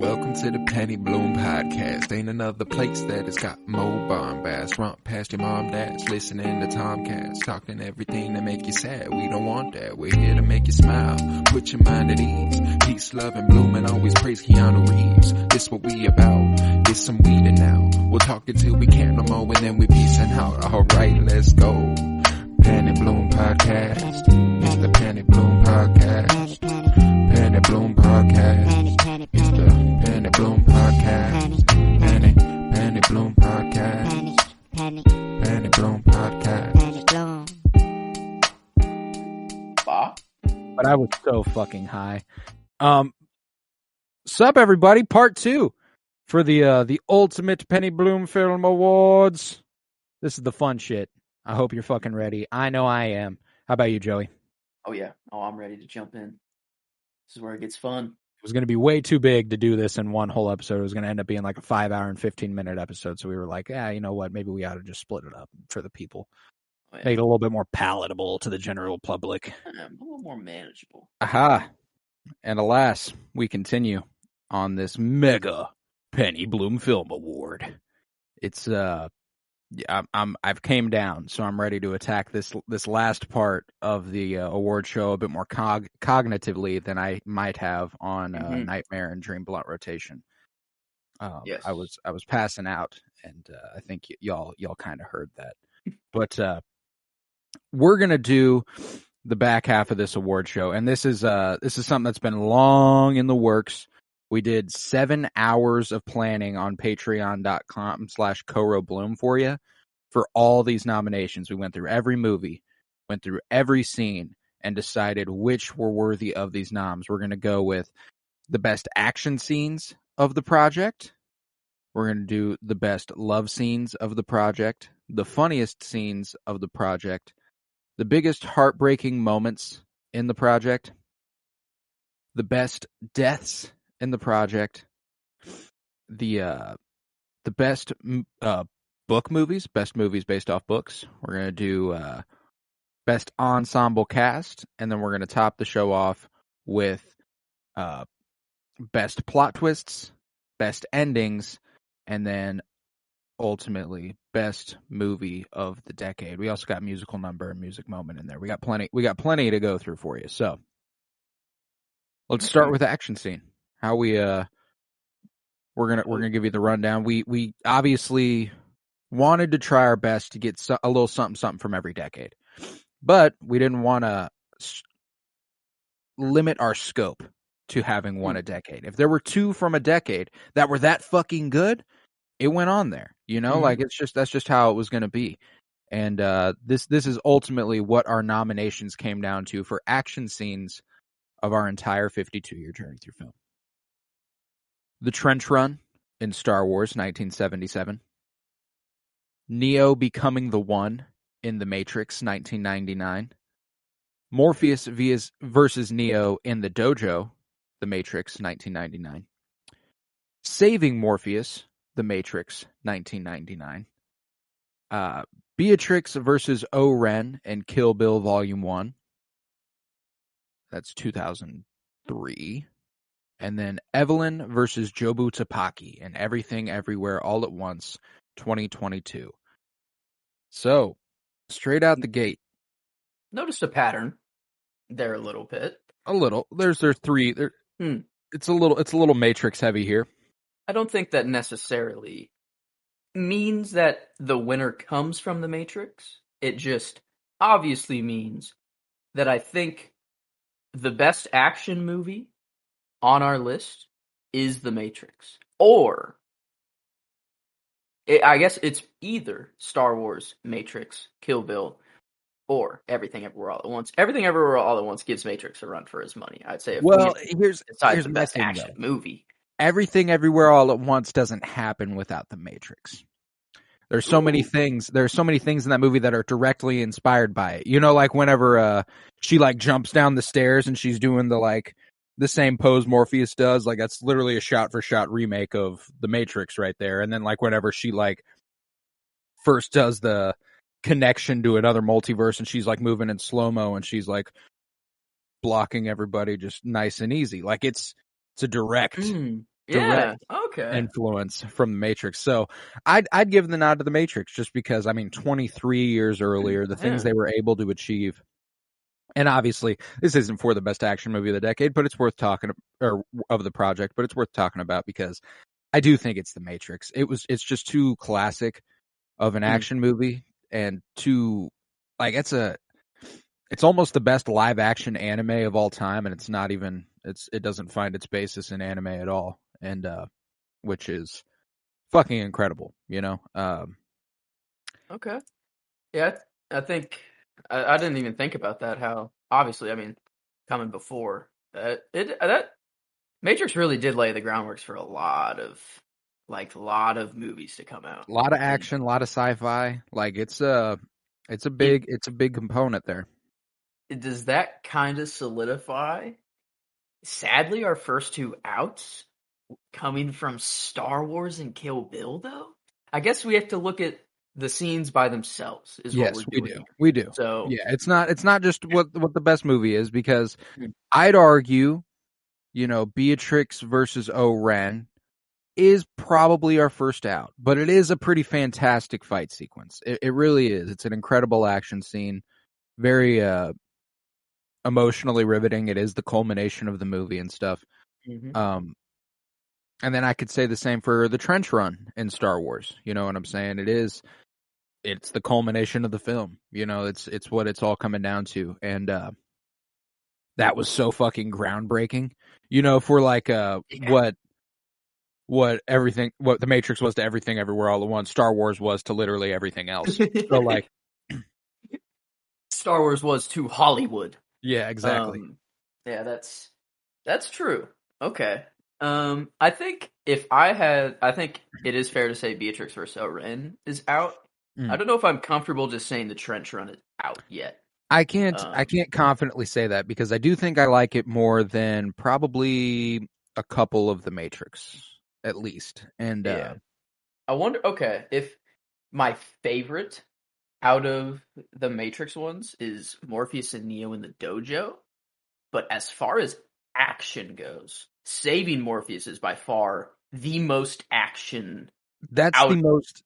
Welcome to the Penny Bloom Podcast. Ain't another place that has got more bombast. Romp past your mom, dad's listening to Tomcats. Talking everything that make you sad. We don't want that. We're here to make you smile. Put your mind at ease. Peace, love, and bloom, and always praise Keanu Reeves. This what we about. This some weeding now. We'll talk until we can't no more, and then we peacing out. Alright, let's go. Penny Bloom Podcast. It's the Penny Bloom Podcast. Penny Bloom Podcast. It's the Penny Bloom Podcast. Penny Bloom Podcast. Penny Bloom Podcast. But I was so fucking high. Sup everybody, part 2 for the Ultimate Penny Bloom Film Awards. This is the fun shit. I hope you're fucking ready. I know I am. How about you, Joey? Oh yeah. Oh, I'm ready to jump in. This is where it gets fun. It was going to be way too big to do this in one whole episode. It was going to end up being like a 5-hour and 15-minute episode. So we were like, yeah, you know what? Maybe we ought to just split it up for the people. Oh, yeah. Make it a little bit more palatable to the general public. A little more manageable. Aha. And alas, we continue on this mega Penny Bloom Film Award. It's I've came down, so I'm ready to attack this last part of the award show a bit more cognitively than I might have on Nightmare and Dream Blunt Rotation. Yes. I was passing out, and I think y'all kind of heard that. But we're gonna do the back half of this award show, and this is something that's been long in the works. We did 7 hours of planning on patreon.com/CoroBloom for you for all these nominations. We went through every movie, went through every scene, and decided which were worthy of these noms. We're going to go with the best action scenes of the project. We're going to do the best love scenes of the project, the funniest scenes of the project, the biggest heartbreaking moments in the project, the best deaths in the project, the best book movies, best movies based off books. We're going to do best ensemble cast, and then we're going to top the show off with best plot twists, best endings, and then ultimately best movie of the decade. We also got musical number and music moment in there. We got plenty to go through for you. So let's start with the action scene. How we're gonna give you the rundown. We obviously wanted to try our best to get a little something from every decade, but we didn't want to limit our scope to having one a decade. If there were 2 from a decade that were that fucking good, it went on there. You know, like that's just how it was going to be. And this is ultimately what our nominations came down to for action scenes of our entire 52-year journey through film. The Trench Run in Star Wars 1977. Neo becoming the One in The Matrix 1999. Morpheus versus Neo in The Dojo, The Matrix 1999. Saving Morpheus, The Matrix 1999. Beatrix versus O-Ren in Kill Bill Volume 1. That's 2003. And then Evelyn versus Jobu Tupaki and Everything Everywhere All at Once, 2022. So, straight out the gate. Noticed a pattern there a little bit. A little. There's 3. It's a little Matrix heavy here. I don't think that necessarily means that the winner comes from the Matrix. It just obviously means that I think the best action movie on our list is The Matrix. Or, I guess it's either Star Wars, Matrix, Kill Bill, or Everything Everywhere All at Once. Everything Everywhere All at Once gives Matrix a run for his money, I'd say. Here's the best action movie. Everything Everywhere All at Once doesn't happen without The Matrix. There's so many things in that movie that are directly inspired by it. You know, like whenever she like jumps down the stairs and she's doing the same pose Morpheus does, like that's literally a shot for shot remake of The Matrix right there. And then like whenever she like first does the connection to another multiverse and she's like moving in slow-mo and she's like blocking everybody just nice and easy. Like it's a direct Yeah. direct Okay. influence from the Matrix. So I'd give the nod to the Matrix just because, I mean, 23 years earlier, the things Yeah. they were able to achieve. And obviously, this isn't for the best action movie of the decade, but it's worth talking, or of the project, but it's worth talking about because I do think it's the Matrix. It's just too classic of an action movie, and too, like, it's almost the best live action anime of all time, and it doesn't find its basis in anime at all, and which is fucking incredible, you know. Okay. Yeah, I think I didn't even think about that. How obviously, I mean, coming before that Matrix really did lay the groundwork for a lot of movies to come out. A lot of And action, a lot of sci-fi. Like it's a it big component there. does that kind of solidify, sadly, our first two outs coming from Star Wars and Kill Bill, though? I guess we have to look at the scenes by themselves, is what we're Yes, we doing do. here. We do. So, Yeah, it's not just what the best movie is, because Mm. I'd argue, you know, Beatrix versus O-Ren is probably our first out, but it is a pretty fantastic fight sequence. It really is. It's an incredible action scene, very emotionally riveting. It is the culmination of the movie and stuff. Mhm. Um, and then I could say the same for the trench run in Star Wars. You know what I'm saying? It's the culmination of the film. You know, it's what it's all coming down to. And that was so fucking groundbreaking. You know, for like Yeah. what the Matrix was to Everything Everywhere All at Once, Star Wars was to literally everything else. So like, Star Wars was to Hollywood. yeah, exactly. Yeah, that's true. Okay. I think it is fair to say Beatrix versus Ren is out. I don't know if I'm comfortable just saying the trench run is out yet. I can't confidently say that, because I do think I like it more than probably a couple of the Matrix, at least. And Yeah. I wonder, okay, if my favorite out of the Matrix ones is Morpheus and Neo in the dojo, but as far as action goes, saving Morpheus is by far the most action that's out.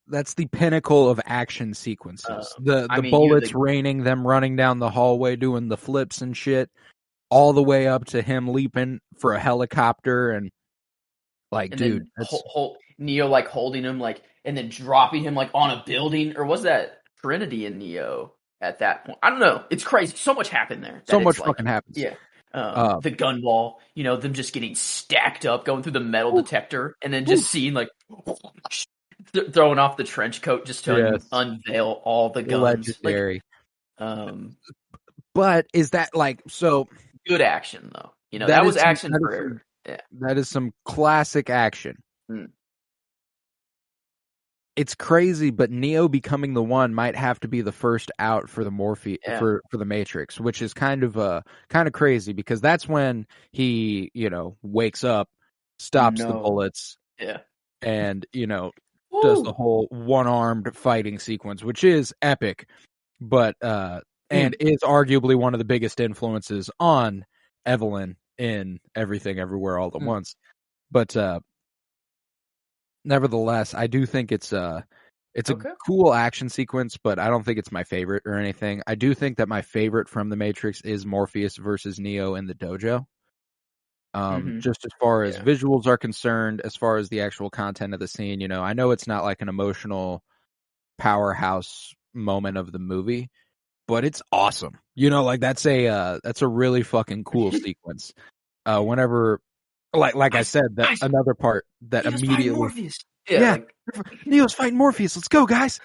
that's the pinnacle of action sequences. The I mean, bullets raining, them running down the hallway doing the flips and shit, all the way up to him leaping for a helicopter, and like, and dude, then that's Neo like holding him like, and then dropping him like on a building, or was that Trinity and Neo at that point? I don't know. It's crazy. So much happened there so that much it's like, fucking happens. yeah. The gun wall, them just getting stacked up, going through the metal detector, and then just seeing like throwing off the trench coat just to unveil all the guns. Legendary. Like, but is that like, so good action though? That was action that for that is some classic action. Mm. It's crazy, but Neo becoming the one might have to be the first out for the for the Matrix, which is kind of crazy, because that's when he, wakes up, stops the bullets, and does the whole one-armed fighting sequence, which is epic, but and is arguably one of the biggest influences on Evelyn in Everything Everywhere All at Once. But nevertheless, I do think it's a cool action sequence, but I don't think it's my favorite or anything. I do think that my favorite from The Matrix is Morpheus versus Neo in the dojo. Just as far as visuals are concerned, as far as the actual content of the scene, I know it's not like an emotional powerhouse moment of the movie, but it's awesome. Like that's a really fucking cool sequence. Whenever, like I said, that another part that immediately, Neo's fighting Morpheus. Let's go, guys.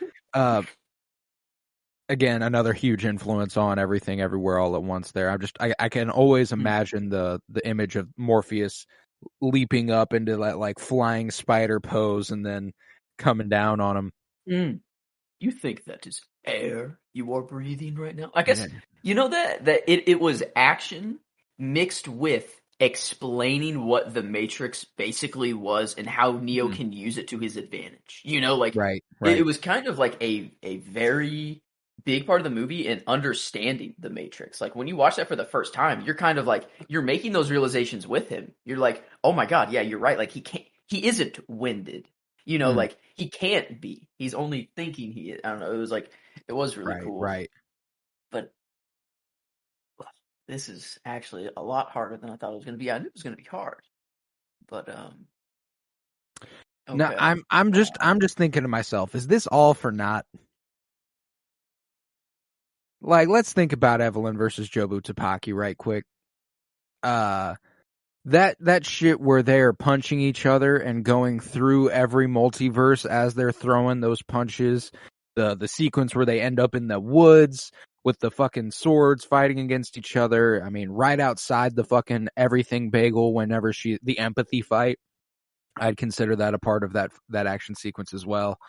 Again, another huge influence on Everything Everywhere All at Once there. I can always imagine the image of Morpheus leaping up into that like flying spider pose and then coming down on him. You think that is air you are breathing right now? I guess that it was action mixed with explaining what the Matrix basically was and how Neo can use it to his advantage. Right. It was kind of like a very big part of the movie in understanding the Matrix. Like when you watch that for the first time, you're kind of like you're making those realizations with him. You're like, "Oh my god, yeah, you're right. Like he isn't winded. Like he can't be. He's only thinking he is." I don't know. It was really cool. Right. But this is actually a lot harder than I thought it was going to be. I knew it was going to be hard. But No, okay. I'm just thinking to myself, is this all for naught? Like, let's think about Evelyn versus Jobu Tupaki right quick. That shit where they're punching each other and going through every multiverse as they're throwing those punches. The sequence where they end up in the woods with the fucking swords fighting against each other. I mean, right outside the fucking everything bagel whenever the empathy fight. I'd consider that a part of that action sequence as well.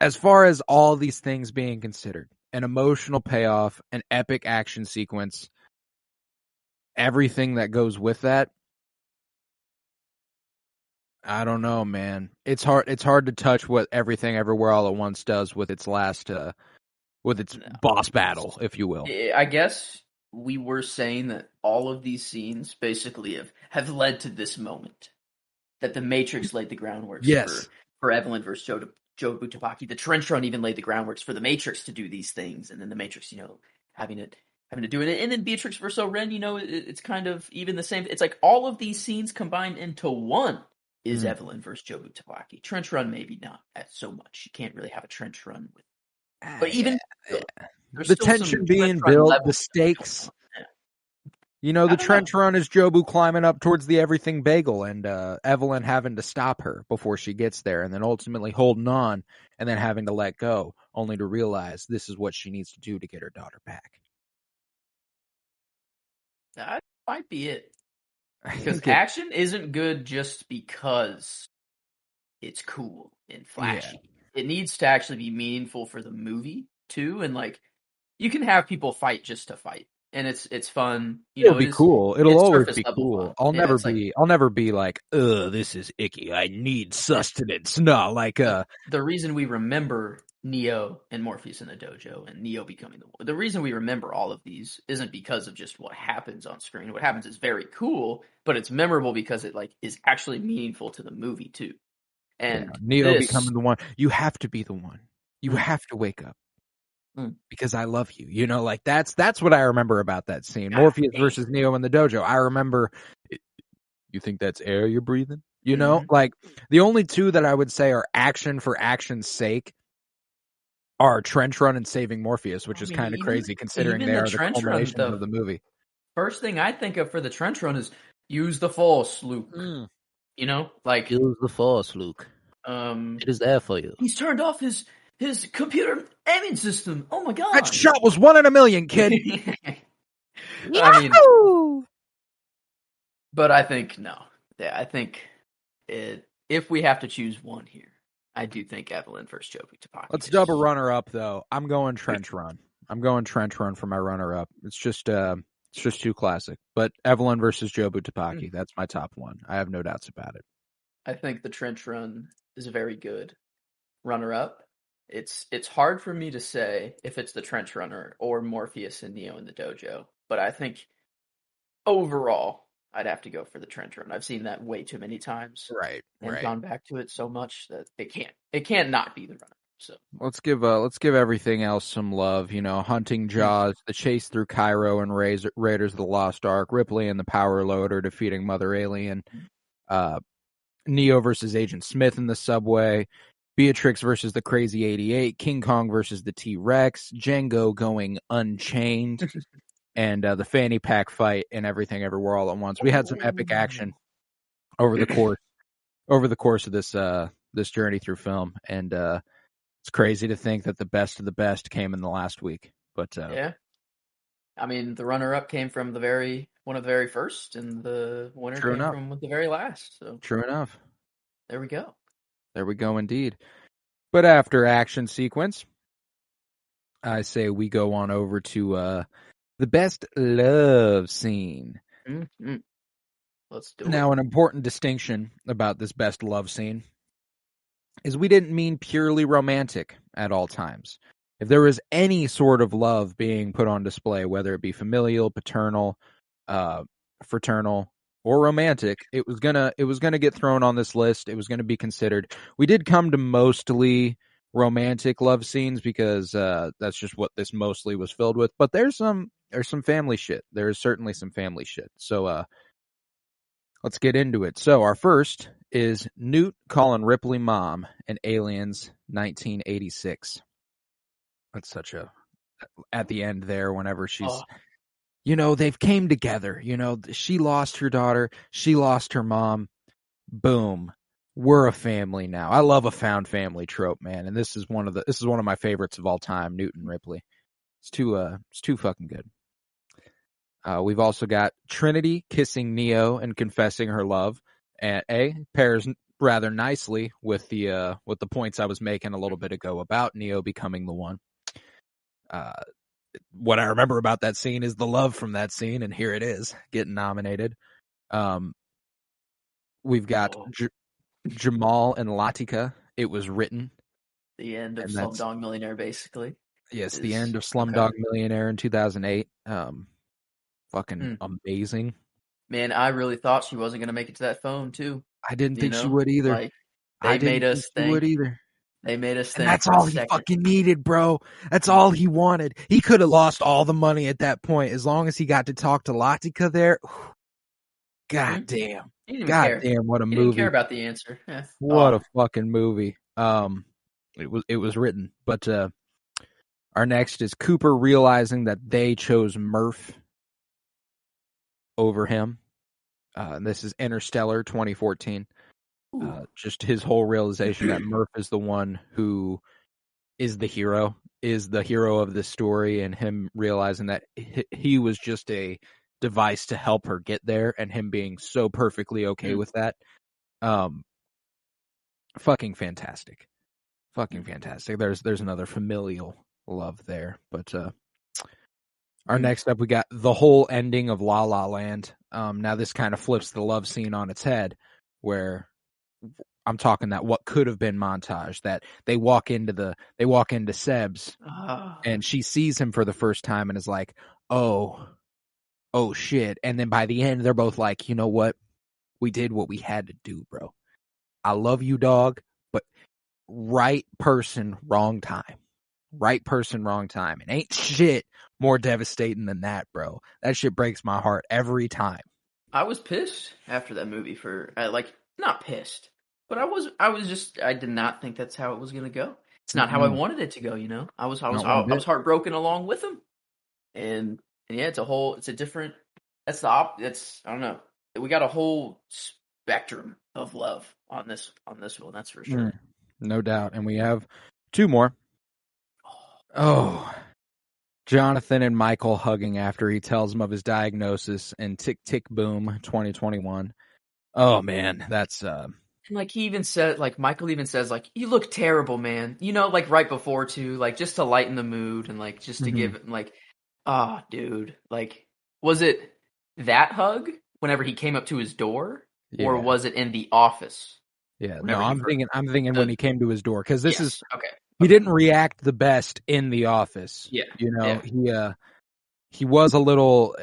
As far as all these things being considered, an emotional payoff, an epic action sequence, everything that goes with that, I don't know, man. It's hard to touch what Everything Everywhere All at Once does with its boss battle, if you will. I guess we were saying that all of these scenes basically have led to this moment. That the Matrix laid the groundwork for Evelyn versus Joe Butapaki. The trench run even laid the groundworks for the Matrix to do these things, and then the Matrix, having to do it. And then Beatrix versus Ren, it's kind of even the same. It's like all of these scenes combined into one is Evelyn versus Joe Butapaki. Trench run, maybe not so much. You can't really have a trench run with. But even the tension being built, the stakes. The trench run is Jobu climbing up towards the everything bagel and Evelyn having to stop her before she gets there and then ultimately holding on and then having to let go, only to realize this is what she needs to do to get her daughter back. That might be it. Because action isn't good just because it's cool and flashy. Yeah. It needs to actually be meaningful for the movie too, and you can have people fight just to fight. And it's fun. It'll be cool. It'll always be cool. I'll never be like, this is icky. I need sustenance. No, the reason we remember Neo and Morpheus in the dojo and Neo becoming the reason we remember all of these isn't because of just what happens on screen. What happens is very cool, but it's memorable because it is actually meaningful to the movie too. And Neo becoming the one. You have to be the one. You have to wake up. Because I love you, that's what I remember about that scene. Morpheus versus Neo in the dojo. I remember. You think that's air you're breathing? The only two that I would say are action for action's sake are Trench Run and Saving Morpheus, which is kind of crazy considering they are the culmination of the movie. First thing I think of for the Trench Run is use the Force, Luke. Use the Force, Luke. It is there for you. He's turned off his computer aiming system. Oh my god! That shot was 1 in a million, kid. But I think no. Yeah, I think if we have to choose one here, I do think Evelyn versus Joe Butapaki. Let's dub a runner-up though. I'm going Trench Run. I'm going Trench Run for my runner-up. It's just too classic. But Evelyn versus Joe Butapaki. That's my top one. I have no doubts about it. I think the Trench Run is a very good runner-up. It's hard for me to say if it's the Trench Runner or Morpheus and Neo in the dojo, but I think overall I'd have to go for the Trench Run. I've seen that way too many times, and gone back to it so much that it can't not be the runner. So let's give everything else some love. Hunting Jaws, the chase through Cairo and Raiders of the Lost Ark, Ripley and the Power Loader defeating Mother Alien, Neo versus Agent Smith in the subway. Beatrix versus the Crazy 88, King Kong versus the T-Rex, Django going unchained, and the fanny pack fight and Everything Everywhere All at Once. We had some epic action over the course of this journey through film, and it's crazy to think that the best of the best came in the last week. But yeah, I mean the runner-up came from one of the very first, and the winner came from the very last. So true enough. There we go. There we go indeed. But after action sequence, I say we go on over to the best love scene. Mm-hmm. Let's do it. Now, an important distinction about this best love scene is we didn't mean purely romantic at all times. if there was any sort of love being put on display, whether it be familial, paternal, fraternal, or romantic, it was gonna get thrown on this list. It was gonna be considered. We did come to mostly romantic love scenes because that's just what this mostly was filled with. But there's some family shit. There is certainly some family shit. So let's get into it. So our first is Newt calling Ripley mom in Aliens 1986. That's such a at the end there whenever she's they've came together. She lost her daughter, she lost her mom. Boom. We're a family now. I love a found family trope, man, and this is one of my favorites of all time, Newt and Ripley. It's too fucking good. We've also got Trinity kissing Neo and confessing her love, and pairs rather nicely with the points I was making a little bit ago about Neo becoming the one. What I remember about that scene is the love from that scene, and here it is getting nominated. We've got Jamal and Latika. It was written. The end of Slumdog Millionaire, basically. Yes, the end of Slumdog Millionaire in 2008. Fucking amazing. Man, I really thought she wasn't going to make it to that phone, too. I didn't think she would either. Like, they made us think. They made us think. And that's all he fucking needed, bro. That's all he wanted. He could have lost all the money at that point as long as he got to talk to Latika there. God damn. He didn't even care. Damn, what a movie. He didn't care about the answer. Yeah. What a fucking movie. It was written. But our next is Cooper realizing that they chose Murph over him. This is Interstellar 2014. Just his whole realization that Murph is the one who is the hero of this story, and him realizing that he was just a device to help her get there, and him being so perfectly okay with that. Fucking fantastic. There's another familial love there. But our next up, we got the whole ending of La La Land. Now this kind of flips the love scene on its head, where I'm talking that what could have been montage, that they walk into Seb's and she sees him for the first time and is like, oh shit. And then by the end, they're both like, you know what? We did what we had to do, bro. I love you, dog, but right person, wrong time. Right person, wrong time. And ain't shit more devastating than that, bro. That shit breaks my heart every time. I was pissed after that movie not pissed, but I did not think that's how it was going to go. It's not how I wanted it to go, I was heartbroken along with him. And yeah, I don't know. We got a whole spectrum of love on this one, that's for sure. No doubt. And we have two more. Jonathan and Michael hugging after he tells him of his diagnosis in Tick Tick Boom 2021. Oh man, that's like he even said, like Michael even says, like, you look terrible, man. Like right before too, like just to lighten the mood and like just to give it like, dude, like, was it that hug whenever he came up to his door, or was it in the office? Yeah, no, I'm thinking when he came to his door, because this is okay. He didn't react the best in the office. Yeah. He was a little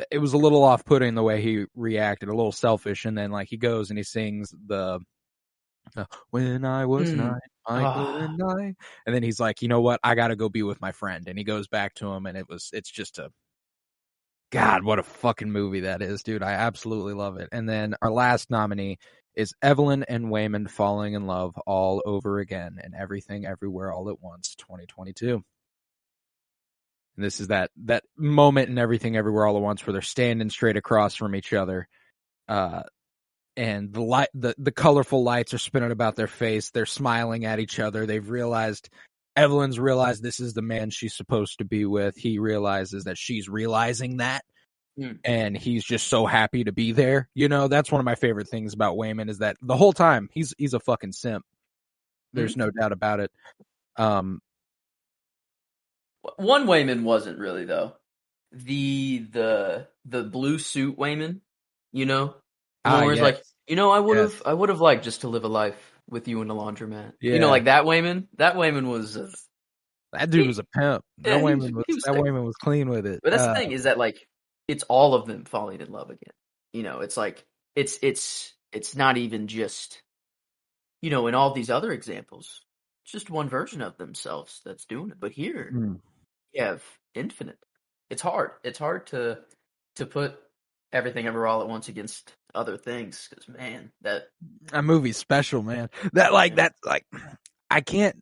off-putting the way he reacted, a little selfish, and then like he goes and he sings the when I was 9, Michael and I, and then he's like, you know what, I gotta go be with my friend, and he goes back to him, and it's just God, what a fucking movie that is, dude. I absolutely love it. And then our last nominee is Evelyn and Waymond falling in love all over again, and Everything Everywhere All at Once 2022. And this is that moment in Everything Everywhere All at Once where they're standing straight across from each other, and the colorful lights are spinning about their face. They're smiling at each other. Evelyn's realized this is the man she's supposed to be with. He realizes that she's realizing that. And he's just so happy to be there. That's one of my favorite things about Waymond, is that the whole time he's a fucking simp. There's no doubt about it. One Waymond wasn't really, though. The blue suit Waymond, where he's like, I would have liked just to live a life with you in a laundromat. Yeah. Like that Waymond. That Waymond was That dude was a pimp. Yeah, he was That sick. Wayman was clean with it. But that's the thing is that like it's all of them falling in love again. You know, it's like it's not even just in all these other examples, it's just one version of themselves that's doing it. But here you have infinite. It's hard. It's hard to put everything ever all at once against other things because man, that movie's special, man. I can't.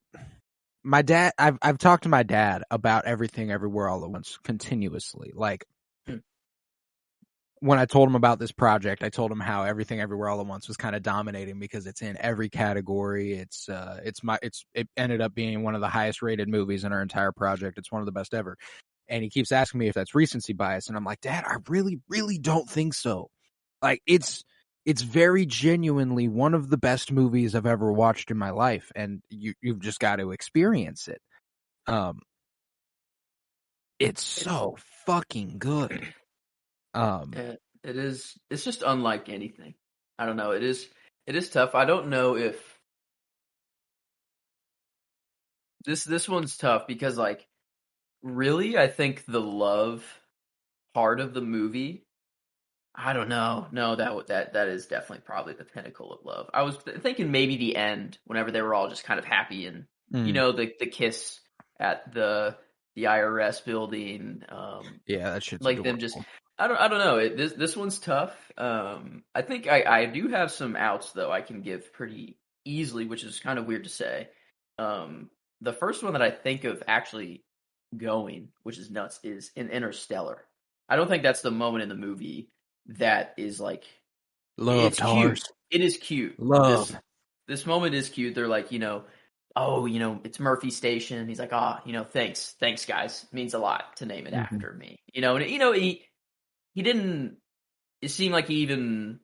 My dad, I've talked to my dad about Everything Everywhere All at Once continuously. Like when I told him about this project, I told him how Everything Everywhere All at Once was kind of dominating because it's in every category. It ended up being one of the highest rated movies in our entire project. It's one of the best ever. And he keeps asking me if that's recency bias, and I'm like, Dad, I really, really don't think so. Like it's very genuinely one of the best movies I've ever watched in my life, and you've just got to experience it. It's so fucking good. it is. It's just unlike anything. I don't know. It is tough. I don't know if this one's tough because like really, I think the love part of the movie. I don't know. No, that is definitely probably the pinnacle of love. I was thinking maybe the end, whenever they were all just kind of happy and the kiss at the IRS building. Yeah, that shit's like adorable. them just. I don't know. This one's tough. I think I do have some outs though I can give pretty easily, which is kind of weird to say. The first one that I think of actually going, which is nuts, is in Interstellar. I don't think that's the moment in the movie that is like Love, it's Tars. cute. It is cute. Love. This moment is cute. They're like, it's Murphy Station. He's like, thanks guys. It means a lot to name it after me. And he didn't. It seemed like he even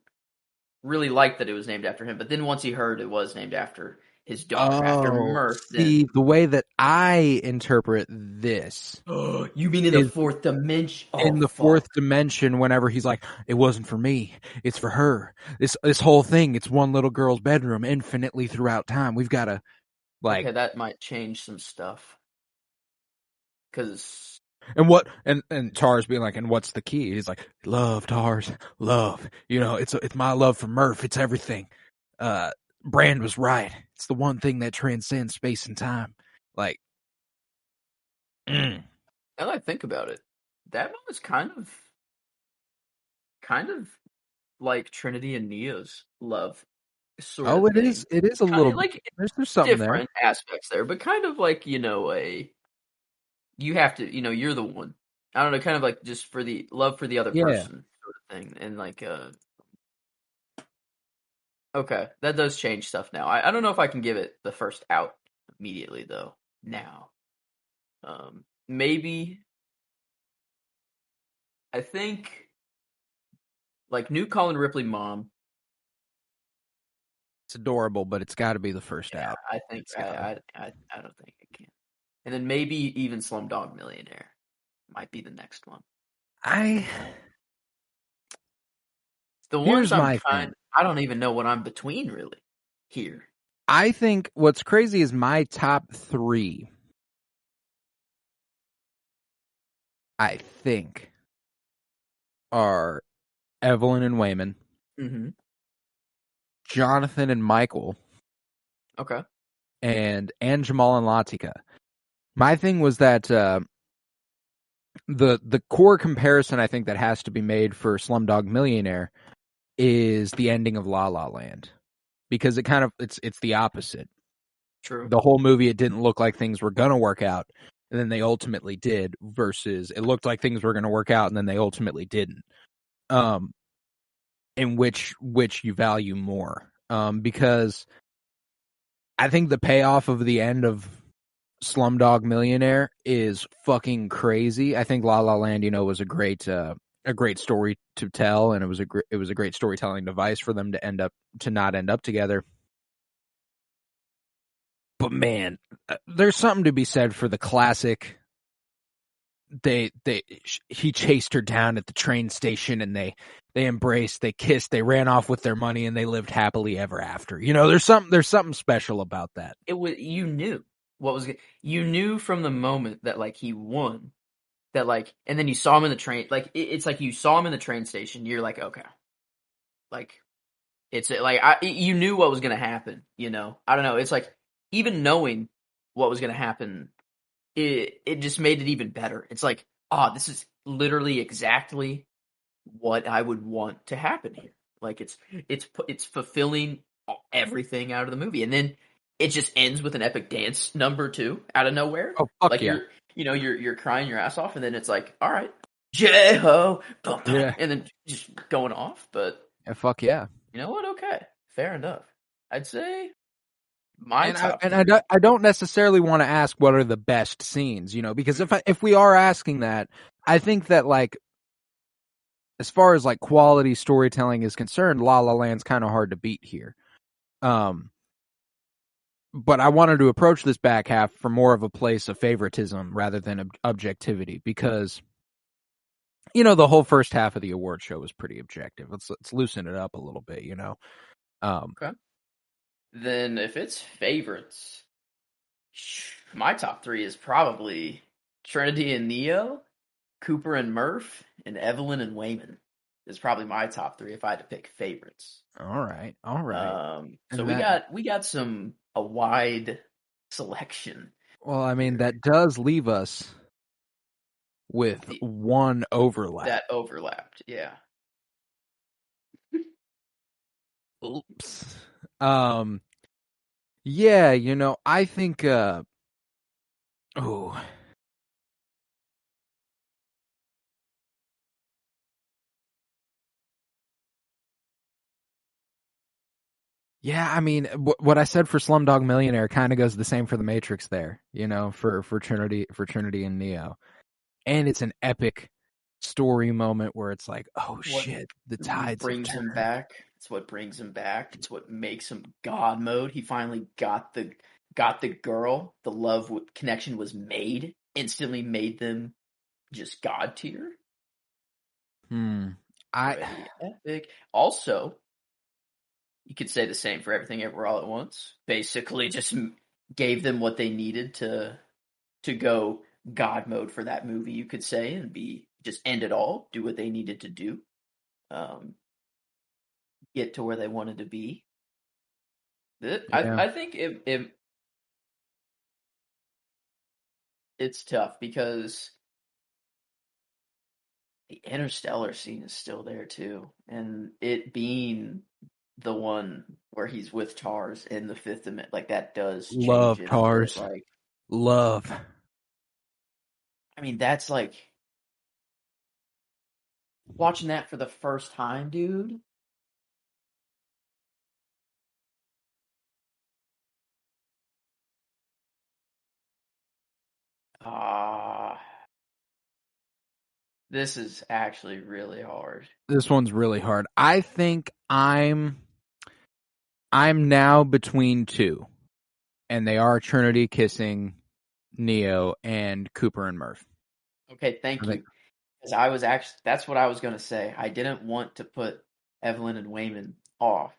really liked that it was named after him. But then once he heard it was named after his daughter, after Murph, see, the way that I interpret this. You mean in the fourth dimension? In the fourth dimension, whenever he's like, it wasn't for me, it's for her. This whole thing, it's one little girl's bedroom infinitely throughout time. We've got to, like... Okay, that might change some stuff. Because... And Tars being like, and what's the key? He's like, love, Tars, love. It's my love for Murph. It's everything. Brand was right. It's the one thing that transcends space and time. Like, now that I think about it, that one was kind of like Trinity and Neo's love sort of thing. It is a little like there's something different aspects there, but kind of like, you have to, you're the one. I don't know, kind of like just for the love for the other person sort of thing. And like okay, that does change stuff now. I don't know if I can give it the first out immediately though. Now. Maybe I think like new Colin Ripley mom. It's adorable, but it's got to be the first out. I think I don't think it can. And then maybe even Slumdog Millionaire might be the next one. The ones I don't even know what I'm between really here. I think what's crazy is my top 3. I think are Evelyn and Wayman, Jonathan and Michael, okay, and Jamal and Latika. My thing was that the core comparison I think that has to be made for Slumdog Millionaire is the ending of La La Land, because it's the opposite. True. The whole movie, it didn't look like things were gonna work out, and then they ultimately did, versus it looked like things were going to work out and then they ultimately didn't. In which you value more. Because I think the payoff of the end of Slumdog Millionaire is fucking crazy. I think La La Land, was a great story to tell, and it was a great storytelling device for them to not end up together. But man, there's something to be said for the classic. He chased her down at the train station, and they embraced, they kissed, they ran off with their money, and they lived happily ever after. There's something special about that. You knew. you knew from the moment that like he won that like, and then you saw him in the train, like it's like you saw him in the train station. You're like, okay, like it's like you knew what was gonna happen. You know, I don't know. It's like even knowing what was gonna happen, it just made it even better. It's like, this is literally exactly what I would want to happen here. Like it's fulfilling everything out of the movie, and then it just ends with an epic dance number too, out of nowhere. Oh, fuck Like yeah. you're crying your ass off, and then it's like, all right, J-Ho, Yeah. and then just going off. But Fuck yeah. you know what? Okay, fair enough. I'd say my And top I three. don't necessarily want to ask what are the best scenes, you know, because if we are asking that, I think that like as far as like quality storytelling is concerned, La La Land's kind of hard to beat here. But I wanted to approach this back half from more of a place of favoritism rather than objectivity, because you know the whole first half of the award show was pretty objective. Let's loosen it up a little bit, you know. Okay. Then if it's favorites, my top three is probably Trinity and Neo, Cooper and Murph, and Evelyn and Wayman. Is probably my top three if I had to pick favorites. All right. So And we got a wide selection. well, I mean here. that does leave us with one overlap. That overlapped, yeah. Oops. Yeah, you know, I think oh. Yeah, I mean, what I said for Slumdog Millionaire kind of goes the same for The Matrix there, you know, for Trinity and Neo. And it's an epic story moment where it's like, oh shit, the tides have turned. Back. It's what brings him back. It's what makes him God mode. He finally got the girl. The love connection was made. Instantly made them just God tier. Pretty epic. Also, you could say the same for Everything Everywhere All at Once. Basically, just gave them what they needed to go God mode for that movie. You could say and just end it all. Do what they needed to do. Get to where they wanted to be. I think it's tough because the Interstellar scene is still there too, and it being the one where he's with Tars in the Fifth Dimension, like that does change Love it. Tars. Like, love. I mean, that's like watching that for the first time, dude. This is actually really hard. This one's really hard. I think I'm now between two, and they are Trinity kissing Neo and Cooper and Murph. Okay, thank you. Because that's what I was going to say. I didn't want to put Evelyn and Wayman off,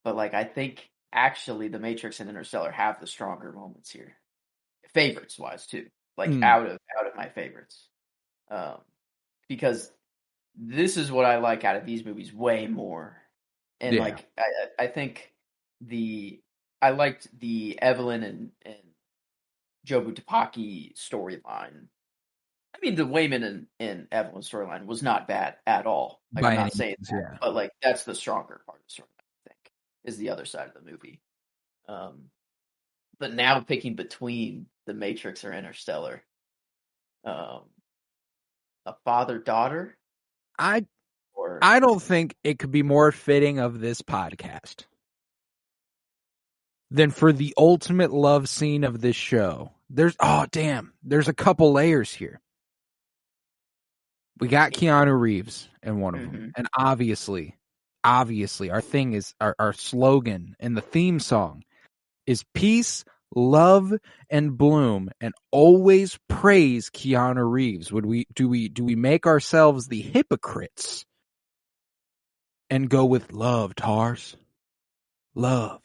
but like I think actually The Matrix and Interstellar have the stronger moments here, favorites wise too. Like out of my favorites, because this is what I like out of these movies way more. And like I think I liked the Evelyn and Jobu Tupaki storyline. I mean, the Wayman and Evelyn storyline was not bad at all. Like, I'm not saying that, but like that's the stronger part of the storyline. I think is the other side of the movie. But now picking between The Matrix or Interstellar, a father-daughter. I don't think it could be more fitting of this podcast than for the ultimate love scene of this show. There's a couple layers here. We got Keanu Reeves in one of them. And obviously our thing is our slogan and the theme song is peace, love, and bloom, and always praise Keanu Reeves. Do we make ourselves the hypocrites and go with love, Tars? Love.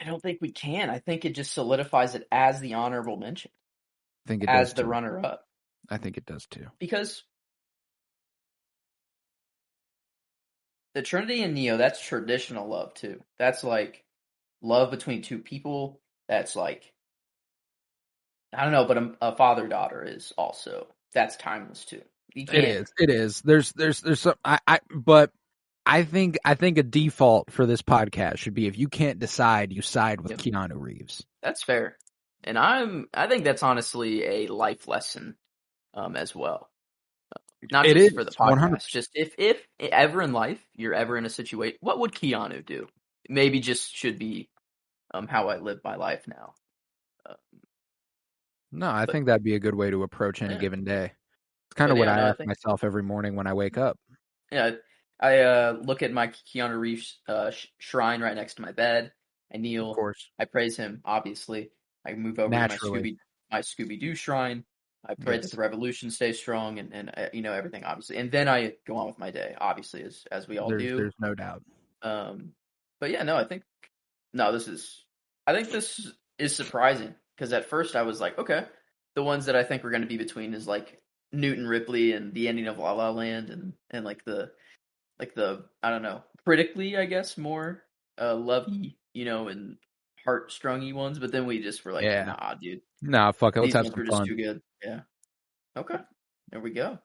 I don't think we can. I think it just solidifies it as the honorable mention, I think it does as the too. runner-up. I think it does too. Because the Trinity and Neo, that's traditional love too. That's like love between two people. That's like, I don't know, but a father-daughter is also, that's timeless too. You can't. It is. There's some, but I think a default for this podcast should be if you can't decide, you side with Keanu Reeves. That's fair. And I think that's honestly a life lesson, as well. Not It just is, for the podcast. 100%. Just if ever in life you're ever in a situation, what would Keanu do? Maybe just should be how I live my life now. No, I think that'd be a good way to approach any given day. It's kind of what I ask myself every morning when I wake up. Yeah, I look at my Keanu Reeves shrine right next to my bed. I kneel. Of course. I praise him, obviously. I move over to my Scooby-Doo shrine. I pray that the revolution stays strong and everything, obviously. And then I go on with my day, obviously, as we all do. There's no doubt. But yeah, no, I think this is surprising, because at first I was like, okay, the ones that I think we're going to be between is like Newton Ripley and the ending of La La Land and like the I don't know, critically, I guess, more lovey, and heart-strungy ones. But then we just were like, nah, dude. Nah, fuck it. Let's have some some fun. fun. Just too good. Yeah. Okay. There we go.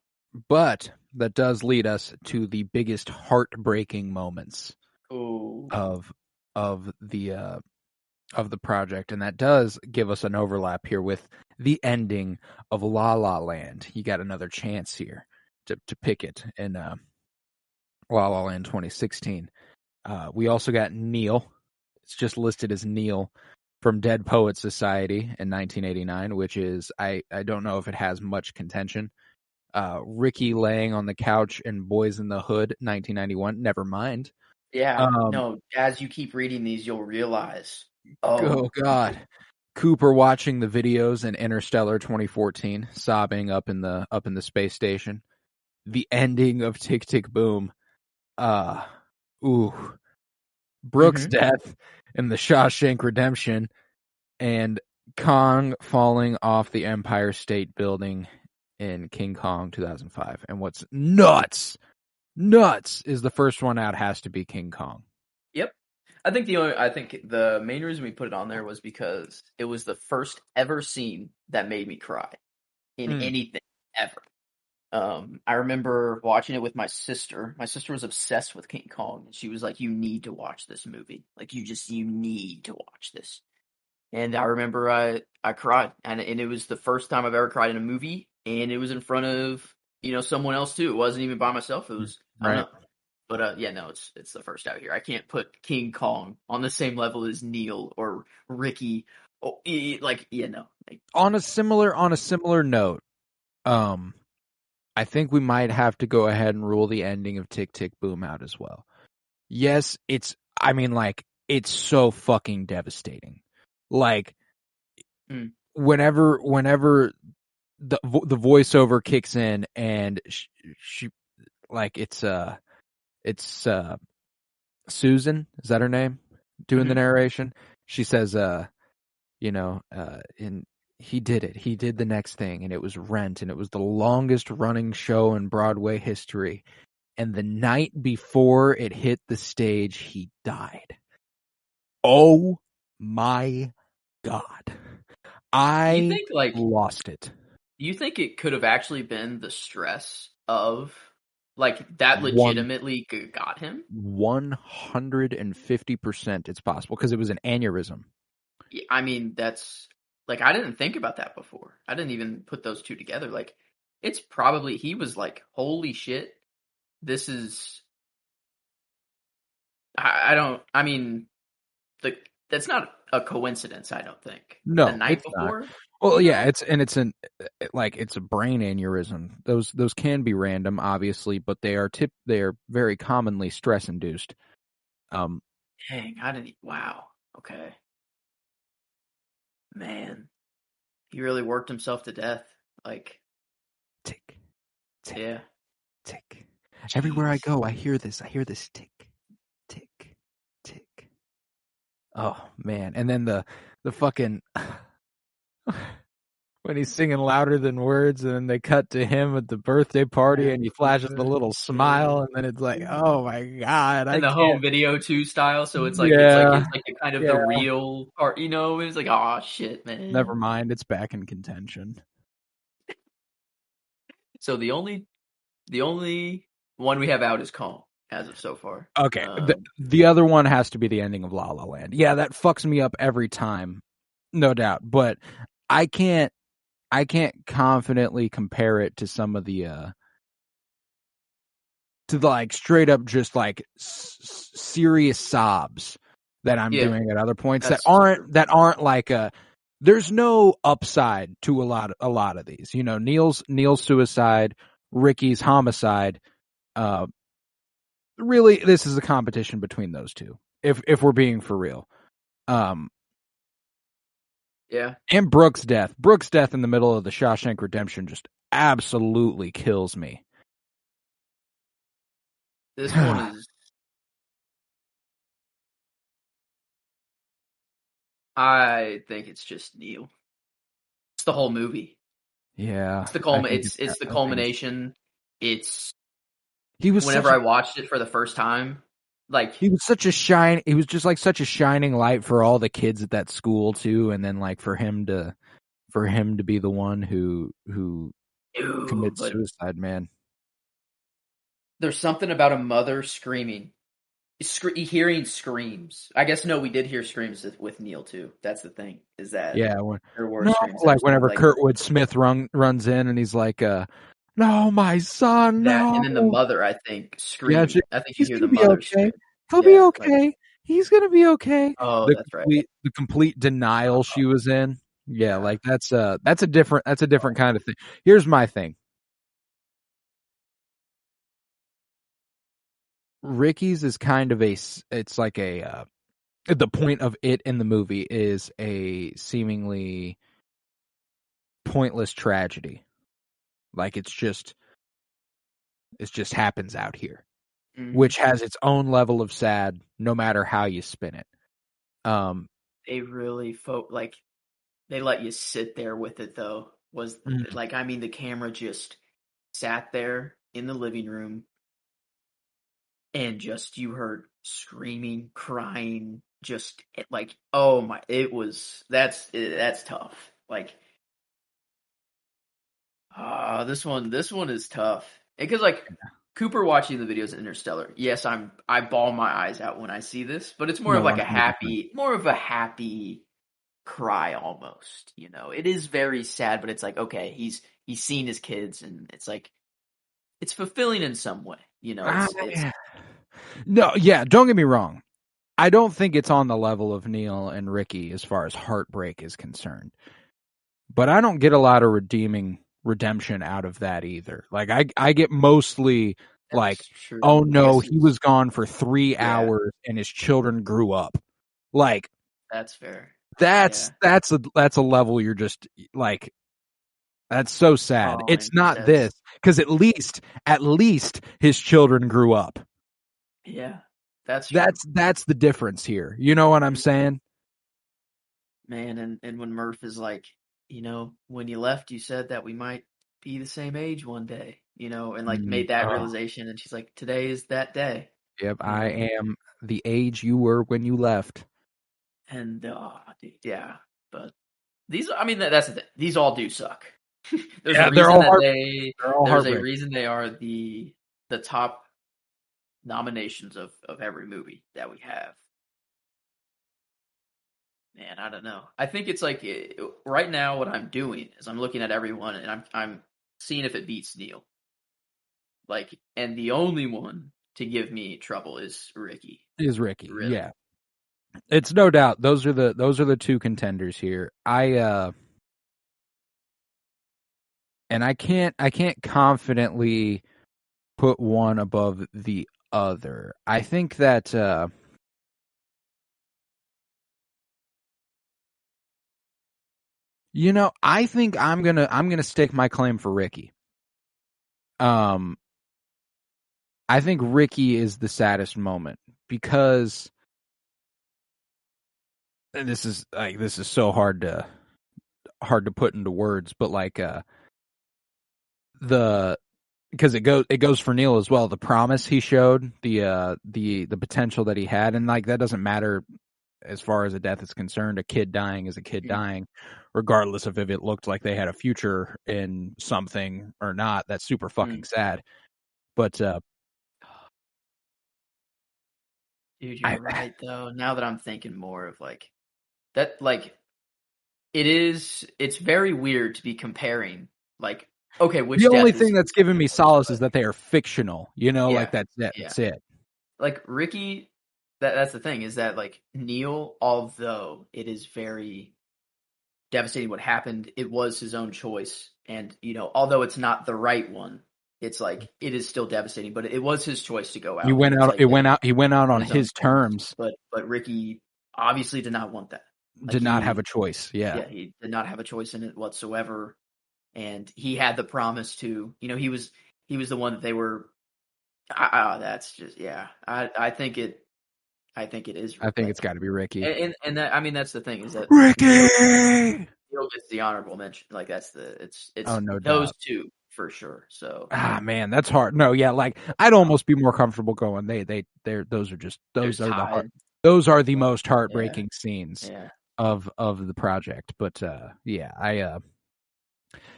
But that does lead us to the biggest heartbreaking moments of the project, and that does give us an overlap here with the ending of La La Land. You got another chance here to pick it in La La Land 2016. We also got Neil. It's just listed as Neil from Dead Poets Society in 1989, which is, I don't know if it has much contention. Ricky laying on the couch in Boys in the Hood, 1991. Never mind. Yeah, no, as you keep reading these, you'll realize. Oh God. Cooper watching the videos in Interstellar 2014, sobbing up in the space station. The ending of Tick Tick Boom. Brooks' death in the Shawshank Redemption, and Kong falling off the Empire State Building in King Kong 2005. And what's nuts is the first one out has to be King Kong. Yep. I think the main reason we put it on there was because it was the first ever scene that made me cry in anything ever. I remember watching it with my sister. My sister was obsessed with King Kong, and she was like, "You need to watch this movie. Like, you need to watch this." And I remember I cried, and it was the first time I've ever cried in a movie, and it was in front of someone else too. It wasn't even by myself. It was I don't know. But no, it's the first out here. I can't put King Kong on the same level as Neil or Ricky. Oh, On a similar note, I think we might have to go ahead and rule the ending of Tick Tick Boom out as well. Yes, it's so fucking devastating. Like, whenever the voiceover kicks in and she like it's Susan, is that her name, doing the narration? She says, and he did it. He did the next thing, and it was Rent, and it was the longest running show in Broadway history. And the night before it hit the stage, he died. Oh my God. I lost it. Do you think it could have actually been the stress of that legitimately got him? 150% it's possible, because it was an aneurysm. I mean, that's I didn't think about that before. I didn't even put those two together. It's probably, he was like, holy shit, this is, that's not a coincidence, I don't think. No, the night before. Not. Well, yeah, it's a brain aneurysm. Those can be random, obviously, but they are very commonly stress induced. Dang, wow. Okay. Man, he really worked himself to death. Tick, tick, yeah, tick. Jeez. Everywhere I go, I hear this tick, tick, tick. Oh man. And then the fucking when he's singing louder than words, and then they cut to him at the birthday party, and he flashes the little smile, and then it's like, oh my god, I And the can't. home video too style, so it's like Yeah, the kind of the real part, you know. It's like, oh shit, man. never mind, it's back in contention. So the only one we have out is Calm as of so far. Okay, the other one has to be the ending of La La Land. Yeah, that fucks me up every time, no doubt. But I can't confidently compare it to some of the to the like straight up just like serious sobs that I'm doing at other points that aren't like there's no upside to a lot of these. You know, Neil's suicide, Ricky's homicide. Really, this is a competition between those two. If we're being for real. Yeah. And Brooke's death in the middle of the Shawshank Redemption just absolutely kills me. This one is, I think it's just Neil. It's the whole movie. Yeah. It's the culmination. It's he was whenever I watched it for the first time, like he was just like such a shining light for all the kids at that school too, and then like for him to be the one who commits suicide, man. There's something about a mother screaming. Hearing screams. I guess no, we did hear screams with Neil too. That's the thing. Is that there were screams. Like whenever Kurtwood Smith runs in and he's like, "No, my son, no!" And then the mother, I think, screamed. Yeah, I think you hear the okay. mother scream. He'll be okay. He's gonna be okay. Oh, that's right. The complete denial she was in. Yeah, like that's a different kind of thing. Here's my thing. Ricky's is kind of it's like a the point of it in the movie is a seemingly pointless tragedy. Like it just happens out here, which has its own level of sad no matter how you spin it. They really they let you sit there with it though. The camera just sat there in the living room and just you heard screaming, crying, just like, oh my, that's tough. Like, this one is tough. Because like Cooper watching the videos of Interstellar, yes, I bawl my eyes out when I see this, but it's more of like a happy cry almost, you know. It is very sad, but it's like, okay, he's seen his kids, and it's like it's fulfilling in some way, you know. No, yeah, don't get me wrong. I don't think it's on the level of Neil and Ricky as far as heartbreak is concerned. But I don't get a lot of redemption out of that either. Like I get mostly like, true. Oh no, he was gone for 3 hours and his children grew up. Like that's fair. That's a level you're just like, that's so sad. It's not this, because at least his children grew up. Yeah, that's true. That's the difference here. You know what I'm saying? Man, and when Murph is like, you know, when you left, you said that we might be the same age one day, you know, and like made that realization, and she's like, today is that day. Yep, I am the age you were when you left. And dude, yeah, but these, I mean, that's the thing. These all do suck. There's a reason they are the top nominations of every movie that we have. Man, I don't know. I think it's like right now what I'm doing is I'm looking at everyone and I'm seeing if it beats Neil. Like, and the only one to give me trouble is Ricky. Really. Yeah. It's no doubt those are the two contenders here. And I can't confidently put one above the other. I think that you know, I think I'm gonna stake my claim for Ricky. I think Ricky is the saddest moment because and this is so hard to put into words, but like because it goes for Neil as well. The promise he showed, the potential that he had, and like that doesn't matter as far as a death is concerned. A kid dying is a kid dying, regardless of if it looked like they had a future in something or not. That's super fucking sad. But dude, you're right though. Now that I'm thinking more of like that, like it's very weird to be comparing like, okay, which the only death thing is that's given me solace is that they are fictional. You know, like yeah, that's it. yeah. That's it. Like Ricky, that's the thing, is that like Neil, although it is very devastating what happened, it was his own choice, and although it's not the right one, it's like it is still devastating, but it was his choice to go He out went and out. take It it went out. He went out on on his own his terms. But Ricky obviously did not want that. Like Did not have a choice. Yeah. he did not have a choice in it whatsoever, and he had the promise to. He was the one that they were. That's just I think it. I think it is. I think it's got to be Ricky. And that, I mean, that's the thing, is that Ricky Neil gets the honorable mention. Like it's Oh, no those doubt. two for sure. So man, that's hard. No, yeah, like I'd almost be more comfortable going. Those are the tied. those are the most heartbreaking scenes Yeah. of the project. But yeah, and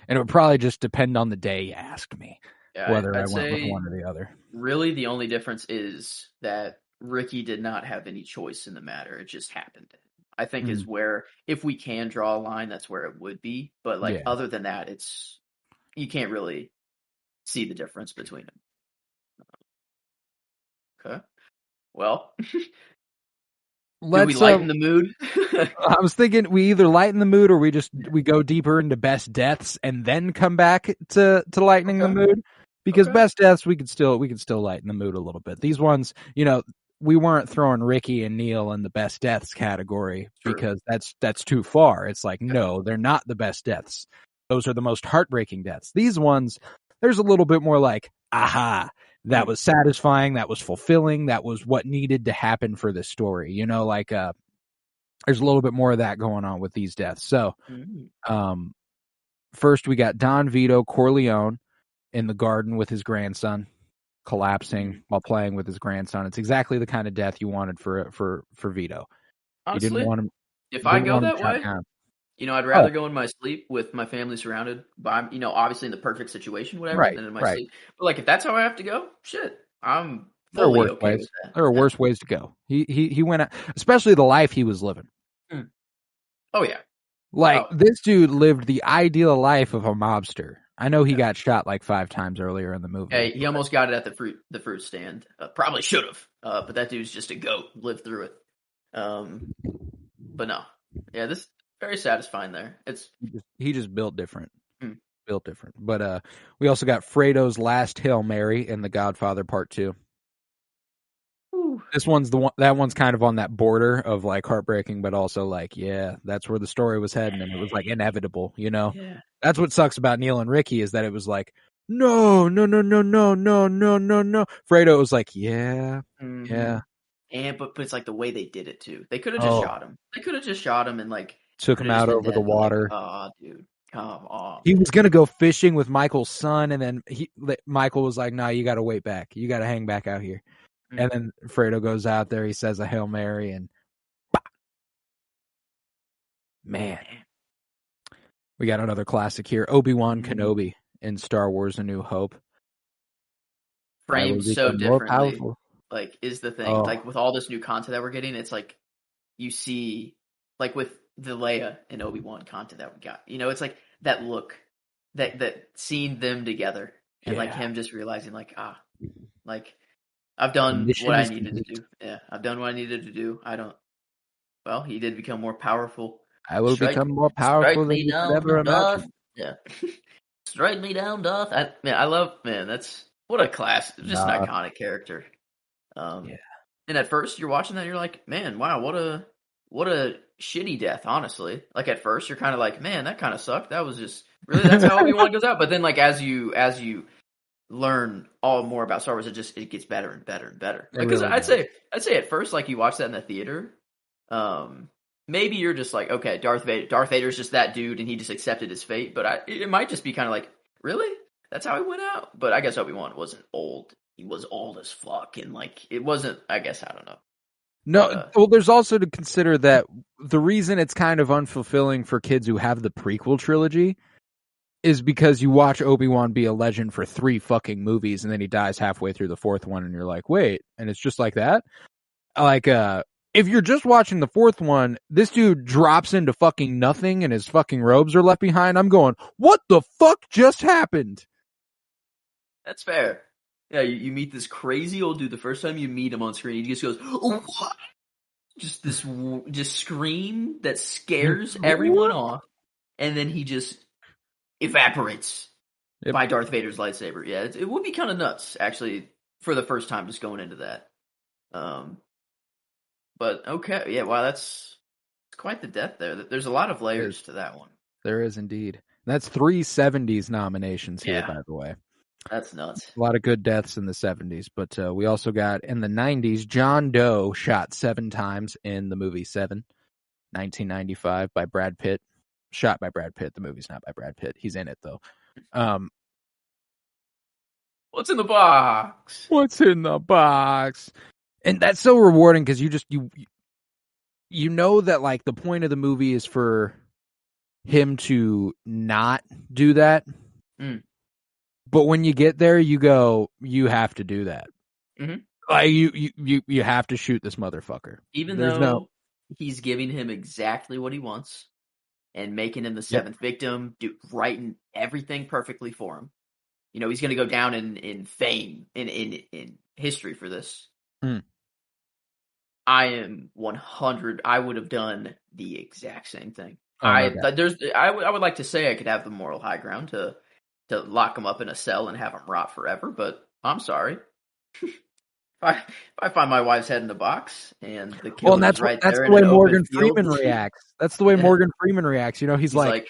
it would probably just depend on the day you asked me whether I went with one or the other. Really, the only difference is that Ricky did not have any choice in the matter. It just happened. I think is where, if we can draw a line, that's where it would be. But like other than that, you can't really see the difference between them. Okay. Well, do we lighten the mood? I was thinking we either lighten the mood or we go deeper into best deaths and then come back to lightening the mood. Because best deaths we could still lighten the mood a little bit. These ones, we weren't throwing Ricky and Neil in the best deaths category because that's too far. It's like, no, they're not the best deaths. Those are the most heartbreaking deaths. These ones, there's a little bit more like, aha, that was satisfying, that was fulfilling, that was what needed to happen for this story. There's a little bit more of that going on with these deaths. So, first we got Don Vito Corleone in the garden with his grandson, collapsing while playing with his grandson. It's exactly the kind of death you wanted for Vito. Honestly, you didn't want him. If I go that way, I'd rather go in my sleep with my family surrounded by, obviously in the perfect situation, whatever, than in my sleep. But like, if that's how I have to go, shit, I'm fully okay with that. There are worse ways to go. He went out, especially the life he was living. Oh yeah. Like this dude lived the ideal life of a mobster. I know he got shot like 5 times earlier in the movie. Hey, he almost got it at the fruit stand. Probably should have. But that dude's just a goat. Lived through it. But no. Yeah, this very satisfying there. He just built different. Built different. But we also got Fredo's last Hail Mary in The Godfather Part 2. This one's that one's kind of on that border of like heartbreaking, but also like, yeah, that's where the story was heading, and it was like inevitable, Yeah. That's what sucks about Neil and Ricky, is that it was like, no. Fredo was like, yeah. And but it's like the way they did it too. They could have just shot him. They could have just shot him and like took him out over the water. Like, oh, dude, come on. He was gonna go fishing with Michael's son, and then Michael was like, "No, you got to wait back. You got to hang back out here." And then Fredo goes out there. He says a Hail Mary, and man, we got another classic here. Obi-Wan Kenobi in Star Wars: A New Hope. Framed so differently, like, is the thing. Like, with all this new content that we're getting, it's like you see, like with the Leia and Obi-Wan content that we got. It's like that look, that seeing them together, and like him just realizing, like, like, I've done what I needed to do. Yeah, I've done what I needed to do. Well, he did become more powerful. I will become more powerful than you could ever imagine. Yeah. Strike me down, Darth. That's what a class. Just an iconic character. And at first you're watching that, you're like, man, wow, what a shitty death, honestly. Like, at first you're kind of like, man, that kind of sucked. That was just, really, that's how Obi-Wan goes out. But then, like, as you learn all more about Star Wars, it gets better and better and better. Because really I'd say at first, like, you watch that in the theater, maybe you're just like, okay, Darth Vader's just that dude, and he just accepted his fate. But it might just be kind of like, really? That's how he went out? But I guess Obi-Wan wasn't old. He was old as fuck, and like it wasn't. I guess I don't know. No, well, there's also to consider that the reason it's kind of unfulfilling for kids who have the prequel trilogy is because you watch Obi-Wan be a legend for 3 fucking movies, and then he dies halfway through the 4th one, and you're like, wait, and it's just like that? Like, if you're just watching the 4th one, this dude drops into fucking nothing, and his fucking robes are left behind. I'm going, what the fuck just happened? That's fair. Yeah, you meet this crazy old dude the first time you meet him on screen. He just goes, oh, what? Just scream that scares everyone off, and then he just evaporates by Darth Vader's lightsaber. Yeah, it would be kind of nuts, actually, for the first time just going into that. But okay, yeah, wow, it's quite the death there. There's a lot of layers to that one. There is indeed. That's 3 70s nominations here, by the way. That's nuts. A lot of good deaths in the 70s, but we also got in the 90s, John Doe shot 7 times in the movie 7, 1995 by Brad Pitt. Shot by Brad Pitt. The movie's not by Brad Pitt. He's in it, though. What's in the box? What's in the box? And that's so rewarding because you know that like the point of the movie is for him to not do that. But when you get there, you go, you have to do that. Mm-hmm. Like you have to shoot this motherfucker. Even though he's giving him exactly what he wants and making him the 7th victim, writing everything perfectly for him. You know, he's going to go down in fame, in history for this. I am 100. I would have done the exact same thing. I would like to say I could have the moral high ground to lock him up in a cell and have him rot forever, but I'm sorry. If I find my wife's head in the box and the killer's that's right that's there, the way Morgan Freeman reacts. That's the way Morgan Freeman reacts. You know, he's like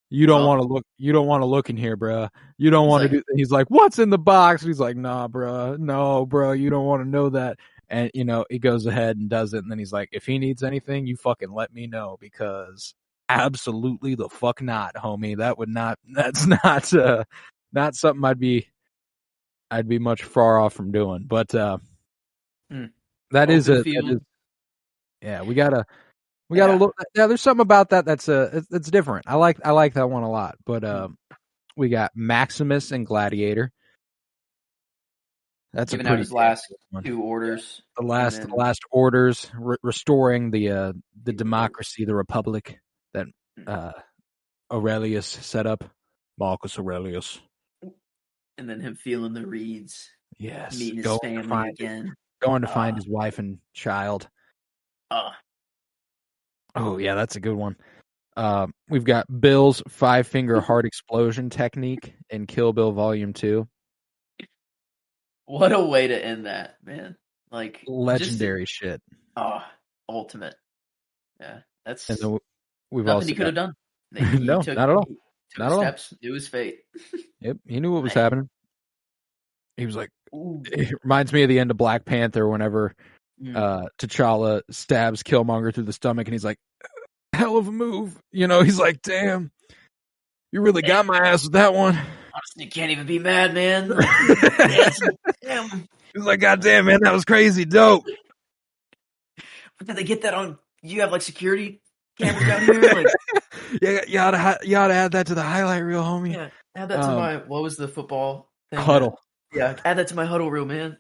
you don't want to look. You don't want to look in here, bro. You don't want to do. He's like, what's in the box? And he's like, nah, bro. No, bro. You don't want to know that. And you know, he goes ahead and does it. And then he's like, if he needs anything, you fucking let me know, because absolutely the fuck not, homie. That would not. That's not something I'd be much far off from doing. But that is yeah. We gotta look. Yeah, there's something about that that's different. I like that one a lot. But we got Maximus and Gladiator. That's giving a pretty out his last one. 2 orders. The last orders, restoring the democracy, the republic that Aurelius set up, Marcus Aurelius. And then him feeling the reeds. Yes, meeting his family again. Going to find his wife and child. Oh yeah, that's a good one. We've got Bill's 5-finger heart explosion technique in Kill Bill Volume 2. What a way to end that, man! Like legendary shit. Ultimate. Yeah, that's we've nothing also he could have done. No, not at all. Not steps to his fate. Yep, he knew what was happening. He was like, it reminds me of the end of Black Panther whenever T'Challa stabs Killmonger through the stomach, and he's like, hell of a move. You know, he's like, damn, you really got my ass with that one. Honestly, you can't even be mad, man. Damn. He's like, God damn, man, that was crazy, dope. But did they get that on? You have like security cameras down here? Like, yeah, you ought to add that to the highlight reel, homie. Yeah, add that to my, what was the football thing? Huddle. Yeah, add that to my huddle reel, man.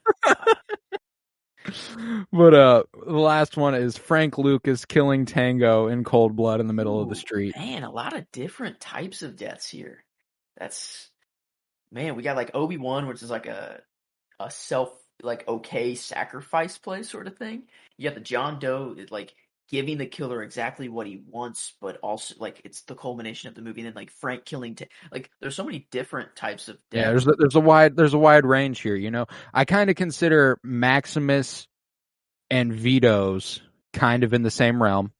But the last one is Frank Lucas killing Tango in cold blood in the middle of the street. Man, a lot of different types of deaths here. We got like Obi-Wan, which is like a self, like, okay, sacrifice play sort of thing. You got the John Doe, like, giving the killer exactly what he wants, but also, like, it's the culmination of the movie. And then, like, Frank killing, like, there's so many different types of death. Yeah, there's a wide range here, you know. I kind of consider Maximus and Vito's kind of in the same realm.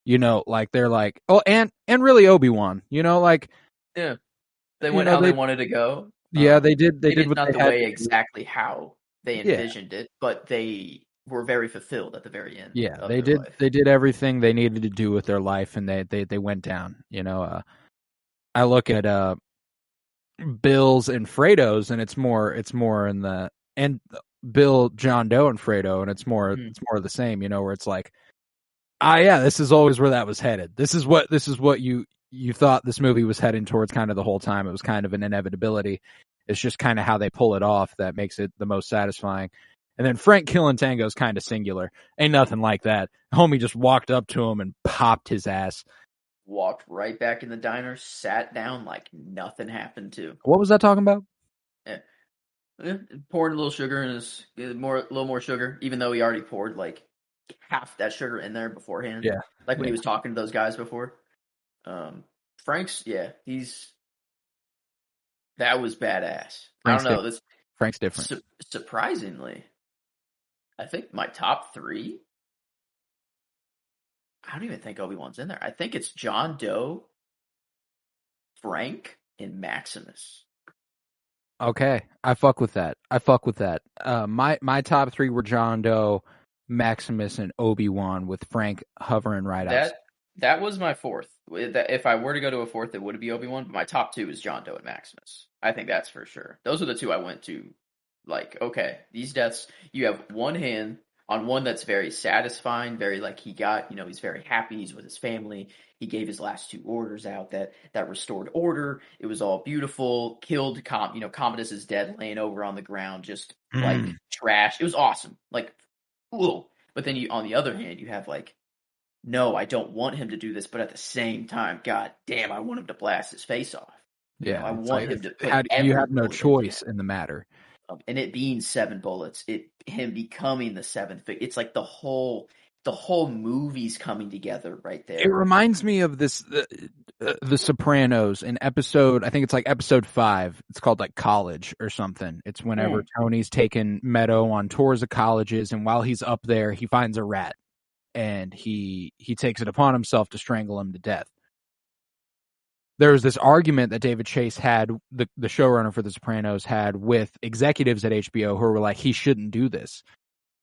You know, like, they're like, and really Obi-Wan, you know, like. Yeah. They went how they wanted to go. Yeah, they did. They did not the way exactly how they envisioned it, but they were very fulfilled at the very end. Yeah, of they their did. life. They did everything they needed to do with their life, and they went down. I look at Bill's and Fredo's, and it's more in the and Bill, John Doe, and Fredo, and it's more of the same. Where it's like, yeah, this is always where that was headed. This is what you thought this movie was heading towards kind of the whole time. It was kind of an inevitability. It's just kind of how they pull it off that makes it the most satisfying. And then Frank killing Tango is kind of singular. Ain't nothing like that. Homie just walked up to him and popped his ass. Walked right back in the diner, sat down like nothing happened to. What was that talking about? Poured a little sugar in his little more sugar, even though he already poured like half that sugar in there beforehand. Yeah, like when he was talking to those guys before. Frank's that was badass. I don't know. Frank's different. Surprisingly, I think my top 3. I don't even think Obi-Wan's in there. I think it's John Doe, Frank, and Maximus. Okay, I fuck with that. My top 3 were John Doe, Maximus, and Obi-Wan, with Frank hovering right outside. That was my 4th. If I were to go to a 4th, it would be Obi-Wan. But my top 2 is John Doe and Maximus. I think that's for sure. Those are the 2 I went to. Like, okay, these deaths. You have one hand on one that's very satisfying, very like he got. He's very happy. He's with his family. He gave his last 2 orders out that restored order. It was all beautiful. Killed Commodus is dead, laying over on the ground, just like trash. It was awesome. Like, ooh. But then on the other hand, you have like, no, I don't want him to do this, but at the same time, god damn, I want him to blast his face off. Yeah, I want him to. You have no choice in the matter. And it being 7 bullets, him becoming the 7th. It's like the whole movie's coming together right there. It reminds me of this, the Sopranos in episode. I think it's like episode 5. It's called like College or something. It's whenever Tony's taking Meadow on tours of colleges, and while he's up there, he finds a rat, and he takes it upon himself to strangle him to death. There was this argument that David Chase had, the showrunner for The Sopranos, had with executives at HBO who were like, he shouldn't do this.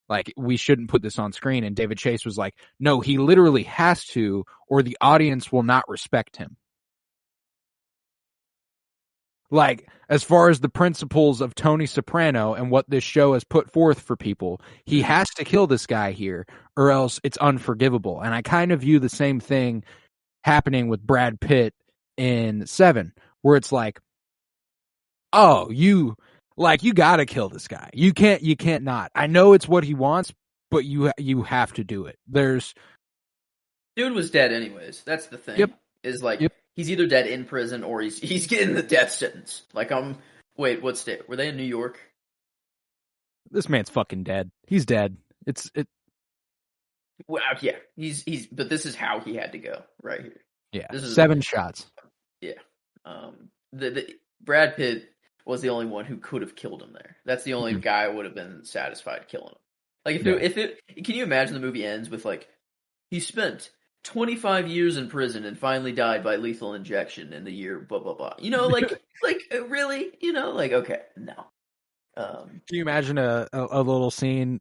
Like, we shouldn't put this on screen. And David Chase was like, no, he literally has to, or the audience will not respect him. Like, as far as the principles of Tony Soprano and what this show has put forth for people, he has to kill this guy here, or else it's unforgivable. And I kind of view the same thing happening with Brad Pitt in 7, where it's like, oh, you gotta kill this guy. You can't not. I know it's what he wants, but you have to do it. Dude was dead anyways. That's the thing. Yep. Is like, he's either dead in prison or he's getting the death sentence. Like, wait, what state? Were they in New York? This man's fucking dead. He's dead. Well, yeah. But this is how he had to go right here. Yeah. This is 7 shots. Yeah. The Brad Pitt was the only one who could have killed him there. That's the only guy who would have been satisfied killing him. Like, can you imagine the movie ends with like, he spent 25 years in prison and finally died by lethal injection in the year blah blah blah. Really? Okay, no. Can you imagine a little scene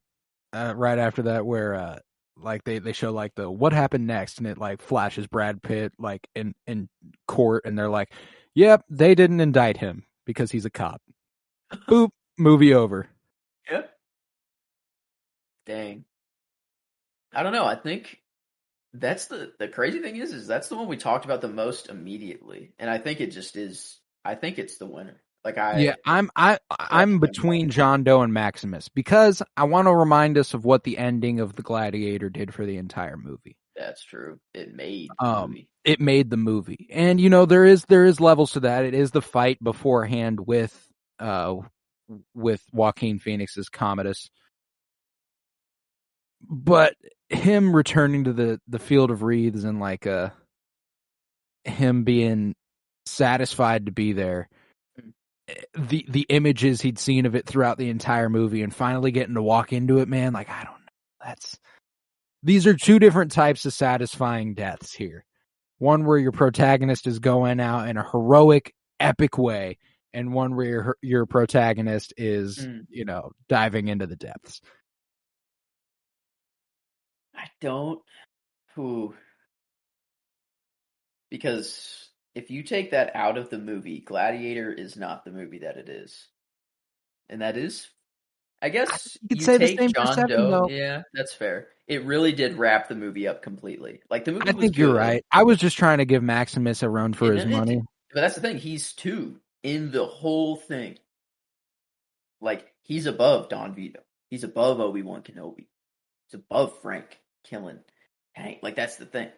right after that where like they show like the what happened next, and it like flashes Brad Pitt like in court, and they're like, yep, they didn't indict him because he's a cop. Boop, movie over. Yep. Dang. I don't know. I think that's the crazy thing is that's the one we talked about the most immediately, and I think it just is. I think it's the winner. Like I'm between John Doe and Maximus because I want to remind us of what the ending of The Gladiator did for the entire movie. That's true. It made the movie. It made the movie, and there is levels to that. It is the fight beforehand with Joaquin Phoenix's Commodus, but him returning to the Field of Wreaths and like him being satisfied to be there. The images he'd seen of it throughout the entire movie and finally getting to walk into it, man, like, I don't know. These are 2 different types of satisfying deaths here. One where your protagonist is going out in a heroic, epic way, and one where your protagonist is, diving into the depths. I don't. Who? Because if you take that out of the movie, Gladiator is not the movie that it is. And that is, I guess You could you say the take same for John Seven, Doe. though. Yeah, that's fair. It really did wrap the movie up completely. Like, the movie I was think you're good. right. I was just trying to give Maximus a run for his money. But that's the thing. He's 2 in the whole thing. Like, he's above Don Vito. He's above Obi-Wan Kenobi. He's above Frank killing Hank. Like, that's the thing.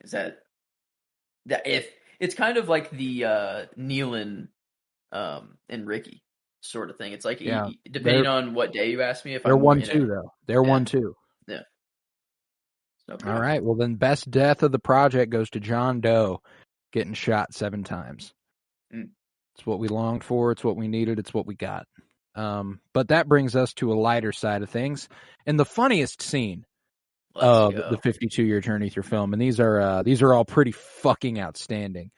Is that if it's kind of like the Nealon and Ricky sort of thing. It's like Yeah, depending on what day you ask me, if they're I'm more 1-2 in it. though. They're Yeah. 1-2. Yeah. So, All right. Well, then, best death of the project goes to John Doe, getting shot 7 times. It's what we longed for. It's what we needed. It's what we got. But that brings us to a lighter side of things, and the funniest scene of the 52-year journey through film. And these are all pretty fucking outstanding.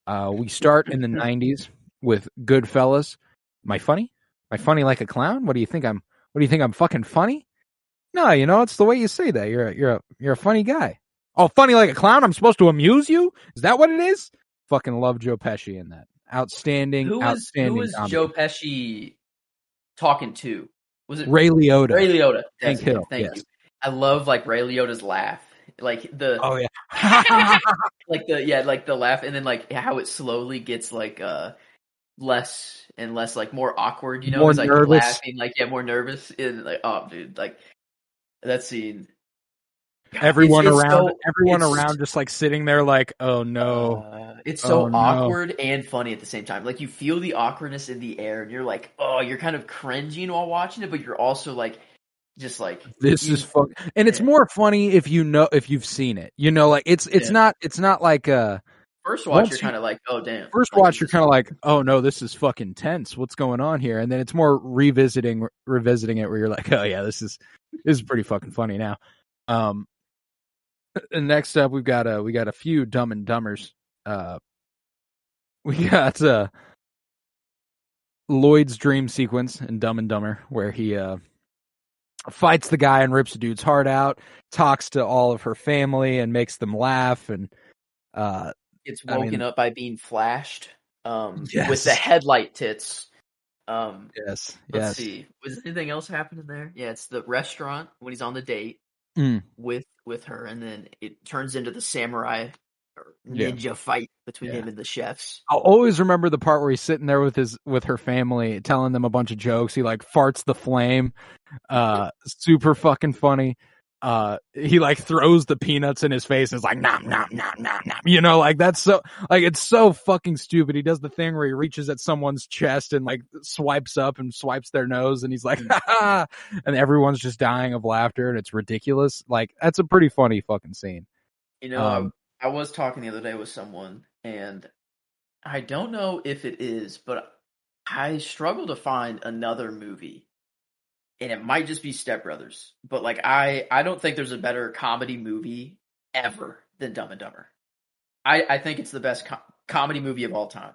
We start in the 90s with Goodfellas. Am I funny? Am I funny like a clown? What do you think I'm fucking funny? No, it's the way you say that. You're a funny guy. Oh, funny like a clown? I'm supposed to amuse you? Is that what it is? Fucking love Joe Pesci in that. Outstanding. Who was comedy. Joe Pesci talking to? Was it Ray Liotta? Ray Liotta. That's Hank Hill. Thank you. I love like Ray Liotta's laugh. Like the Oh yeah. like the laugh, and then like how it slowly gets like less and less, like more awkward, More he's like nervous. laughing, like more nervous, and like, oh dude, like that scene. God, Everyone it's around just like sitting there like, oh no. It's so no. awkward and funny at the same time. Like you feel the awkwardness in the air, and you're like, oh, you're kind of cringing while watching it, but you're also like, just like, this is fun. And it's more funny if you've seen it. Like it's not like first watch you're kind of like, oh damn. First watch you're kind of like, oh no, this is fucking tense. What's going on here? And then it's more revisiting it where you're like, oh yeah, this is pretty fucking funny now. And next up we got a few Dumb and Dumbers. We got Lloyd's dream sequence in Dumb and Dumber where he fights the guy and rips the dude's heart out, talks to all of her family and makes them laugh, and gets woken up by being flashed yes. with the headlight tits. Let's see. Was anything else happening there? Yeah, it's the restaurant when he's on the date with her, and then it turns into the samurai or ninja fight between him and the chefs. I'll always remember the part where he's sitting there with her family, telling them a bunch of jokes. He like farts the flame. Super fucking funny. He like throws the peanuts in his face and is like nom nom nom nom nom. Like that's so like it's so fucking stupid. He does the thing where he reaches at someone's chest and like swipes up and swipes their nose, and he's like ha, and everyone's just dying of laughter, and it's ridiculous. Like that's a pretty funny fucking scene. I was talking the other day with someone, and I don't know if it is, but I struggle to find another movie. And it might just be Step Brothers, but like I don't think there's a better comedy movie ever than Dumb and Dumber. I think it's the best comedy movie of all time.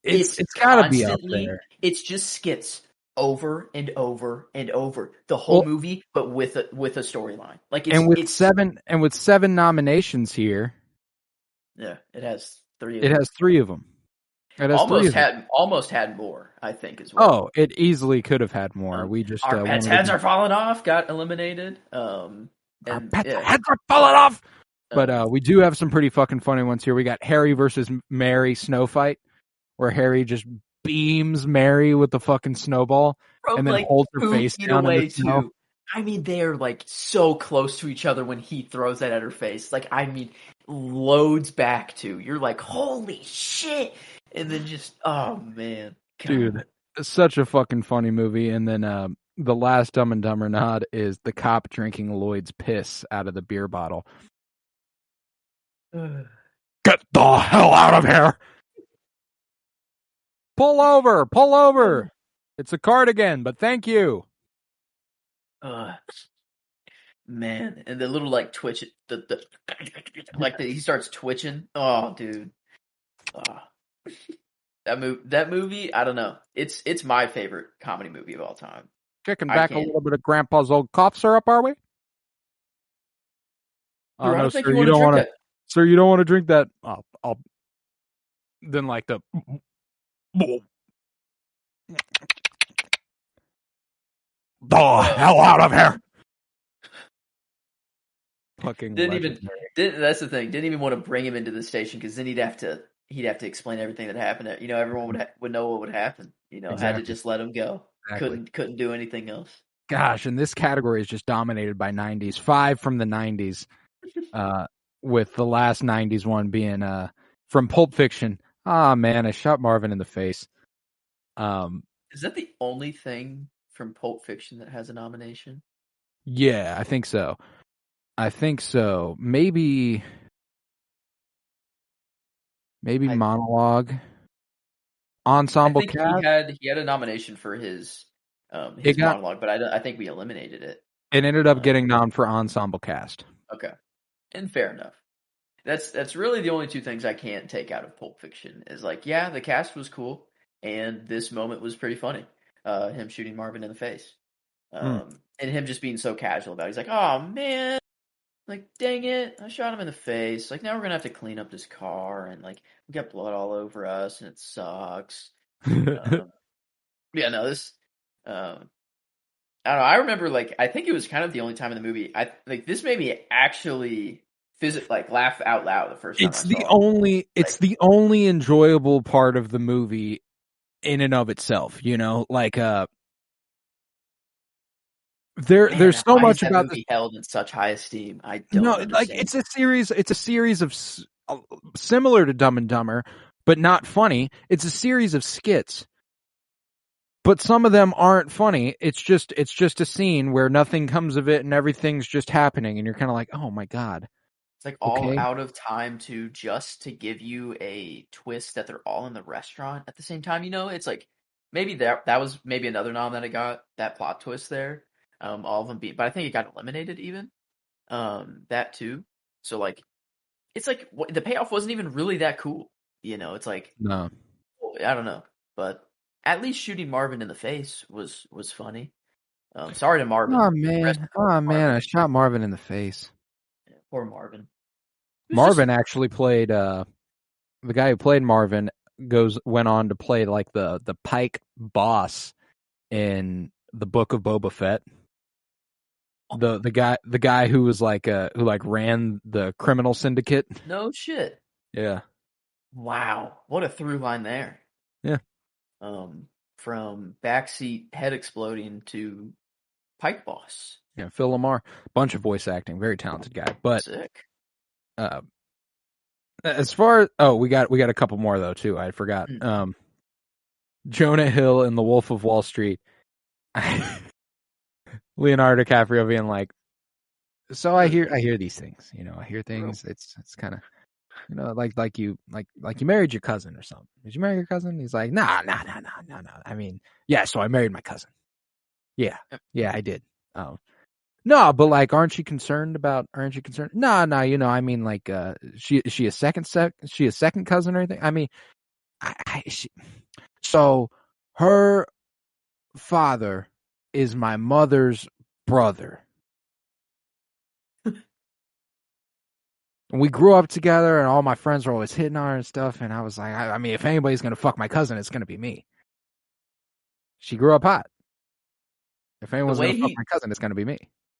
It's gotta be up there. It's just skits over and over and over the whole movie, but with a storyline. Like with 7 nominations here. Yeah, it has 3. It has 3 of them. Almost had more, I think, as well. Oh, it easily could have had more. We just our pets' heads are falling off. Got eliminated. Our pets' heads are falling off. But we do have some pretty fucking funny ones here. We got Harry versus Mary snow fight, where Harry just beams Mary with the fucking snowball and then like, holds her face down in the snow. Too. I mean, they are like so close to each other when he throws that at her face. Like, I mean, loads back to. You're like, holy shit. And then just, oh man. God. Dude, it's such a fucking funny movie. And then the last Dumb and Dumber nod is the cop drinking Lloyd's piss out of the beer bottle. Get the hell out of here! Pull over! It's a cardigan, but thank you. Man, and the little like twitch, he starts twitching. Oh, dude. That movie, I don't know. It's my favorite comedy movie of all time. Kicking back a little bit of Grandpa's old cough syrup, are we? Oh I no, don't think sir, you you want to don't drink want to. that. Sir, you don't want to drink that. I'll then like the. The hell out of here! Fucking Didn't even. legendary. That's the thing. Didn't even want to bring him into the station because then he'd have to explain everything that happened. You know, everyone would know what would happen. You know, had to Exactly. just let him go. Exactly. Couldn't do anything else. Gosh, and this category is just dominated by 90s. 5 from the 90s, with the last 90s one being from Pulp Fiction. Ah, man, I shot Marvin in the face. Is that the only thing from Pulp Fiction that has a nomination? Yeah, I think so. Maybe monologue. I Ensemble think he cast. had a nomination for his It got monologue, but I think we eliminated it. it ended up getting nom for ensemble cast. Okay, and fair enough. That's really the only two things I can't take out of Pulp Fiction is like, yeah, the cast was cool, and this moment was pretty funny. Him shooting Marvin in the face, and him just being so casual about it. He's like, oh man, like dang it, I shot him in the face. Like now we're gonna have to clean up this car, and like we got blood all over us, and it sucks. Yeah, no, this. I don't know. I remember, like, I think it was kind of the only time in the movie. This made me actually laugh out loud the first time It's I the saw it. it's the only enjoyable part of the movie in and of itself, you know, like there's so why much is that about movie held in such high esteem? I no, don't like understand. it's a series of similar to Dumb and Dumber, but not funny. It's a series of skits. But some of them aren't funny. It's just a scene where nothing comes of it and everything's just happening and you're kind of like, "Oh my god." It's like all Okay. out of time to give you a twist that they're all in the restaurant at the same time. You know, it's like maybe that was maybe another nom that I got, that plot twist there. All of them but I think it got eliminated even. That too. So like, it's like the payoff wasn't even really that cool. You know, it's like, No. I don't know, but at least shooting Marvin in the face was funny. Sorry to Marvin. Oh man. Oh man, I shot Marvin in the face. Yeah, poor Marvin. Marvin actually played the guy who played Marvin went on to play like the Pike boss in the Book of Boba Fett. The guy who was like who like ran the criminal syndicate. No shit. Yeah. Wow, what a through line there. Yeah. From backseat head exploding to Pike boss. Yeah, Phil Lamar, bunch of voice acting, very talented guy. But sick. As far as we got a couple more though too. I forgot. Jonah Hill in The Wolf of Wall Street. Leonardo DiCaprio being like, so I hear these things, you know, I hear things. It's kind of, you know, like you married your cousin or something. Did you marry your cousin? He's like, nah. I mean, yeah, so I married my cousin. Yeah, I did. Oh, no, but like, aren't you concerned? No, you know, I mean, like, she a second cousin or anything? I mean, so her father is my mother's brother. And we grew up together and all my friends were always hitting on her and stuff. And I was like, I mean, if anybody's going to fuck my cousin, it's going to be me. She grew up hot. If anyone's going to fuck my cousin, it's going to be me.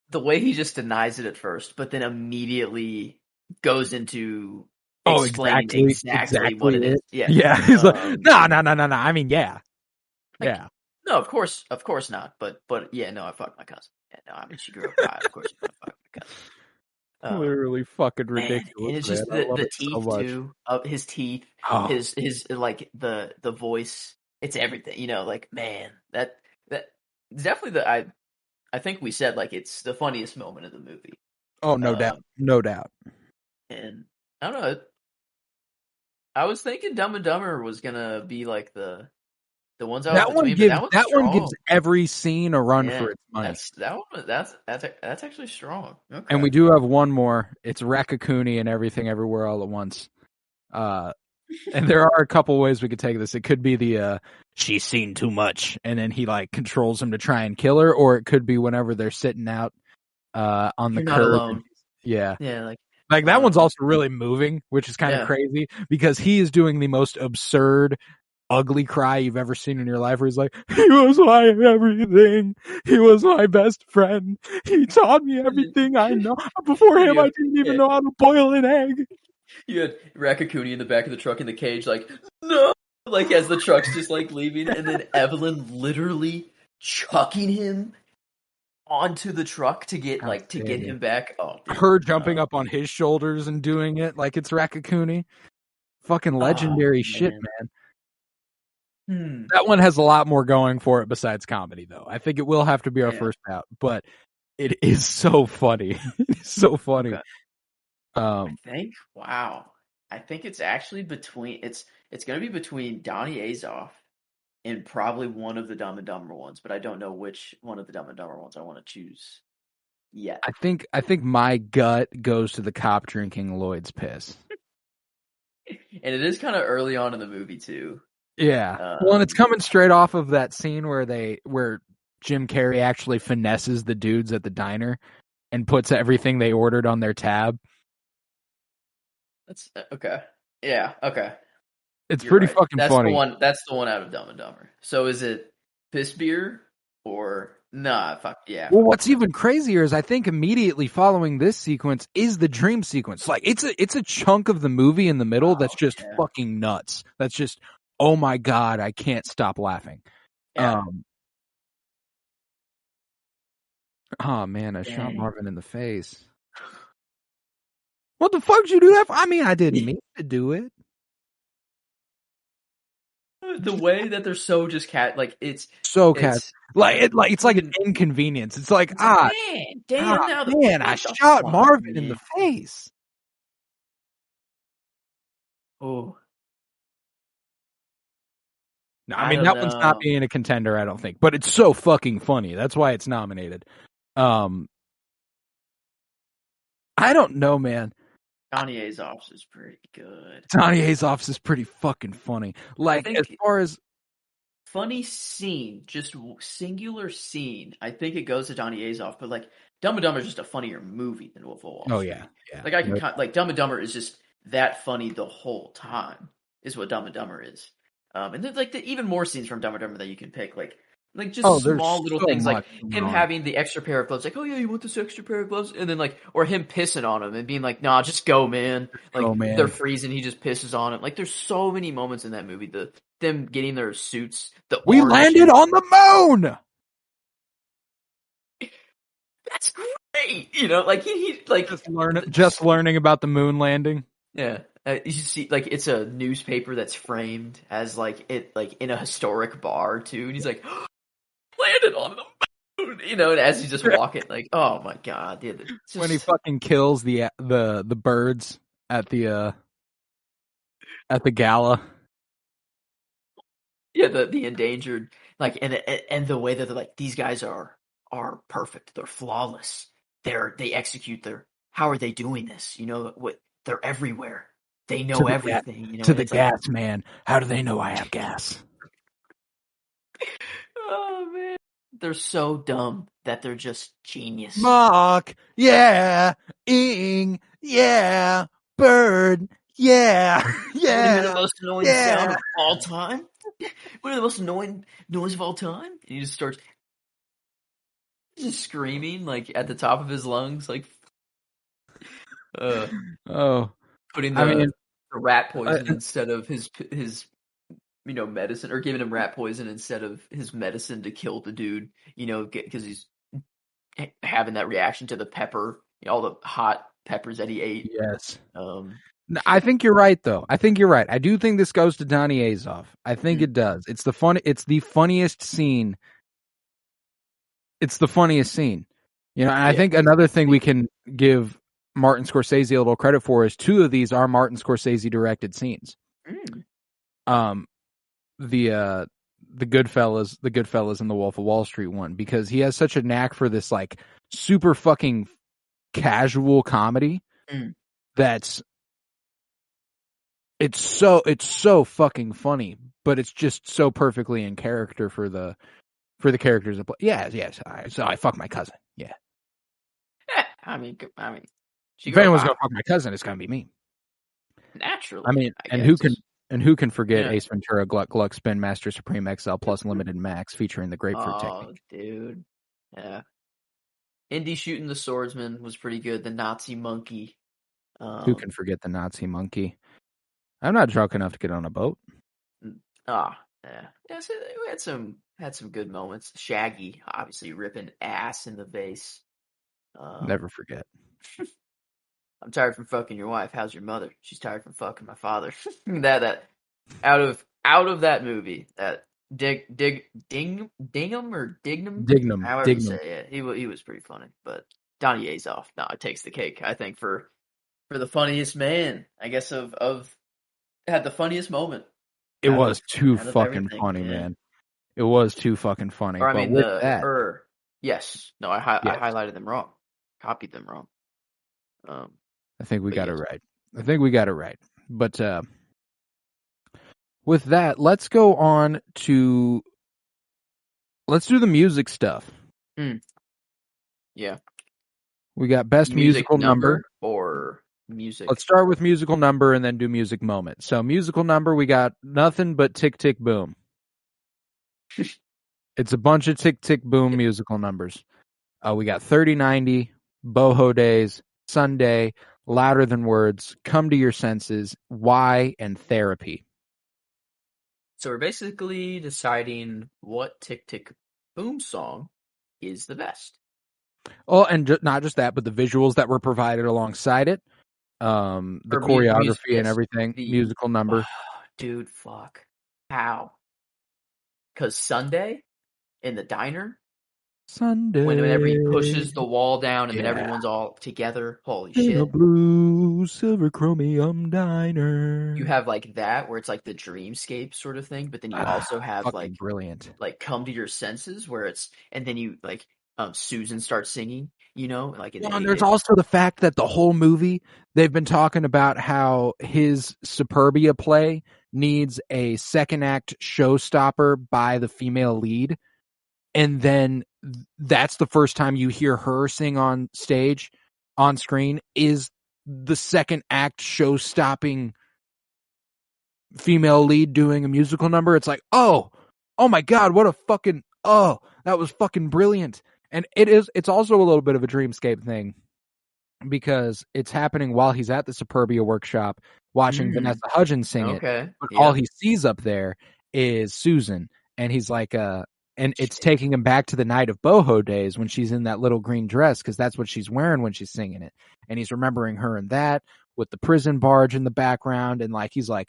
The way he just denies it at first, but then immediately goes into explaining exactly what it is. Yeah. He's like, no. I mean, yeah. Like, yeah. No, of course not. But yeah, no, I fucked my cousin. Yeah, no, I mean, she grew up hot. Of course, you're gonna fuck my cousin. Literally fucking ridiculous. And it's just the teeth so too. His teeth, his like the voice. It's everything. You know, like man, that definitely I think we said like it's the funniest moment of the movie. Oh, no doubt. And I don't know. I was thinking Dumb and Dumber was gonna be like the ones I was between, but that one gives every scene a run for its money. That's actually strong. Okay. And we do have one more. It's Raccacoonie and Everything Everywhere All at Once. And there are a couple ways we could take this. It could be the she's seen too much, and then he like controls him to try and kill her, or it could be whenever they're sitting out on the curb. Yeah. Yeah, Like that one's also really moving, which is kind of Yeah. crazy because he is doing the most absurd, ugly cry you've ever seen in your life where he's like, he was my everything. He was my best friend. He taught me everything I know. Before him, I didn't even know how to boil an egg. You had Raccacoonie in the back of the truck in the cage, like, no! Like, as the truck's just, like, leaving, and then Evelyn literally chucking him onto the truck to get him back. Oh, dude. Her jumping up on his shoulders and doing it like it's Raccacoonie. Fucking legendary shit, man. That one has a lot more going for it besides comedy, though. I think it will have to be our first out, but it is so funny. It's so funny. Okay. I think it's actually between it's going to be between Donnie Azoff and probably one of the Dumb and Dumber ones, but I don't know which one of the Dumb and Dumber ones I want to choose yet. I think my gut goes to the cop drinking Lloyd's piss. And it is kind of early on in the movie too. Yeah. Well, and it's coming straight off of that scene where Jim Carrey actually finesses the dudes at the diner and puts everything they ordered on their tab. That's okay. Yeah, okay. It's pretty fucking funny. That's the one out of Dumb and Dumber. So is it piss beer or nah? Fuck yeah. Well, what's even crazier is I think immediately following this sequence is the dream sequence. Like it's a chunk of the movie in the middle that's just fucking nuts. That's just, oh my god, I can't stop laughing. Yeah. Oh man, I shot Marvin in the face. What the fuck did you do that for? I mean, I didn't mean to do it. The way that they're so just it's like an inconvenience. It's like man, I shot Marvin in the face. Oh. No, I mean that one's not being a contender, I don't think, but it's so fucking funny. That's why it's nominated. I don't know, man. Donnie Azoff's is pretty good. Donnie Azoff's is pretty fucking funny. Like, as far as funny scene, just singular scene, I think it goes to Donnie Azoff. But like, Dumb and Dumber is just a funnier movie than Wolf of Wall Street. Oh yeah. Like I can like Dumb and Dumber is just that funny the whole time. Is what Dumb and Dumber is. And there's like even more scenes from Dumb and Dumber that you can pick. Like just small little things like him having the extra pair of gloves. Like, oh yeah, you want this extra pair of gloves? And then like, or him pissing on him and being like, nah, just go, man. Like they're freezing, he just pisses on him. Like there's so many moments in that movie. Them getting their suits. We landed on the moon. That's great. You know, like he like just learning about the moon landing. Yeah. You see, like it's a newspaper that's framed as like in a historic bar too, and he's like, landed on the moon, you know, and as he's just walking, like, oh my god, yeah, when he fucking kills the birds at the gala. Yeah, the endangered, like, and the way that they're like, these guys are perfect, they're flawless, they execute how are they doing this? You know what? They're everywhere. They know everything. You know, to the gas, man. How do they know I have gas? Oh man, they're so dumb that they're just genius. Mock, yeah, ing, yeah, bird, yeah, yeah. One of the most annoying sound of all time. One of the most annoying noise of all time. And he just starts screaming like at the top of his lungs, like. Putting the rat poison instead of his medicine, or giving him rat poison instead of his medicine to kill the dude, you know, because he's having that reaction to the pepper, all the hot peppers that he ate. Yes. I think you're right, though. I think you're right. I do think this goes to Donnie Azoff. I think it does. It's the funniest scene. It's the funniest scene. You know, and I think another thing we can give Martin Scorsese a little credit for is 2 of these are Martin Scorsese directed scenes. The Goodfellas and the Wolf of Wall Street one, because he has such a knack for this like super fucking casual comedy that's it's so fucking funny, but it's just so perfectly in character for the characters that play. Yes. So I fuck my cousin. Yeah. I mean, She If goes, anyone's "Wow, gonna fuck my cousin, it's gonna be me. I naturally, mean, I and guess." who can forget Yeah. Ace Ventura Gluck Gluck Spin Master Supreme XL Plus Limited Max featuring the grapefruit Oh, technique? dude. Yeah. Indy shooting the swordsman was pretty good. The Nazi monkey. Who can forget the Nazi monkey? I'm not drunk enough to get on a boat. Yeah. Yeah, so we had some good moments. Shaggy, obviously ripping ass in the vase. Never forget. I'm tired from fucking your wife. How's your mother? She's tired from fucking my father. that out of that movie, that Dingham or Dignam, however you say Dignum. it. He was pretty funny, but Donnie Azoff, no, it takes the cake. I think for the funniest man, I guess of had the funniest moment It was too out of fucking everything. funny, Yeah. man. It was too fucking funny. Or I But mean with that, yes, no, I yes, highlighted them wrong, copied them wrong. I think we But got it yes. right. I think we got it right. But with that, let's go on to let's do the music stuff. Yeah. We got best Music musical number. number or music? Let's start with musical number and then do music moment. So musical number, we got nothing but Tick Tick Boom. It's a bunch of Tick Tick Boom musical numbers. We got 3090, Boho Days, Sunday, Louder Than Words, Come to Your Senses, Why, and Therapy. So we're basically deciding what Tick Tick Boom song is the best. Oh, and not just that, but the visuals that were provided alongside it, the Or choreography and yes, everything, musical number. dude, fuck. How? Because Sunday in the diner, Sunday. whenever he pushes the wall down and then Yeah. everyone's all together, holy In a shit. blue silver chromium diner. You have like that where it's like the dreamscape sort of thing, but then you also have fucking brilliant. like Come to Your Senses where it's, and then you like Susan starts singing, like And there's also the fact that the whole movie they've been talking about how his Superbia play needs a second act showstopper by the female lead, and then that's the first time you hear her sing on stage, on screen, is the second act show-stopping female lead doing a musical number. It's like, oh my god, what a fucking, that was fucking brilliant. And it's also a little bit of a dreamscape thing because it's happening while he's at the Superbia workshop watching Vanessa Hudgens sing it. But all he sees up there is Susan, and he's like, and it's taking him back to the night of Boho Days when she's in that little green dress, because that's what she's wearing when she's singing it. And he's remembering her in that with the prison barge in the background, and like he's like,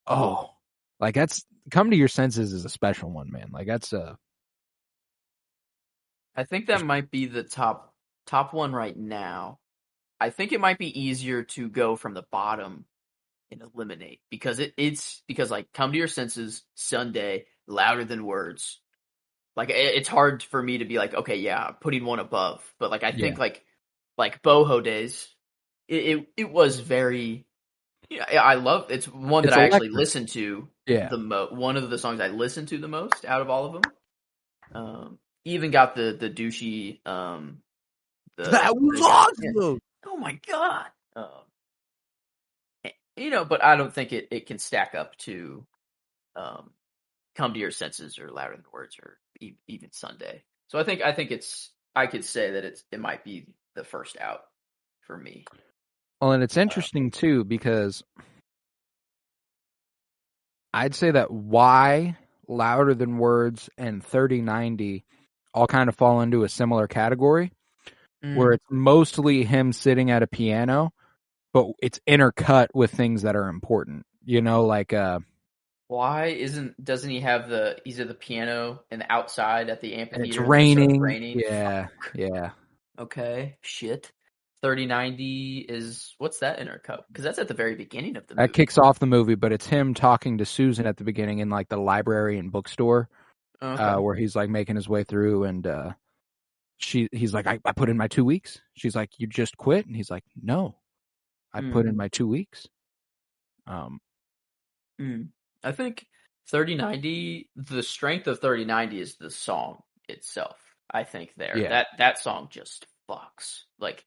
oh, like that's Come to Your Senses is a special one, man. Like that's I think that might be the top one right now. I think it might be easier to go from the bottom and eliminate because it's because like Come to Your Senses, Sunday, Louder Than Words. Like it's hard for me to be like, okay, yeah, putting one above, but like I think like Boho Days, it was very. Yeah, I love it's one that I actually listened to. Yeah, one of the songs I listened to the most out of all of them. Even got the douchey. That was awesome. Oh my god. But I don't think it can stack up to Come to Your Senses or Louder Than Words or even Sunday. So I think I could say that it might be the first out for me. Well, and it's interesting too because I'd say that Why, Louder Than Words, and 3090 all kind of fall into a similar category where it's mostly him sitting at a piano, but it's intercut with things that are important. Like Why doesn't he have he's at the piano and outside at the amphitheater? And it's raining. Raining. Yeah, yeah. Okay, shit. 3090 is what's that intercut? Because that's at the very beginning of the movie. That kicks off the movie, but it's him talking to Susan at the beginning in like the library and bookstore, where he's like making his way through, and he's like, I put in my 2 weeks. She's like, you just quit, and he's like, no, I put in my 2 weeks. I think 3090. The strength of 3090 is the song itself. I think that song just fucks like.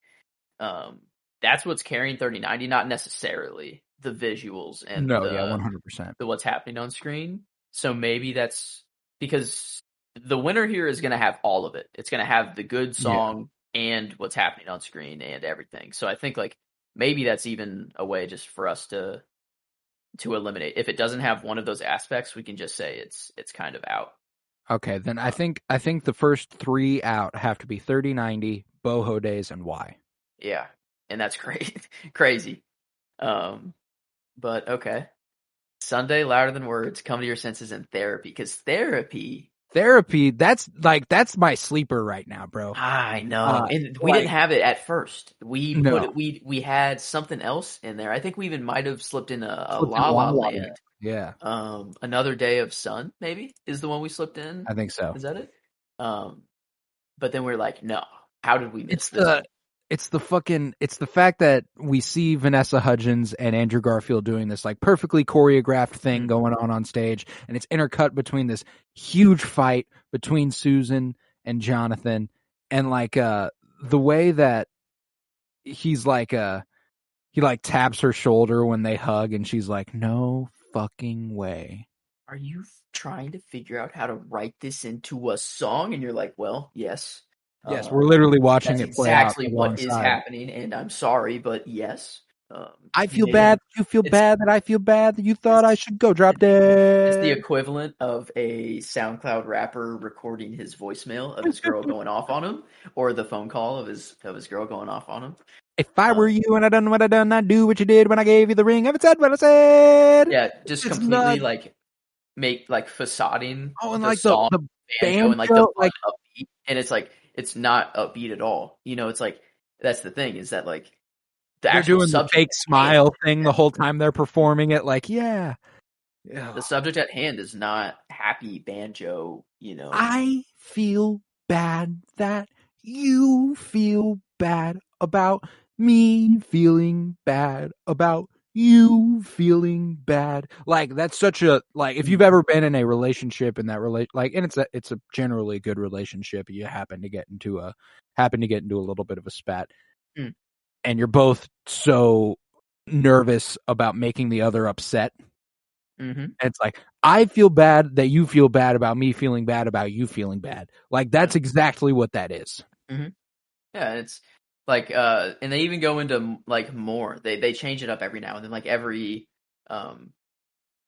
that's what's carrying 3090, not necessarily the visuals and No, yeah, 100%. the what's happening on screen. So maybe that's because the winner here is going to have all of it. It's going to have the good song and what's happening on screen and everything. So I think like maybe that's even a way just for us to eliminate. If it doesn't have one of those aspects, we can just say it's kind of out. Okay, then I think the first 3 out have to be 3090, Boho Days, and Why. Yeah, and that's great, crazy. But okay, Sunday, Louder Than Words, Come to Your Senses, and Therapy. Because Therapy, that's my sleeper right now, bro. I know, and we didn't have it at first. We put it. We had something else in there. I think we even might have slipped in a La La Land. Yeah. Another Day of Sun, maybe, is the one we slipped in. I think so. Is that it? But then we're like, no. How did we miss this? It's the fact that we see Vanessa Hudgens and Andrew Garfield doing this like perfectly choreographed thing going on stage, and it's intercut between this huge fight between Susan and Jonathan, and like the way that he's like he like taps her shoulder when they hug, and she's like, no fucking way. Are you trying to figure out how to write this into a song? And you're like, well, yes. Yes, we're literally watching it play out. Exactly what is happening, and I'm sorry, but yes. I feel bad. You feel bad that I feel bad that you thought I should go drop dead. It's the equivalent of a SoundCloud rapper recording his voicemail of his girl going off on him, or the phone call of his girl going off on him. If I were you and I done what I done, I'd do what you did when I gave you the ring. I haven't said what I said. Yeah, just it's completely like make like facading. Oh, and the like song, the banjo, and like the like upbeat, and it's like it's not upbeat at all. You know, it's like that's the thing is that like they're doing the fake smile thing the whole time they're performing it. Like, yeah. The subject at hand is not happy banjo. You know, I feel bad that you feel bad about me feeling bad about you feeling bad. Like that's such a like if you've ever been in a relationship in that like and it's a generally good relationship, you happen to get into a little bit of a spat and you're both so nervous about making the other upset. And it's like I feel bad that you feel bad about me feeling bad about you feeling bad. Like that's exactly what that is. Yeah, it's like and they even go into like more. They change it up every now and then. Like every I don't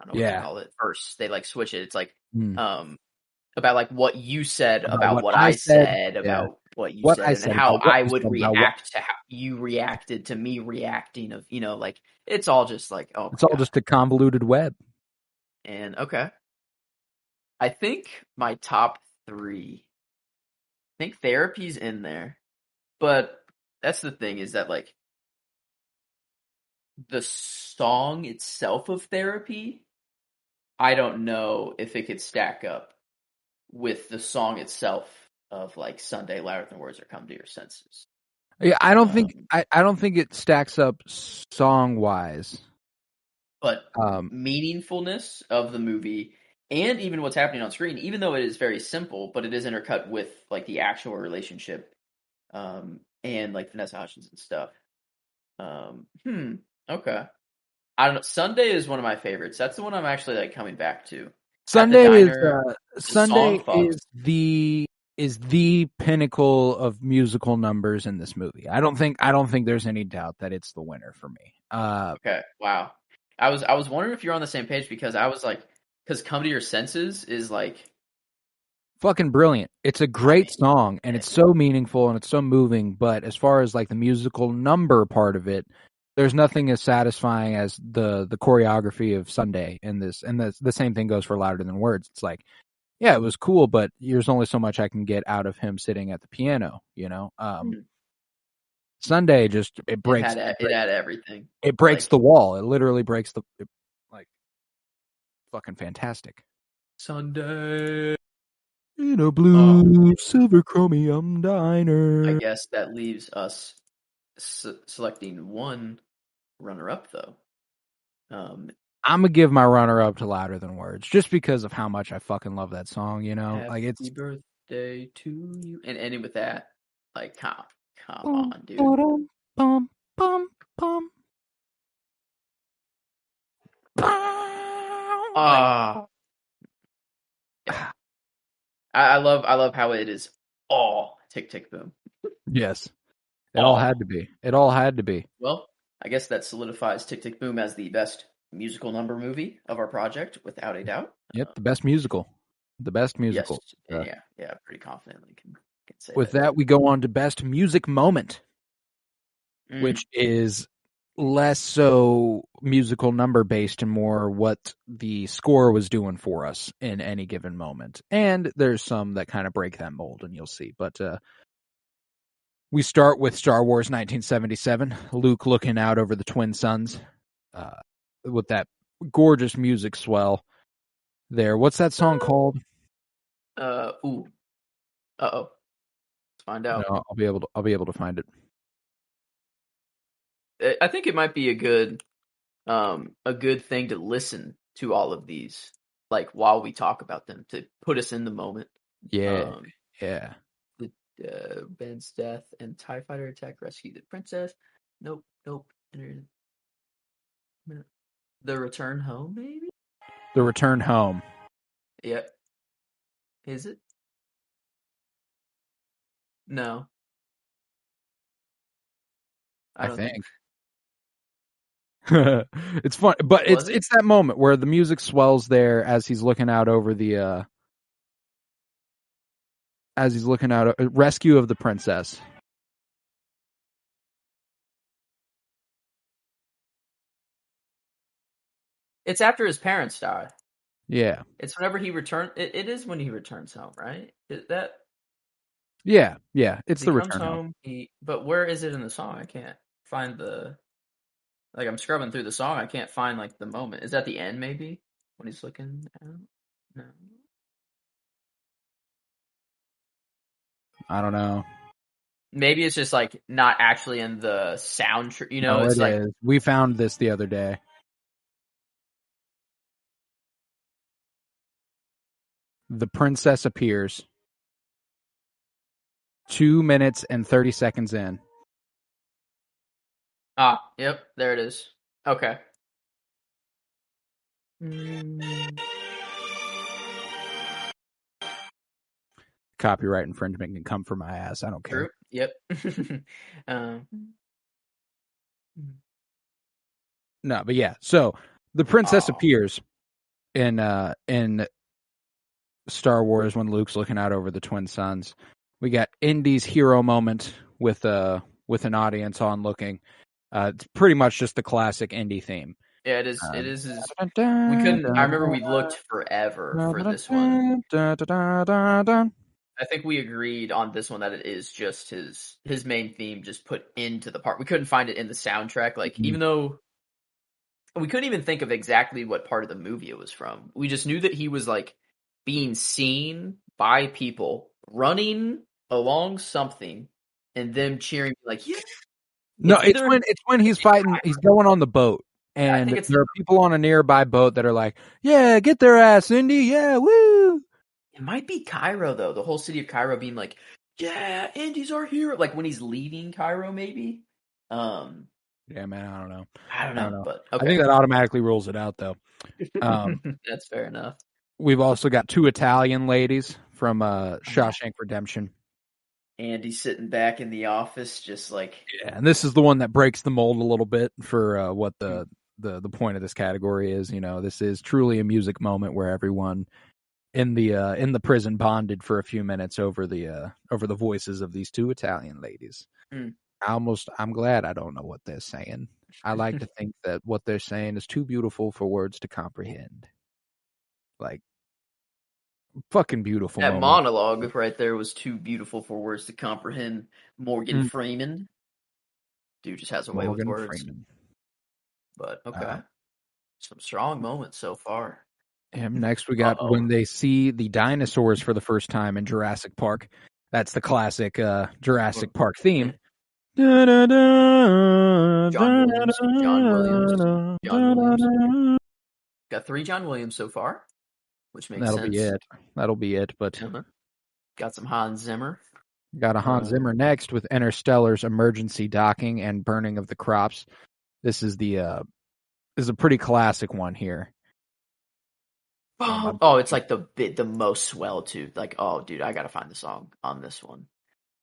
know what they call it. Verse they like switch it. It's like about like what you said about what I said about what you said and how I would react to how you reacted to me reacting of like it's all just like it's all just a convoluted web. And okay, I think my top 3. I think Therapy's in there, but that's the thing is that like the song itself of Therapy, I don't know if it could stack up with the song itself of like Sunday, Louder Than Words, or Come to Your Senses. Yeah, I don't think it stacks up song wise, but meaningfulness of the movie and even what's happening on screen, even though it is very simple, but it is intercut with like the actual relationship, and like Vanessa Hudgens and stuff. Okay. I don't know. Sunday is one of my favorites. That's the one I'm actually like coming back to. Sunday is the pinnacle of musical numbers in this movie. I don't think there's any doubt that it's the winner for me. Okay. Wow. I was wondering if you're on the same page because I was like, because Come to Your Senses is like fucking brilliant. It's a great song and it's so meaningful and it's so moving. But as far as like the musical number part of it, there's nothing as satisfying as the choreography of Sunday in this. And the same thing goes for Louder Than Words. It's like, yeah, it was cool, but there's only so much I can get out of him sitting at the piano, you know? Sunday just, it breaks. It had everything. It breaks the wall. It literally breaks like, fucking fantastic. Sunday. In a blue silver chromium diner. I guess that leaves us selecting one runner-up, though. I'm gonna give my runner-up to Louder Than Words, just because of how much I fucking love that song. You know, like it's Happy birthday to you, and ending with that, like, come on, dude. Bum, bum. Yeah. I love how it is all Tick Tick Boom. Yes. It all had to be. It all had to be. Well, I guess that solidifies Tick Tick Boom as the best musical number movie of our project, without a doubt. Yep, the best musical. The best musical. Yes. Yeah, pretty confidently can say With that, we go on to best music moment, which is less so musical number based and more what the score was doing for us in any given moment. And there's some that kind of break that mold, and you'll see. But we start with Star Wars 1977, Luke looking out over the twin suns with that gorgeous music swell there. What's that song called? Uh-oh. Let's find out. No, I'll be able to find it. I think it might be a good thing to listen to all of these, like, while we talk about them, to put us in the moment. Yeah. Ben's death and TIE fighter attack rescue the princess. Nope. The return home, maybe? The return home. Yep. Is it? No. I don't think. It's fun, but it's that moment where the music swells there as he's looking out over the rescue of the princess. It's after his parents die. Yeah. It's whenever he returns. It is when he returns home, right? Yeah. It's the return home. But where is it in the song? I can't find the. Like, I'm scrubbing through the song. I can't find, like, the moment. Is that the end, maybe? When he's looking out? No. I don't know. Maybe it's just, like, not actually in the soundtrack. You know, no, it's like. Is. We found this the other day. The princess appears 2 minutes and 30 seconds in. Yep, there it is. Okay. Copyright infringement can come for my ass. I don't care. True. Yep. No, but yeah. So the princess appears in Star Wars when Luke's looking out over the twin suns. We got Indy's hero moment with an audience on looking. It's pretty much just the classic Indy theme. Yeah, it is. It is. We couldn't. I remember we looked forever for this one. I think we agreed on this one that it is just his main theme, just put into the part. We couldn't find it in the soundtrack. Like, even though we couldn't even think of exactly what part of the movie it was from. We just knew that he was, like, being seen by people running along something and them cheering, like, yeah. No, it's when he's fighting. He's going on the boat, and there are people on a nearby boat that are like, "Yeah, get their ass, Indy! Yeah, woo!" It might be Cairo, though. The whole city of Cairo being like, "Yeah, Indy's our hero." Like when he's leaving Cairo, maybe. Yeah, man, I don't know. I don't know, but okay. I think that automatically rules it out, though. That's fair enough. We've also got two Italian ladies from Shawshank Redemption. Andy sitting back in the office, just like, yeah, and this is the one that breaks the mold a little bit for what the point of this category is. You know, this is truly a music moment where everyone in the prison bonded for a few minutes over the voices of these two Italian ladies. I'm glad I don't know what they're saying. I like to think that what they're saying is too beautiful for words to comprehend. Like, fucking beautiful. That monologue right there was too beautiful for words to comprehend. Morgan Freeman. Dude just has a way with words. Freeman. But, okay. Some strong moments so far. And next we got when they see the dinosaurs for the first time in Jurassic Park. That's the classic Jurassic Park theme. John Williams. Got 3 John Williams so far, which makes sense. That'll be it. But got some Hans Zimmer. Got a Hans Zimmer next with Interstellar's emergency docking and burning of the crops. This is a pretty classic one here. It's like the most swell too. Like, oh, dude, I gotta find the song on this one.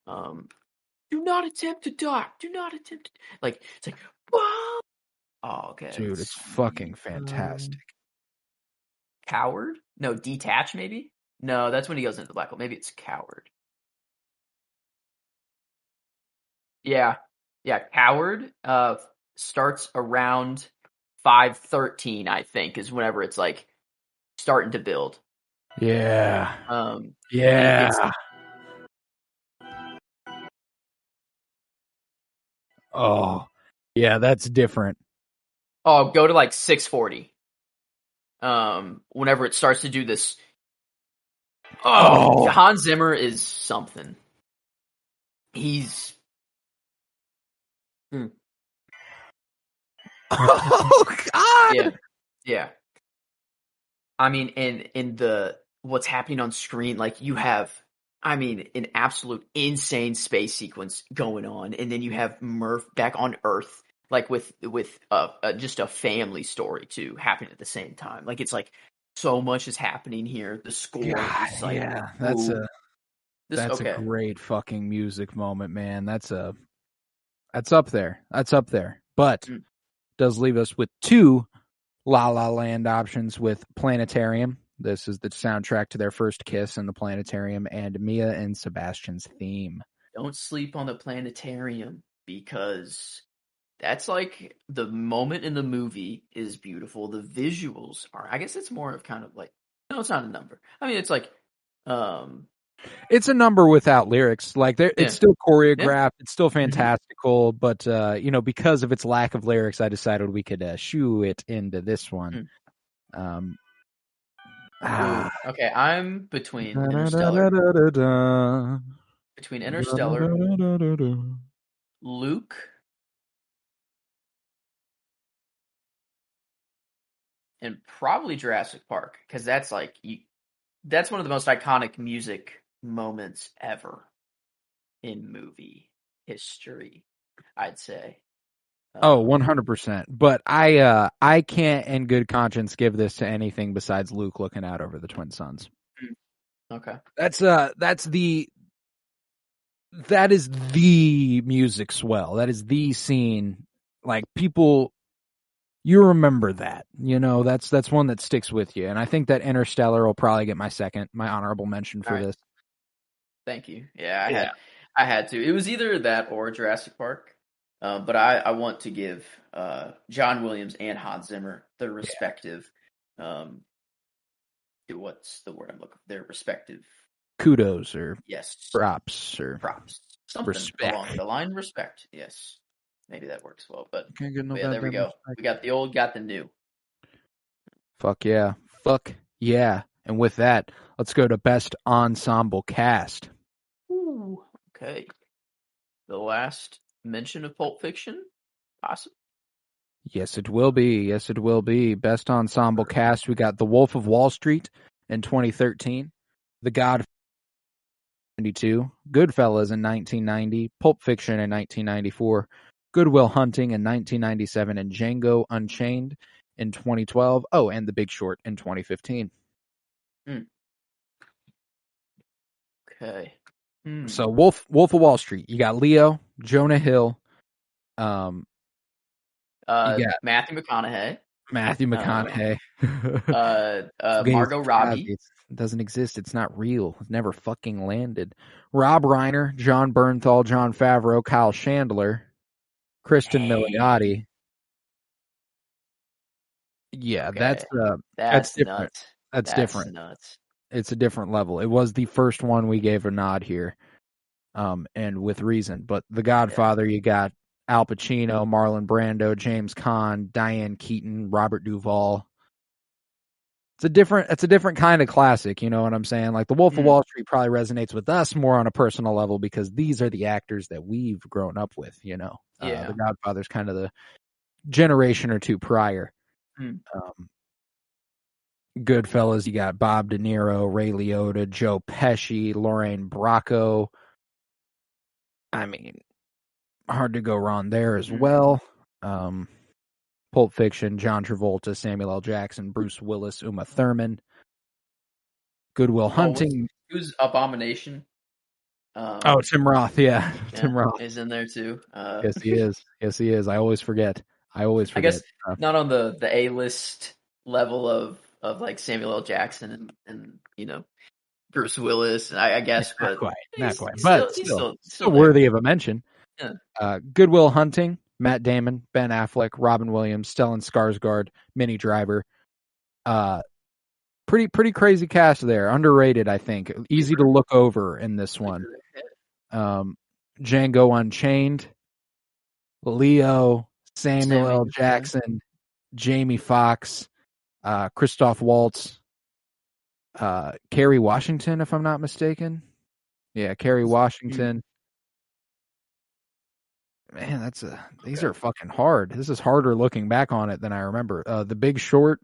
Do not attempt to dock. Do not attempt to... Like, it's like, whoa! Oh, okay. Dude, it's fucking fantastic. Coward? No, Detach, maybe? No, that's when he goes into the black hole. Maybe it's Coward. Yeah. Yeah, Coward starts around 5:13, I think, is whenever it's like starting to build. Yeah. Yeah. Oh, yeah, that's different. Oh, go to like 6:40. Whenever it starts to do this. Oh, Hans Zimmer is something. He's. Oh God! Yeah. I mean, in the what's happening on screen, like you have, I mean, an absolute insane space sequence going on, and then you have Murph back on Earth, like with just a family story too happening at the same time. Like it's like so much is happening here. The score is like, yeah, that's a great fucking music moment, man. That's up there. That's up there. But does leave us with two La La Land options with Planetarium. This is the soundtrack to their first kiss in the planetarium, and Mia and Sebastian's theme. Don't sleep on the planetarium, because that's like the moment in the movie is beautiful. The visuals are, I guess it's more of kind of like, no, it's not a number. I mean, it's like, it's a number without lyrics. Like it's still choreographed. It's still fantastical, but because of its lack of lyrics, I decided we could shoo it into this one. Okay, I'm between Interstellar, Luke, and probably Jurassic Park, because that's like that's one of the most iconic music moments ever in movie history, I'd say. 100%. But I can't in good conscience give this to anything besides Luke looking out over the twin suns. Okay. That is the music swell. That is the scene. Like, people, you remember that. That's one that sticks with you. And I think that Interstellar will probably get my honorable mention for this. Thank you. Yeah, I had to. It was either that or Jurassic Park. But I want to give John Williams and Hans Zimmer their respective, what's the word I'm looking for? Their respective kudos or props, something respect. along the line. Respect, yes, maybe that works well. But can't get no there we go. Respect. We got the old, got the new. Fuck yeah! And with that, let's go to best ensemble cast. Ooh, okay. The last mention of Pulp Fiction, possibly. Yes, it will be. Best ensemble cast. We got The Wolf of Wall Street in 2013, The Godfather in 1992, Goodfellas in 1990, Pulp Fiction in 1994, Good Will Hunting in 1997, and Django Unchained in 2012. Oh, and The Big Short in 2015. Okay. So Wolf of Wall Street. You got Leo, Jonah Hill, Matthew McConaughey. Margot Robbie. It doesn't exist. It's not real. It never fucking landed. Rob Reiner, John Bernthal, Jon Favreau, Kyle Chandler, Kristen Milioti. Yeah, okay. that's different. Nuts. That's different. Nuts. It's a different level. It was the first one we gave a nod here, and with reason. But The Godfather, you got Al Pacino, Marlon Brando, James Caan, Diane Keaton, Robert Duvall. It's a different kind of classic, you know what I'm saying? Like The Wolf of Wall Street probably resonates with us more on a personal level because these are the actors that we've grown up with, you know. The Godfather's kind of the generation or two prior. Goodfellas, you got Bob De Niro, Ray Liotta, Joe Pesci, Lorraine Bracco, I mean, hard to go wrong there as well. Pulp Fiction, John Travolta, Samuel L. Jackson, Bruce Willis, Uma Thurman, Good Will Hunting. Who's Abomination? Tim Roth, yeah. Tim Roth is in there too. Yes, he is. Yes, he is. I always forget. I guess not on the A-list level of like Samuel L. Jackson and Bruce Willis, I guess, not but quite. But He's still worthy of a mention. Yeah. Good Will Hunting, Matt Damon, Ben Affleck, Robin Williams, Stellan Skarsgård, Minnie Driver. Pretty crazy cast there. Underrated, I think. Easy to look over in this one. Django Unchained, Leo, Samuel L. Jackson, Jamie Foxx, Christoph Waltz, Kerry Washington, if I'm not mistaken. Yeah, Kerry Washington. Man, these are fucking hard. This is harder looking back on it than I remember. The Big Short,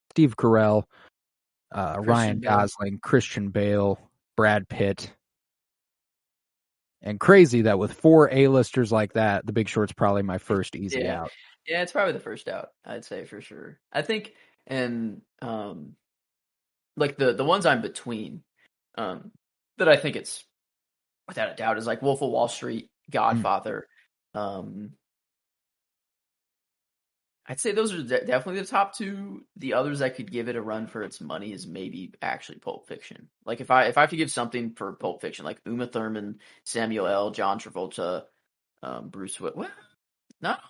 Steve Carell, Ryan Gosling, Christian Bale, Brad Pitt. And crazy that with 4 A-listers like that, The Big Short's probably my first easy out. Yeah, it's probably the first out, I'd say, for sure. I think, and like the ones I'm between, that I think it's without a doubt is like Wolf of Wall Street, Godfather. I'd say those are definitely the top 2. The others I could give it a run for its money is maybe actually Pulp Fiction. Like if I have to give something for Pulp Fiction, like Uma Thurman, Samuel L., John Travolta, Bruce Willis. Well, not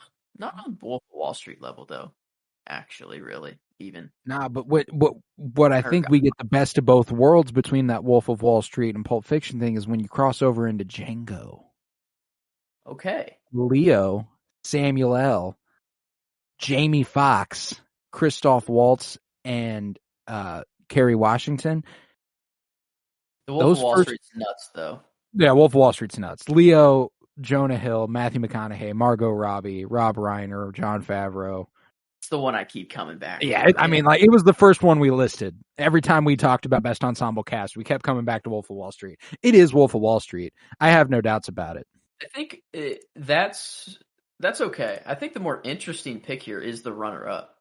on Wolf of Wall Street level though. Actually, really, even. Nah, but what I think we get the best of both worlds between that Wolf of Wall Street and Pulp Fiction thing is when you cross over into Django. Okay. Leo, Samuel L., Jamie Foxx, Christoph Waltz, and Kerry Washington. The Wolf of Wall Street's nuts, though. Yeah, Wolf of Wall Street's nuts. Leo, Jonah Hill, Matthew McConaughey, Margot Robbie, Rob Reiner, Jon Favreau. It's the one I keep coming back. Yeah, I mean, like, it was the first one we listed. Every time we talked about Best Ensemble Cast, we kept coming back to Wolf of Wall Street. It is Wolf of Wall Street. I have no doubts about it. I think that's okay. I think the more interesting pick here is the runner-up.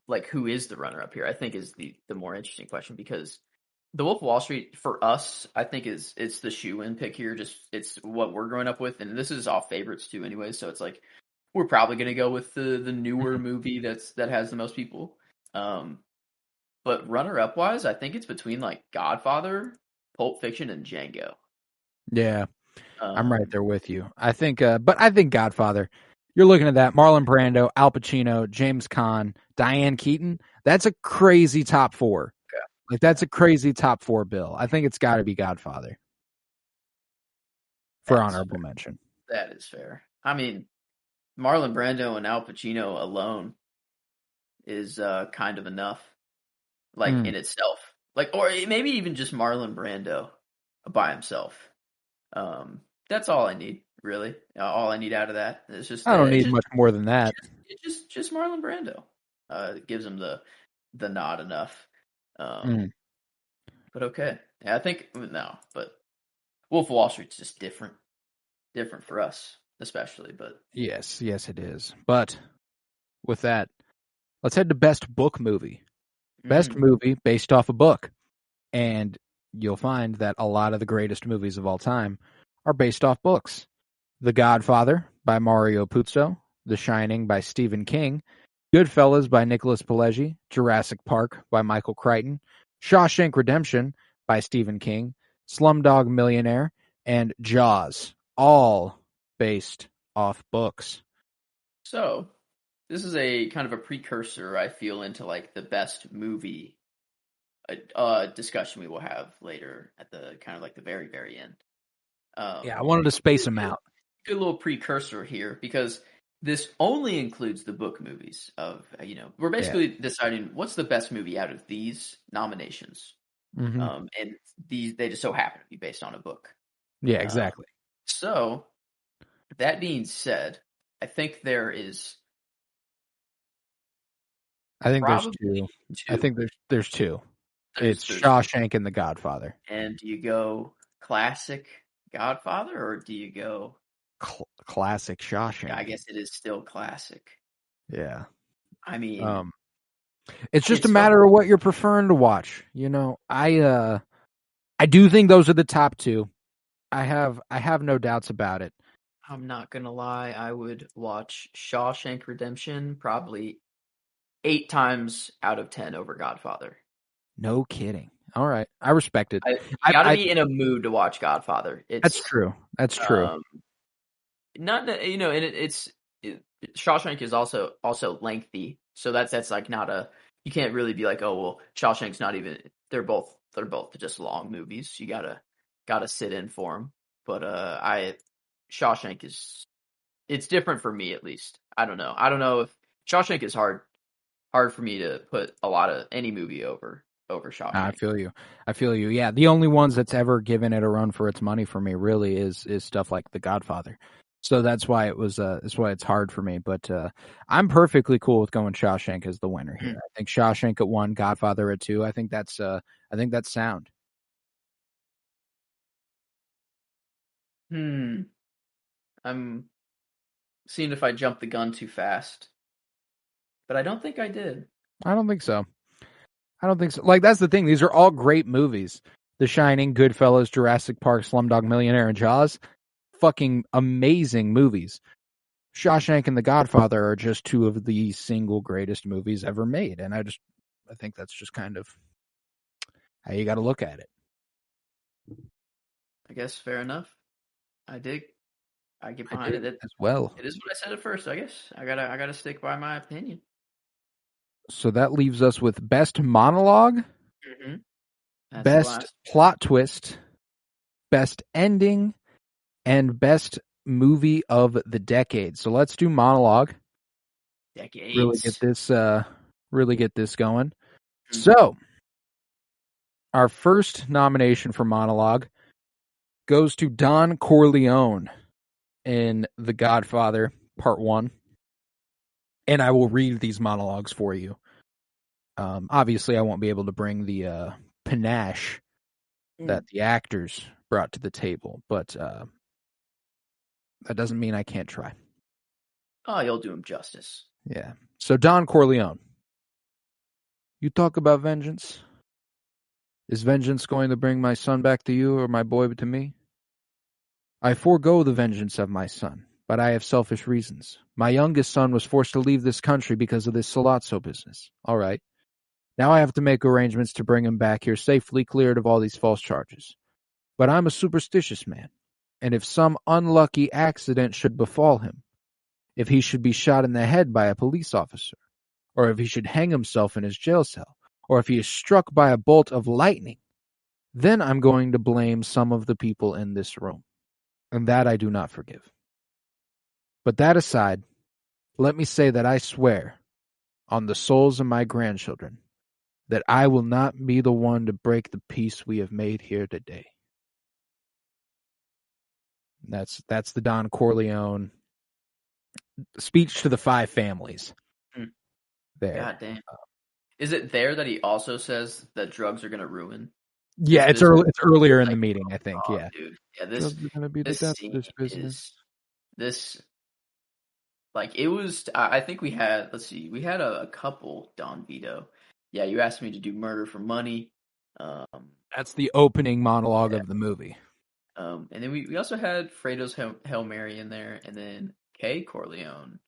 Like, who is the runner-up here? I think is the more interesting question, because the Wolf of Wall Street for us, I think it's the shoe-in pick here. Just it's what we're growing up with, and this is all favorites too, anyway. So it's like we're probably gonna go with the newer movie that has the most people. But runner-up wise, I think it's between like Godfather, Pulp Fiction, and Django. Yeah. I'm right there with you. I think Godfather. You're looking at that. Marlon Brando, Al Pacino, James Caan, Diane Keaton. That's a crazy top 4. Yeah. Like, that's a crazy top 4 bill. I think it's got to be Godfather for honorable mention. That is fair. I mean, Marlon Brando and Al Pacino alone is kind of enough, like in itself. Like, or maybe even just Marlon Brando by himself. That's all I need, really. All I need out of that is just. I don't need much more than that. Just Marlon Brando. Gives him the nod enough. But okay, yeah, I think no. But Wolf of Wall Street's just different for us, especially. But yes, it is. But with that, let's head to best book movie. Best movie based off a book, and you'll find that a lot of the greatest movies of all time are based off books. The Godfather by Mario Puzo, The Shining by Stephen King, Goodfellas by Nicholas Pileggi, Jurassic Park by Michael Crichton, Shawshank Redemption by Stephen King, Slumdog Millionaire, and Jaws, all based off books. So, this is a kind of a precursor, I feel, into like the best movie discussion we will have later at the kind of like the very, very end. I wanted to space them out. Good little precursor here, because this only includes the book movies of, we're basically deciding what's the best movie out of these nominations. And they just so happen to be based on a book. Yeah, exactly. So, that being said, I think there's two. I think there's two. It's Shawshank and The Godfather. And do you go classic Godfather, or do you go? Classic Shawshank. I guess it is still classic. Yeah. I mean, it's just it's a matter of what you're preferring to watch. I do think those are the top two. I have no doubts about it. I'm not gonna lie. I would watch Shawshank Redemption probably 8 times out of 10 over Godfather. No kidding. All right, I respect it. You gotta be in a mood to watch Godfather. That's true. That's true. Not that, and Shawshank is also lengthy, so that's like not a, you can't really be like, oh well, Shawshank's not even, they're both just long movies. You gotta sit in for them. But Shawshank it's different for me, at least. I don't know if Shawshank is hard for me to put any movie over Shawshank. I feel you. Yeah, the only ones that's ever given it a run for its money for me really is stuff like The Godfather. So that's why that's why it's hard for me. But I'm perfectly cool with going Shawshank as the winner here. I think Shawshank at 1, Godfather at 2. I think that's sound. I'm seeing if I jumped the gun too fast, but I don't think I did. I don't think so. Like, that's the thing. These are all great movies. The Shining, Goodfellas, Jurassic Park, Slumdog Millionaire, and Jaws. Fucking amazing movies. Shawshank and The Godfather are just 2 of the single greatest movies ever made. And I think that's just kind of how you got to look at it. I guess fair enough. I get behind it as well. It is what I said at first. I guess I gotta stick by my opinion. So that leaves us with best monologue, best plot twist, best ending, and best movie of the decade. So let's do monologue. Decades. Really get this going. So our first nomination for monologue goes to Don Corleone in The Godfather Part 1. And I will read these monologues for you. Obviously, I won't be able to bring the panache that the actors brought to the table, but that doesn't mean I can't try. Oh, you'll do him justice. Yeah. So Don Corleone. You talk about vengeance. Is vengeance going to bring my son back to you or my boy to me? I forego the vengeance of my son, but I have selfish reasons. My youngest son was forced to leave this country because of this Sollozzo business. All right. Now I have to make arrangements to bring him back here safely, cleared of all these false charges. But I'm a superstitious man, and if some unlucky accident should befall him, if he should be shot in the head by a police officer, or if he should hang himself in his jail cell, or if he is struck by a bolt of lightning, then I'm going to blame some of the people in this room, and that I do not forgive. But that aside, let me say that I swear on the souls of my grandchildren that I will not be the one to break the peace we have made here today. That's the Don Corleone speech to the 5 families. There. God damn. Is it there that he also says that drugs are going to ruin? Yeah, it's earlier in the meeting, I think. Yeah, dude. Yeah, this drugs are going to be the death of this business. It was. I think we had. Let's see. We had a couple. Don Vito. Yeah, you asked me to do Murder for Money. That's the opening monologue of the movie. And then we also had Fredo's Hail Mary in there, and then Kay Corleone.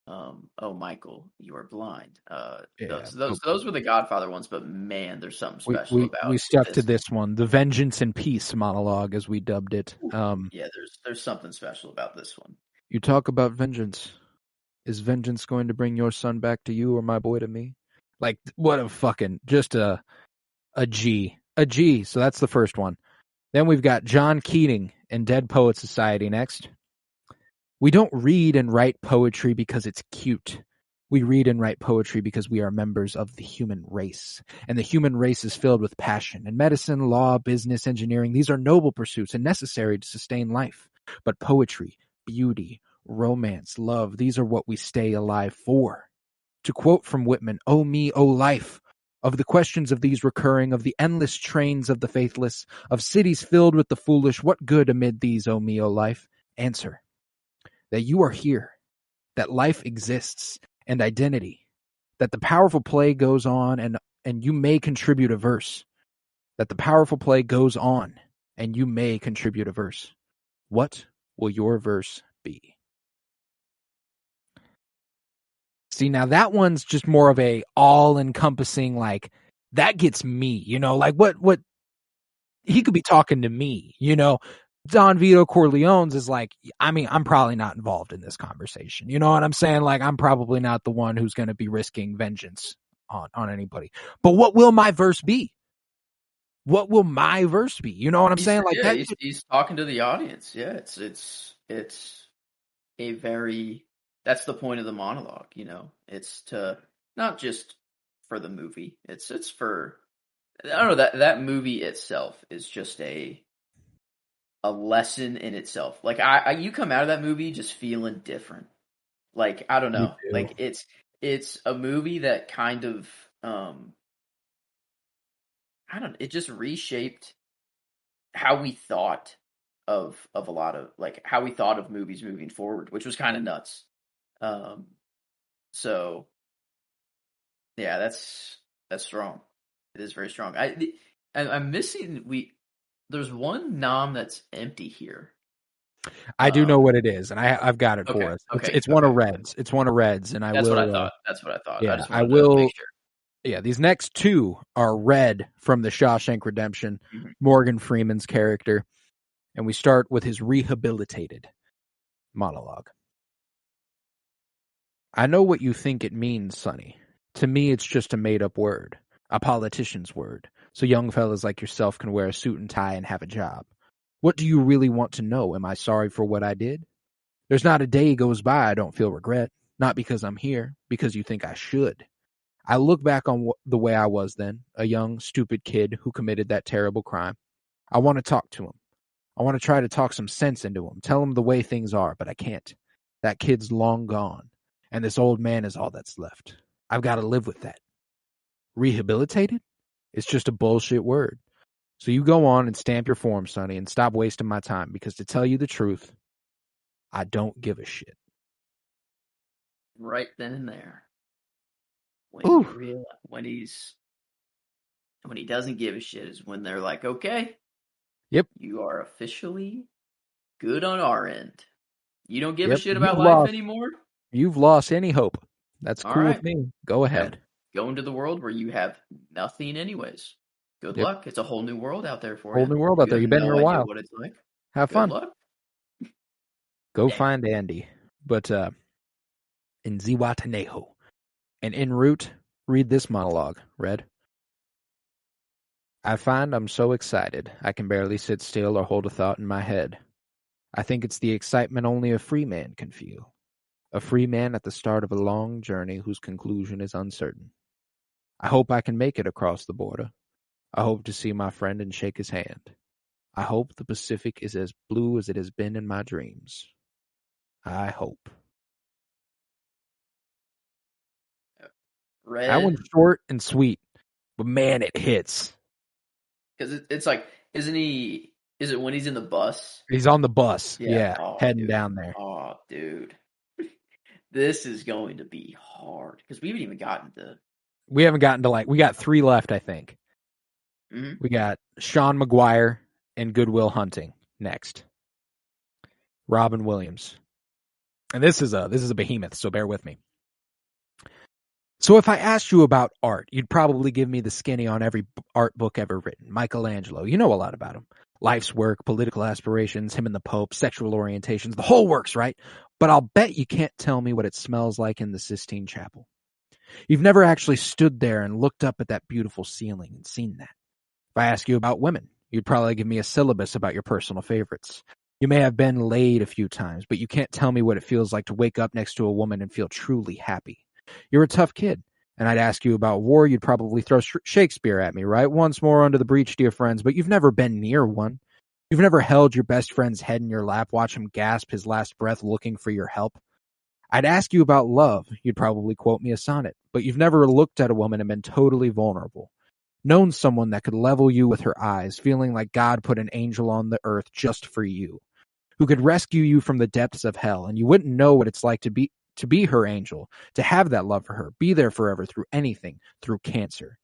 Oh, Michael, you are blind. Those were the Godfather ones, but man, there's something special about. We stuck to this one, the Vengeance and Peace monologue, as we dubbed it. Yeah, there's something special about this one. You talk about vengeance. Is vengeance going to bring your son back to you or my boy to me? Like, what a fucking, just a G. A G. So that's the first one. Then we've got John Keating in Dead Poets Society next. We don't read and write poetry because it's cute. We read and write poetry because we are members of the human race. And the human race is filled with passion. And medicine, law, business, engineering, these are noble pursuits and necessary to sustain life. But poetry, beauty, romance, love, these are what we stay alive for. To quote from Whitman, "Oh me, oh life, of the questions of these recurring, of the endless trains of the faithless, of cities filled with the foolish, what good amid these, O mio life? Answer, that you are here, that life exists, and identity, that the powerful play goes on, and you may contribute a verse, that the powerful play goes on, and you may contribute a verse. What will your verse be? See, now that one's just more of a all-encompassing, like, that gets me, like what he could be talking to me, Don Vito Corleone's is like, I'm probably not involved in this conversation. You know what I'm saying? Like, I'm probably not the one who's going to be risking vengeance on anybody. But what will my verse be? What will my verse be? You know what I'm saying? Like that. He's talking to the audience. Yeah, it's a very, that's the point of the monologue. It's to not just for the movie. It's for, I don't know, that movie itself is just a lesson in itself. Like you come out of that movie just feeling different. Like, I don't know. Like it's a movie that kind of it just reshaped how we thought of a lot of, like, how we thought of movies moving forward, which was kind of nuts. So yeah, that's strong. It is very strong. I'm missing, there's one nom that's empty here. I do know what it is, and I've got it for us. It's one of Red's. It's one of Red's, and That's what I thought. That's what I thought. Yeah, I will. Make sure. Yeah, these next two are Red from The Shawshank Redemption, Morgan Freeman's character, and we start with his rehabilitated monologue. I know what you think it means, Sonny. To me, it's just a made-up word, a politician's word, so young fellas like yourself can wear a suit and tie and have a job. What do you really want to know? Am I sorry for what I did? There's not a day goes by I don't feel regret, not because I'm here, because you think I should. I look back on the way I was then, a young, stupid kid who committed that terrible crime. I want to talk to him. I want to try to talk some sense into him, tell him the way things are, but I can't. That kid's long gone, and this old man is all that's left. I've got to live with that. Rehabilitated? It's just a bullshit word. So you go on and stamp your form, Sonny, and stop wasting my time, because to tell you the truth, I don't give a shit. Right then and there. When he doesn't give a shit is when they're like, okay, yep, you are officially good on our end. You don't give a shit about life anymore? You've lost any hope. That's all cool right. with me. Go ahead. Go into the world where you have nothing anyways. Good luck. It's a whole new world out there for you. Whole new world out there. You've been here a while. What it's like. Have fun. Good luck. Go find Andy. But in Zihuatanejo. And en route, read this monologue, Red. I find I'm so excited, I can barely sit still or hold a thought in my head. I think it's the excitement only a free man can feel. A free man at the start of a long journey whose conclusion is uncertain. I hope I can make it across the border. I hope to see my friend and shake his hand. I hope the Pacific is as blue as it has been in my dreams. I hope. Red. That one's short and sweet, but man, it hits. Because it's like, is it when he's in the bus? He's on the bus, yeah, heading dude. down there. Oh, dude. This is going to be hard, because we haven't even gotten to... We haven't gotten to, we got 3 left, I think. Mm-hmm. We got Sean Maguire and Good Will Hunting next. Robin Williams. And this is a behemoth, so bear with me. So if I asked you about art, you'd probably give me the skinny on every art book ever written. Michelangelo, you know a lot about him. Life's work, political aspirations, him and the Pope, sexual orientations, the whole works, right? But I'll bet you can't tell me what it smells like in the Sistine Chapel. You've never actually stood there and looked up at that beautiful ceiling and seen that. If I ask you about women, you'd probably give me a syllabus about your personal favorites. You may have been laid a few times, but you can't tell me what it feels like to wake up next to a woman and feel truly happy. You're a tough kid, and I'd ask you about war, you'd probably throw Shakespeare at me, right? Once more under the breach, dear friends, but you've never been near one. You've never held your best friend's head in your lap, watch him gasp his last breath looking for your help. I'd ask you about love. You'd probably quote me a sonnet, but you've never looked at a woman and been totally vulnerable. Known someone that could level you with her eyes, feeling like God put an angel on the earth just for you, who could rescue you from the depths of hell, and you wouldn't know what it's like to be her angel, to have that love for her, be there forever through anything, through cancer.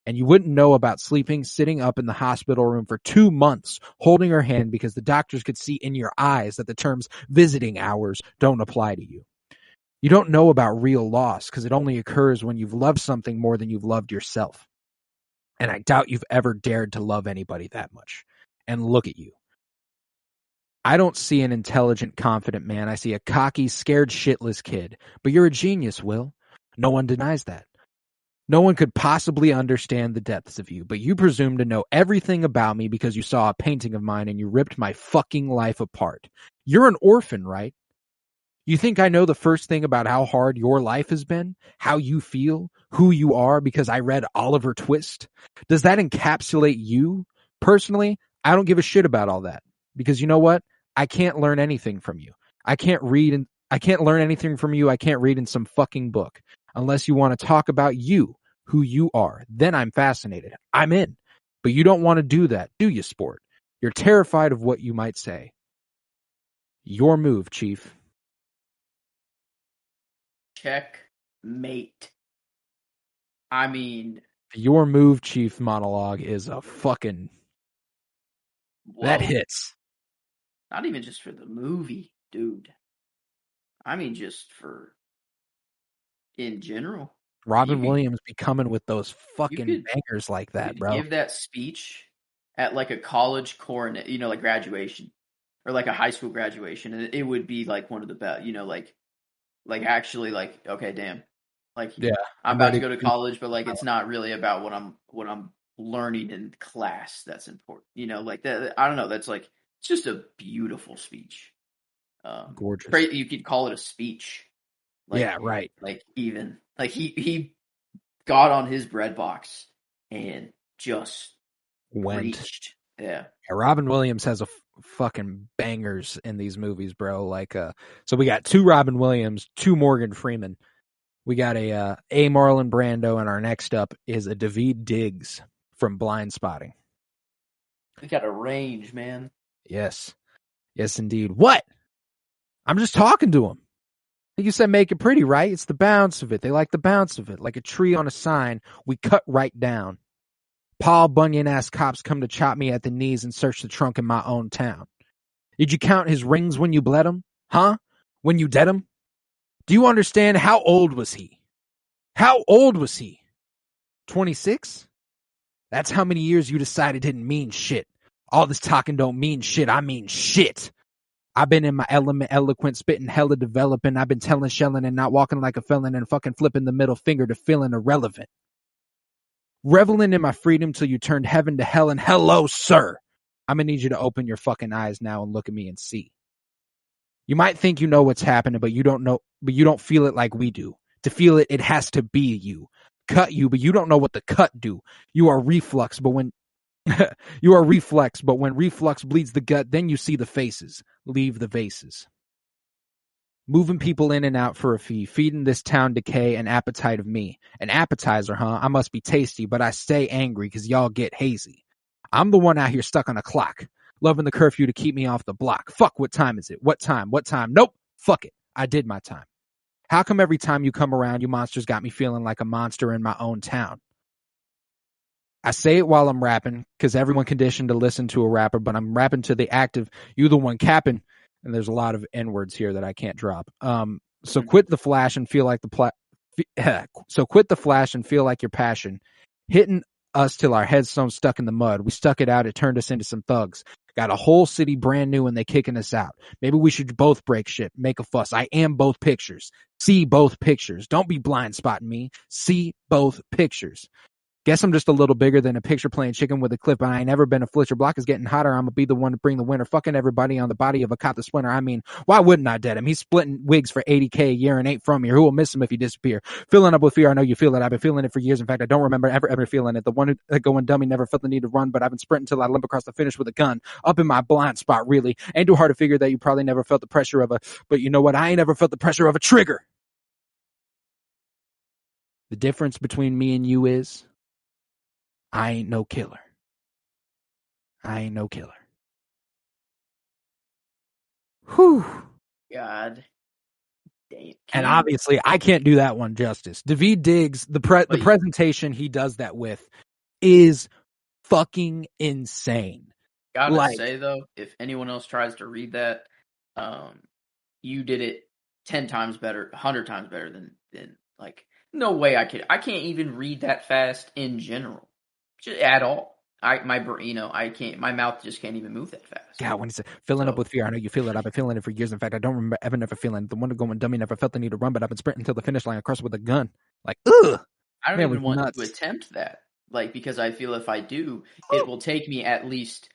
And you wouldn't know about sitting up in the hospital room for 2 months, holding her hand because the doctors could see in your eyes that the terms visiting hours don't apply to you. You don't know about real loss because it only occurs when you've loved something more than you've loved yourself. And I doubt you've ever dared to love anybody that much. And look at you. I don't see an intelligent, confident man. I see a cocky, scared shitless kid. But you're a genius, Will. No one denies that. No one could possibly understand the depths of you, but you presume to know everything about me because you saw a painting of mine and you ripped my fucking life apart. You're an orphan, right? You think I know the first thing about how hard your life has been? How you feel? Who you are because I read Oliver Twist? Does that encapsulate you? Personally, I don't give a shit about all that. Because you know what? I can't learn anything from you. I can't learn anything from you I can't read in some fucking book. Unless you want to talk about you, who you are. Then I'm fascinated. I'm in. But you don't want to do that, do you, sport? You're terrified of what you might say. Your move, Chief. Checkmate. I mean... Your move, Chief monologue is a fucking... Whoa. That hits. Not even just for the movie, dude. I mean just for... in general. Robin Williams be coming with those fucking bangers like that, bro. Give that speech at like a college like graduation or like a high school graduation, and it would be like one of the best. Like actually, like okay, damn, like yeah, I'm about to go to college, but like it's not really about what I'm learning in class that's important. Like that. I don't know. That's like it's just a beautiful speech. Gorgeous. You could call it a speech. Like, yeah, right. Like even like he got on his bread box and just reached. Yeah. Robin Williams has a fucking bangers in these movies, bro. Like, so we got 2 Robin Williams, 2 Morgan Freeman. We got a Marlon Brando, and our next up is a Daveed Diggs from Blind Spotting. We got a range, man. Yes, indeed. What? I'm just talking to him. You said make it pretty, right? It's the bounce of it. They like the bounce of it. Like a tree on a sign, we cut right down. Paul Bunyan-ass cops come to chop me at the knees and search the trunk in my own town. Did you count his rings when you bled him? Huh? When you dead him? Do you understand how old was he? How old was he? 26? That's how many years you decided didn't mean shit. All this talking don't mean shit. I mean shit. I've been in my element, eloquent, spitting, hella developing. I've been telling, shelling, and not walking like a felon and fucking flipping the middle finger to feeling irrelevant. Reveling in my freedom till you turned heaven to hell, and hello, sir. I'm gonna need you to open your fucking eyes now and look at me and see. You might think you know what's happening, but you don't feel it like we do. To feel it, it has to be you. Cut you, but you don't know what the cut do. You are reflux, but when reflux bleeds the gut, then you see the faces. Leave the vases. Moving people in and out for a fee, feeding this town decay and appetite of me. An appetizer, huh? I must be tasty, but I stay angry because y'all get hazy. I'm the one out here stuck on a clock, loving the curfew to keep me off the block. Fuck, what time is it? What time? Nope, fuck it. I did my time. How come every time you come around, you monsters got me feeling like a monster in my own town? I say it while I'm rapping, because everyone conditioned to listen to a rapper, but I'm rapping to the active, you the one capping, and there's a lot of N-words here that I can't drop. So quit the flash and feel like your passion, hitting us till our headstones stuck in the mud. We stuck it out, it turned us into some thugs. Got a whole city brand new and they kicking us out. Maybe we should both break shit, make a fuss. I am both pictures. See both pictures. Don't be blind spotting me. See both pictures. Guess I'm just a little bigger than a picture playing chicken with a clip, and I ain't never been a flitcher. Block is getting hotter. I'm gonna be the one to bring the winter. Fucking everybody on the body of a cop this winter. I mean, why wouldn't I dead him? He's splitting wigs for $80K a year and ain't from here. Who will miss him if he disappear? Filling up with fear. I know you feel it. I've been feeling it for years. In fact, I don't remember ever feeling it. The one that going dummy never felt the need to run, but I've been sprinting till I limp across the finish with a gun up in my blind spot. Really, ain't too hard to figure that you probably never felt the pressure of a. But you know what? I ain't ever felt the pressure of a trigger. The difference between me and you is I ain't no killer. I ain't no killer. Whew. God damn. And obviously, I can't do that one justice. Daveed Diggs, the presentation he does that with is fucking insane. Gotta say, though, if anyone else tries to read that, you did it 10 times better, 100 times better than like, no way I can't even read that fast in general. Just at all. I can't, my mouth just can't even move that fast. God, when he said, filling up with fear, I know you feel it. I've been feeling it for years. In fact, I don't remember ever never feeling it. The wonder going dummy never felt the need to run, but I've been sprinting until the finish line across with a gun. Like, ugh. I don't even want to attempt that. Like, because I feel if I do, it will take me at least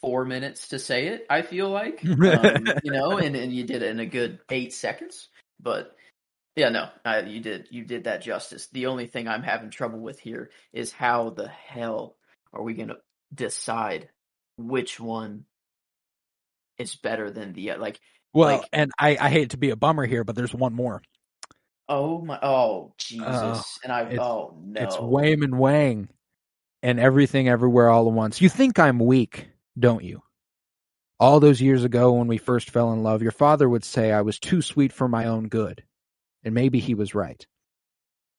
4 minutes to say it, I feel like. And you did it in a good 8 seconds. But yeah, no, you did that justice. The only thing I'm having trouble with here is how the hell are we going to decide which one is better than the like? Well, like, and I hate to be a bummer here, but there's one more. Oh Jesus! No, it's Wayman Wang and Everything Everywhere All at Once. You think I'm weak, don't you? All those years ago when we first fell in love, your father would say I was too sweet for my own good. And maybe he was right.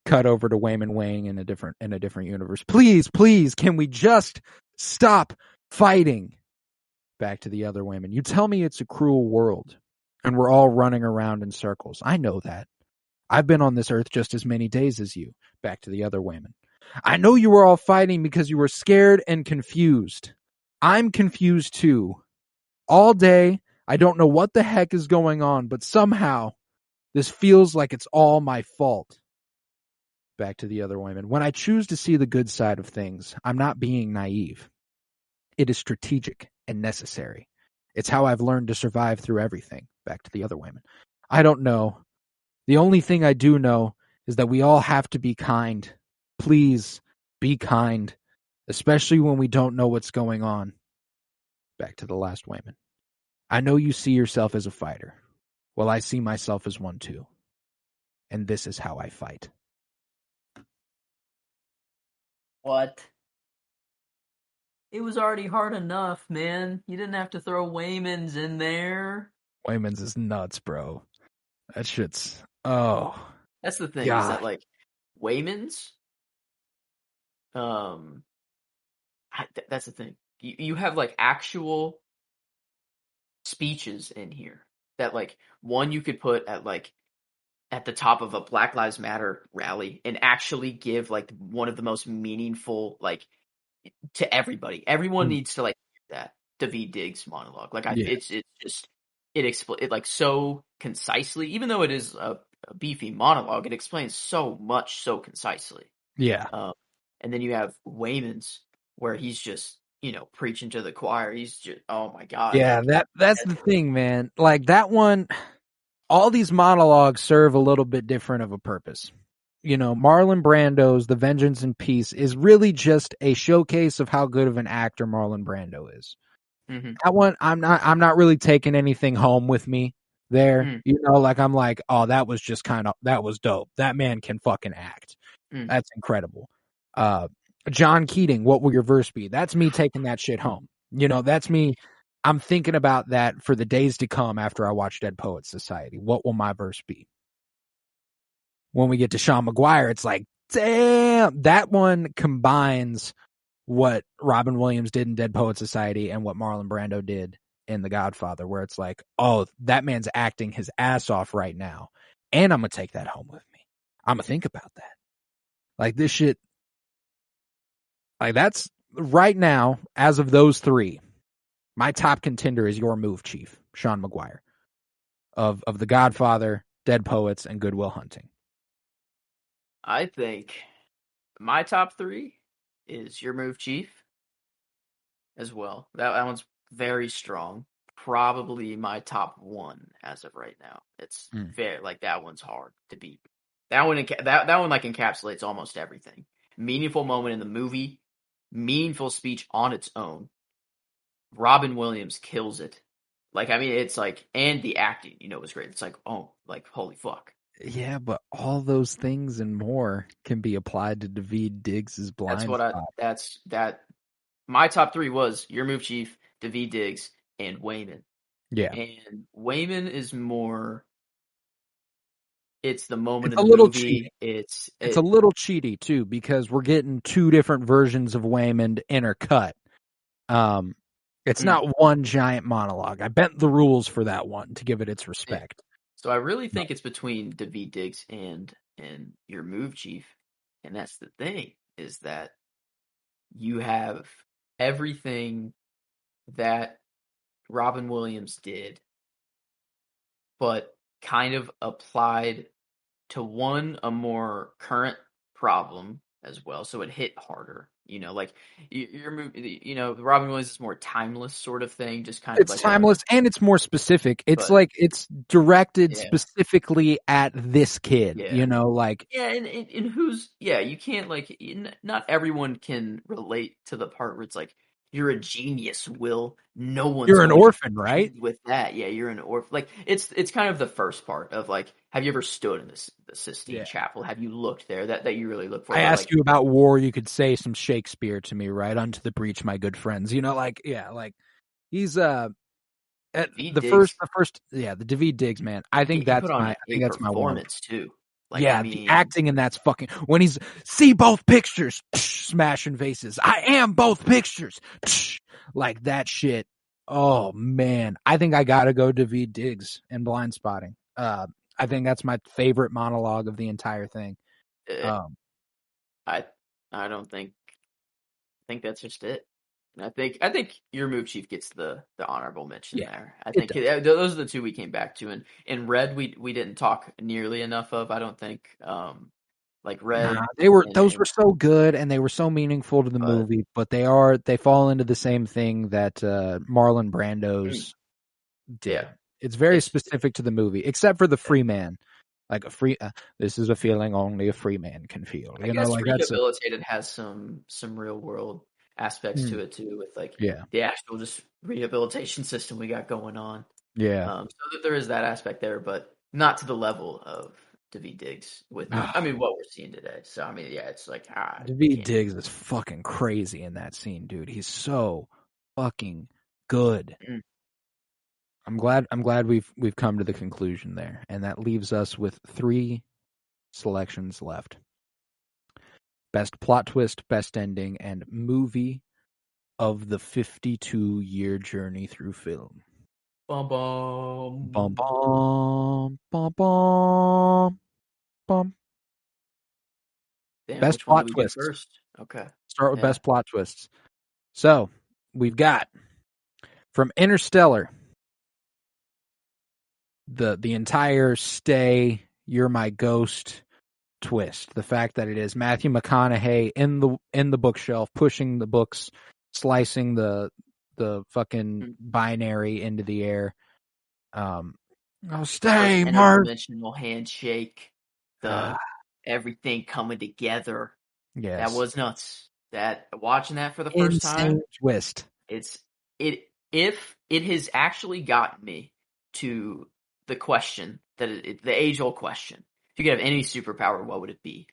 Cut over to Wayman Wang in a different universe. Please, can we just stop fighting? Back to the other Wayman. You tell me it's a cruel world, and we're all running around in circles. I know that. I've been on this earth just as many days as you. Back to the other Wayman. I know you were all fighting because you were scared and confused. I'm confused too. All day, I don't know what the heck is going on, but somehow this feels like it's all my fault. Back to the other women. When I choose to see the good side of things, I'm not being naive. It is strategic and necessary. It's how I've learned to survive through everything. Back to the other women. I don't know. The only thing I do know is that we all have to be kind. Please be kind, especially when we don't know what's going on. Back to the last women. I know you see yourself as a fighter. Well, I see myself as one too. And this is how I fight. What? It was already hard enough, man. You didn't have to throw Wayman's in there. Wayman's is nuts, bro. That shit's... Oh. That's the thing, God. Is that, like, Wayman's... that's the thing. You have, like, actual speeches in here that, like, one you could put at, like, at the top of a Black Lives Matter rally and actually give, like, one of the most meaningful, like, to everybody. Everyone needs to, like, hear that Daveed Diggs monologue. Like, it's just, it like, so concisely, even though it is a beefy monologue, it explains so much so concisely. Yeah. And then you have Wayman's, where he's just, preaching to the choir. He's just, oh my God. Yeah, that's the thing, man. Like, that one, all these monologues serve a little bit different of a purpose. Marlon Brando's The Vengeance and Peace is really just a showcase of how good of an actor Marlon Brando is. Mm-hmm. That one, I'm not really taking anything home with me there. Like, I'm like, oh, that was just that was dope. That man can fucking act. That's incredible. John Keating, what will your verse be? That's me taking that shit home. That's me. I'm thinking about that for the days to come after I watch Dead Poets Society. What will my verse be? When we get to Sean McGuire, it's like, damn, that one combines what Robin Williams did in Dead Poets Society and what Marlon Brando did in The Godfather, where it's like, oh, that man's acting his ass off right now. And I'm going to take that home with me. I'm going to think about that. Like, this shit, like, that's right now, as of those three, my top contender is Your Move, Chief, Sean McGuire, of The Godfather, Dead Poets, and Good Will Hunting. I think my top 3 is Your Move, Chief, as well. That one's very strong. Probably my top 1 as of right now. It's very like that one's hard to beat. That one that one like encapsulates almost everything. Meaningful moment in the movie, meaningful speech on its own. Robin Williams kills it. Like, I mean, it's like, and the acting, was great. It's like, oh, like, holy fuck. Yeah, but all those things and more can be applied to Daveed Diggs' blind spot. My top 3 was Your Move, Chief, Daveed Diggs, and Wayman. Yeah. And Wayman is more, it's the moment It's in a the little movie. cheating. It's a little cheaty too, because we're getting 2 different versions of Wayman intercut. It's not one giant monologue. I bent the rules for that one to give it its respect. So I really think it's between Daveed Diggs and Your Move, Chief. And that's the thing, is that you have everything that Robin Williams did, but kind of applied to a more current problem as well. So it hit harder, like your movie, Robin Williams is more timeless sort of thing, just kind of It's like timeless and it's more specific. It's like it's directed specifically at this kid, like. Yeah, and you can't not everyone can relate to the part where it's like, you're a genius, Will. No one's You're an going orphan, to right? with that. Yeah, you're an orphan. Like, it's kind of the first part of like, have you ever stood in the Sistine Chapel? Have you looked there? That you really look for. I asked you about war. You could say some Shakespeare to me, right? Unto the breach, my good friends. He's the Daveed Diggs, man. I think that's my one. Too. Like, yeah, the acting in that's fucking when he's see both pictures, smashing faces. I am both pictures, like that shit. Oh man, I think I gotta go Daveed Diggs and Blind Spotting. I think that's my favorite monologue of the entire thing. I don't think. I think that's just it. I think Your Move, Chief gets the honorable mention there. I think those are the 2 we came back to, and in Red we didn't talk nearly enough of. I don't think like Red. Those were so good and they were so meaningful to the movie, but they fall into the same thing that Marlon Brando's did. Yeah. It's very specific to the movie, except for the free man. Like this is a feeling only a free man can feel. I guess Rehabilitated has some real world aspects to it too, with like the actual just rehabilitation system we got going on. Yeah. So that there is that aspect there, but not to the level of Daveed Diggs with what we're seeing today. So I mean, it's like Daveed Diggs is fucking crazy in that scene, dude. He's so fucking good. I'm glad we've come to the conclusion there, and that leaves us with 3 selections left. Best plot twist, best ending, and movie of the 52-year journey through film. Bum bum bum bum bum bum bum. Damn, best which one plot do we twist get first? Okay. Start with best plot twists. So we've got from Interstellar, the entire stay, you're my ghost twist. The fact that it is Matthew McConaughey in the bookshelf, pushing the books, slicing the fucking binary into the air. I'll stay, Mark. Interdimensional handshake, the everything coming together. Yes, that was nuts. That watching that for the first time, twist. If it has actually gotten me to the question the age-old question: if you could have any superpower, what would it be?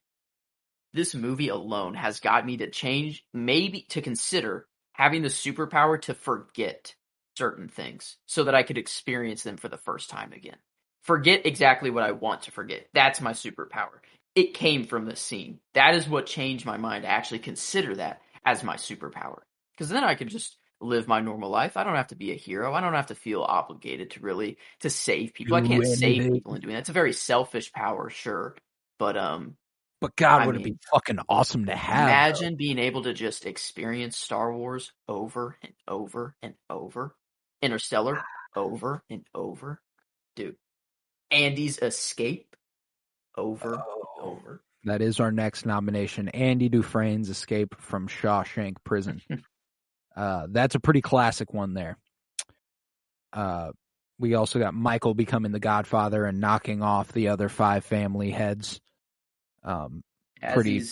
This movie alone has got me to change, maybe to consider having the superpower to forget certain things so that I could experience them for the first time again. Forget exactly what I want to forget. That's my superpower. It came from this scene. That is what changed my mind to actually consider that as my superpower. Because then I could just live my normal life. I don't have to be a hero. I don't have to feel obligated to save people. I can't save people in doing that. It's a very selfish power, sure. But God, would it be fucking awesome to have? Imagine being able to just experience Star Wars over and over and over. Interstellar over and over. Dude. Andy's escape over and over. That is our next nomination. Andy Dufresne's Escape from Shawshank Prison. That's a pretty classic one there. We also got Michael becoming the Godfather and knocking off the other 5 family heads. Pretty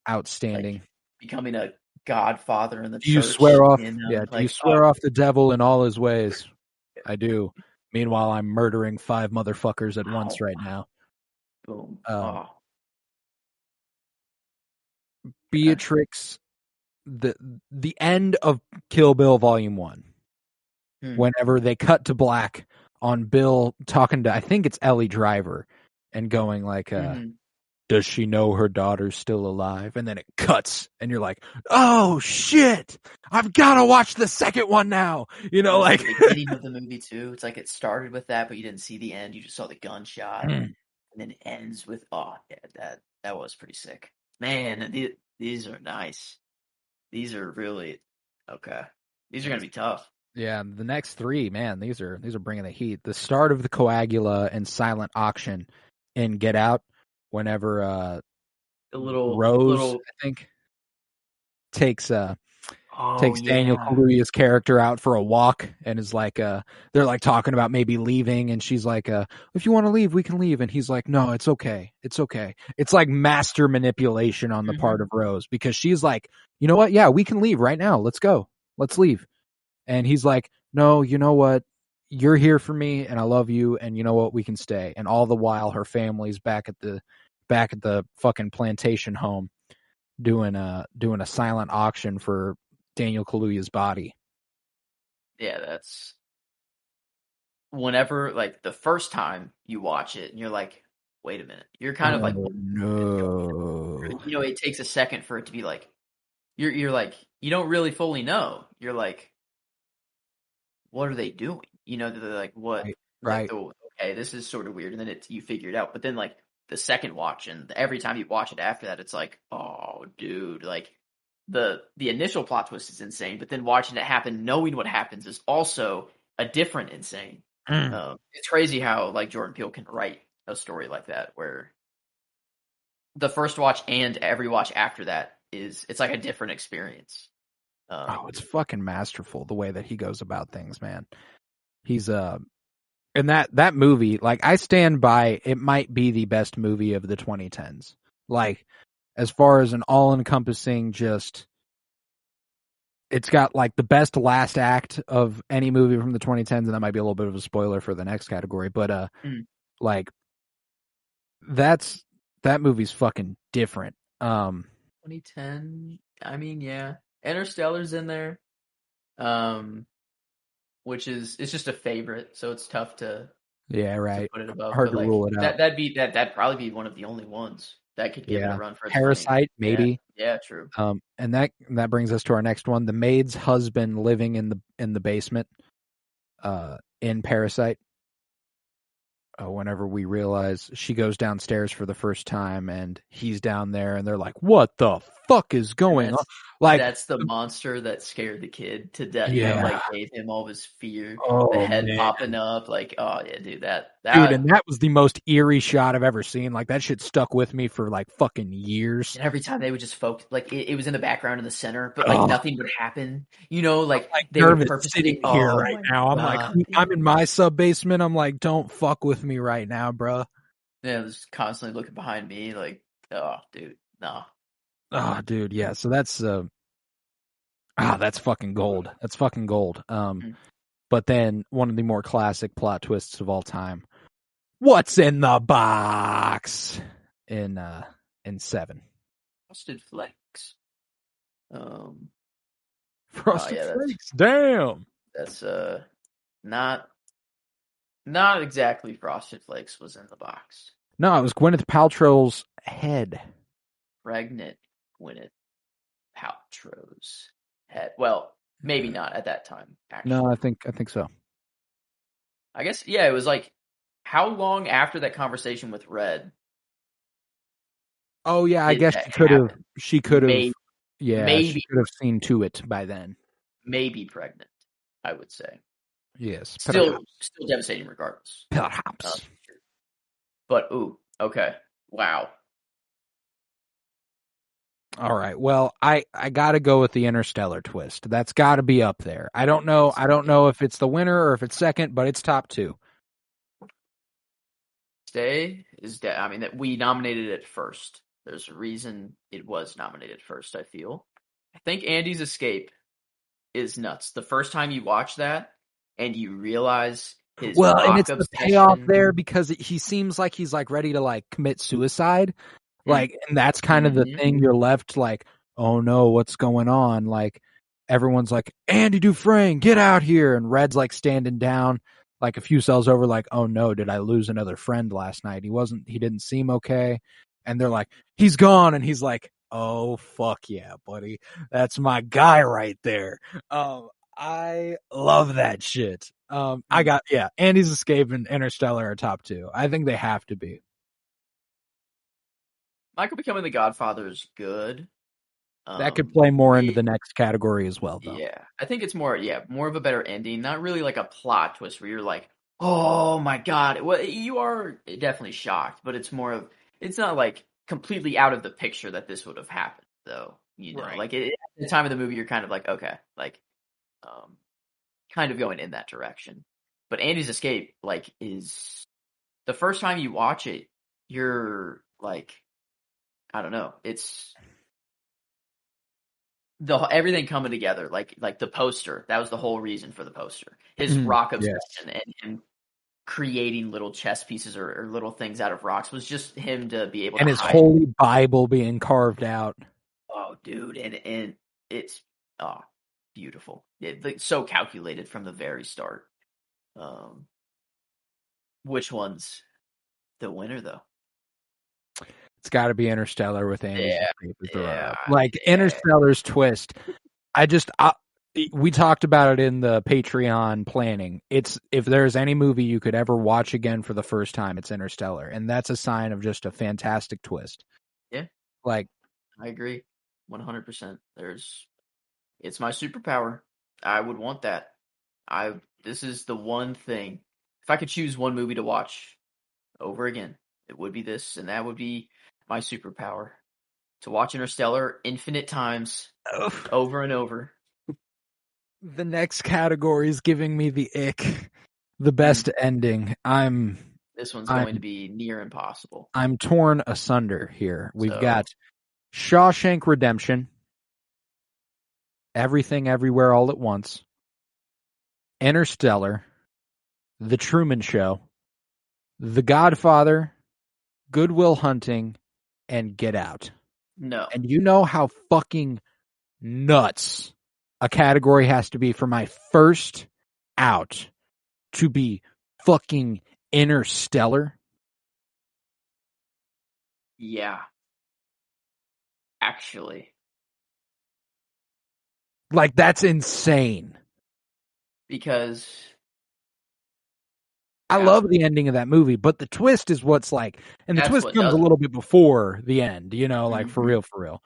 outstanding. Like, becoming a godfather in the church. Do you swear off? You know? Yeah. Do you swear off the devil in all his ways? I do. Meanwhile, I'm murdering 5 motherfuckers at once right now. Boom. Beatrix, the end of Kill Bill Volume 1. Whenever they cut to black on Bill talking to, I think it's Ellie Driver, and going like, does she know her daughter's still alive? And then it cuts, and you're like, oh shit, I've got to watch the second one now. You know, like the beginning of the movie too. It's like it started with that, but you didn't see the end. You just saw the gunshot, and then it ends with, that was pretty sick. Man, these are nice. These are really okay. These are gonna be tough. Yeah, the next 3, man, these are bringing the heat. The start of the Coagula and Silent Auction in Get Out, whenever the little Rose, I think, takes Daniel Kaluuya's character out for a walk and is like, they're like talking about maybe leaving, and she's like, if you want to leave, we can leave, and he's like, no, it's okay. It's like master manipulation on the part of Rose, because she's like, you know what? Yeah, we can leave right now. Let's go. Let's leave. And he's like, no, you know what? You're here for me, and I love you, and you know what? We can stay. And all the while, her family's back at the fucking plantation home, doing a silent auction for Daniel Kaluuya's body. Yeah, that's whenever, like, the first time you watch it, and you're like, wait a minute. You're kind of like, no. You know, it takes a second for it to be like, you're like, you don't really fully know. You're like, what are they doing? You know, they're like, what? Right. Like, okay, this is sort of weird. And then you figure it out. But then, like, the second watch, and every time you watch it after that, it's like, oh, dude. Like, the initial plot twist is insane. But then watching it happen, knowing what happens, is also a different insane. It's crazy how, like, Jordan Peele can write a story like that, where the first watch and every watch after that it's like a different experience. It's fucking masterful the way that he goes about things, man. He's and that movie, like, I stand by, it might be the best movie of the 2010s. Like, as far as an all-encompassing, just, it's got like the best last act of any movie from the 2010s, and that might be a little bit of a spoiler for the next category, but like, that movie's fucking different. 2010, I mean, yeah. Interstellar's in there, which is, it's just a favorite, so it's tough to put it above. Hard to rule it out. That'd probably be one of the only ones that could give it a run for its Parasite, money. maybe. Yeah, true. And that brings us to our next one: the maid's husband living in the basement, in Parasite. Whenever we realize she goes downstairs for the first time and he's down there, and they're like, what the fuck is going on? Like, that's the monster that scared the kid to death. Yeah. You know, like, gave him all this fear. Oh, the head man. popping up, like, oh yeah, dude, and that was the most eerie shot I've ever seen. Like, that shit stuck with me for like fucking years. And every time they would just focus, like, it was in the background in the center, but like nothing would happen. You know, like, they were sitting here right now. I'm God. like, I'm in my sub basement. I'm like, don't fuck with me right now, bro. Yeah, just constantly looking behind me, like, oh, dude, no. Oh, dude, yeah. So that's fucking gold. That's fucking gold. But then one of the more classic plot twists of all time. What's in the box? In 7. Frosted Flakes. Frosted Flakes. Damn. That's not exactly Frosted Flakes was in the box. No, it was Gwyneth Paltrow's head. Pregnant Gwyneth Paltrow's head. Well, maybe not at that time, actually. No, I think so. I guess, yeah, it was like, how long after that conversation with Red? Oh yeah, I guess she could have maybe she could have seen to it by then. Maybe pregnant, I would say. Yes. Still devastating regardless. Perhaps. But, ooh, okay. Wow. All right. Well, I got to go with the Interstellar twist. That's got to be up there. I don't know if it's the winner or if it's second, but it's top 2. Stay is dead. I mean, that we nominated it first. There's a reason it was nominated first, I feel. I think Andy's Escape is nuts. The first time you watch that and you realize his Well, and rock it's the payoff obsession. there because he seems like he's like ready to like commit suicide. Mm. Like, and that's kind of the thing. You're left like, oh no, what's going on? Like, everyone's like, Andy Dufresne, get out here. And Red's like standing down, like a few cells over, like, oh no, did I lose another friend last night? He didn't seem okay. And they're like, he's gone. And he's like, oh, fuck yeah, buddy. That's my guy right there. I love that shit. Andy's Escape and Interstellar are top 2. I think they have to be. Michael Becoming the Godfather is good. That could play more into the next category as well, though. Yeah, I think it's more of a better ending. Not really like a plot twist where you're like, oh my god. Well, you are definitely shocked, but it's not like completely out of the picture that this would have happened, though. Right. Like at the time of the movie, you're kind of like, okay, like, kind of going in that direction. But Andy's Escape, like, is the first time you watch it, you're like, I don't know, it's everything coming together, like the poster. That was the whole reason for the poster. His rock obsession and him creating little chess pieces or little things out of rocks was just him to be able to. And his holy Bible being carved out. Oh, dude, and it's beautiful. It's so calculated from the very start. Which one's the winner, though? It's got to be Interstellar with Andy's Escape. Like, Interstellar's twist. We talked about it in the Patreon planning. If there's any movie you could ever watch again for the first time, it's Interstellar. And that's a sign of just a fantastic twist. Yeah. Like, I agree. 100%. It's my superpower. I would want that. This is the one thing. If I could choose one movie to watch over again, it would be this, and that would be my superpower. To watch Interstellar infinite times, over and over. The next category is giving me the ick. The best ending. This one's going to be near impossible. I'm torn asunder here. We've got Shawshank Redemption, Everything Everywhere All at Once, Interstellar, The Truman Show, The Godfather, Good Will Hunting, and Get Out. No. And you know how fucking nuts a category has to be for my first out to be fucking Interstellar? Yeah. Actually. Like, that's insane. Because I love the ending of that movie, but the twist is what's like, and the twist comes a little bit before the end, like for real.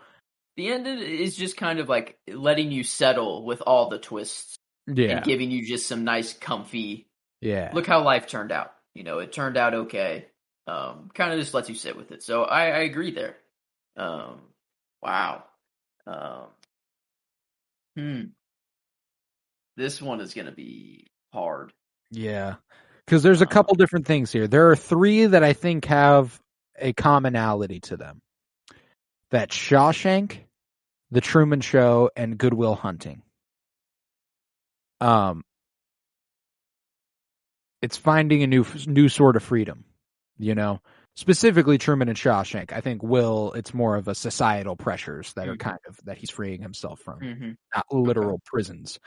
The end is just kind of like letting you settle with all the twists. And giving you just some nice, comfy, look how life turned out. It turned out okay. Kind of just lets you sit with it. So I agree there. Wow. This one is going to be hard. Yeah. Because there's a couple different things here. There are 3 that I think have a commonality to them. That's Shawshank, The Truman Show, and Good Will Hunting. It's finding a new sort of freedom, specifically Truman and Shawshank. I think it's more of a societal pressures that are kind of that he's freeing himself from, not literal prisons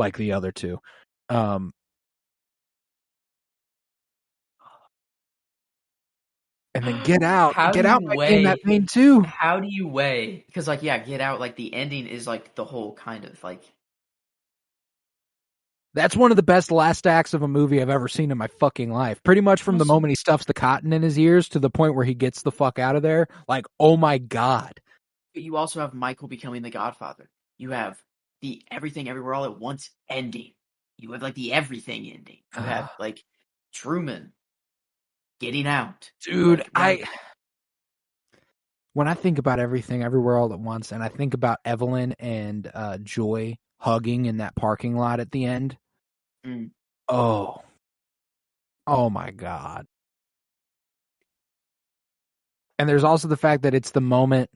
like the other 2. And then Get Out. Get Out might be in that vein too. How do you weigh? Because Get Out, like the ending is like the whole kind of like. That's one of the best last acts of a movie I've ever seen in my fucking life. Pretty much from the moment he stuffs the cotton in his ears to the point where he gets the fuck out of there. Like, oh my God. But you also have Michael becoming the Godfather. You have the Everything Everywhere All at Once ending. You have like the everything ending. You have like Truman getting out. Dude, when I think about Everything Everywhere All at Once, and I think about Evelyn and Joy hugging in that parking lot at the end, oh my God. And there's also the fact that it's the moment,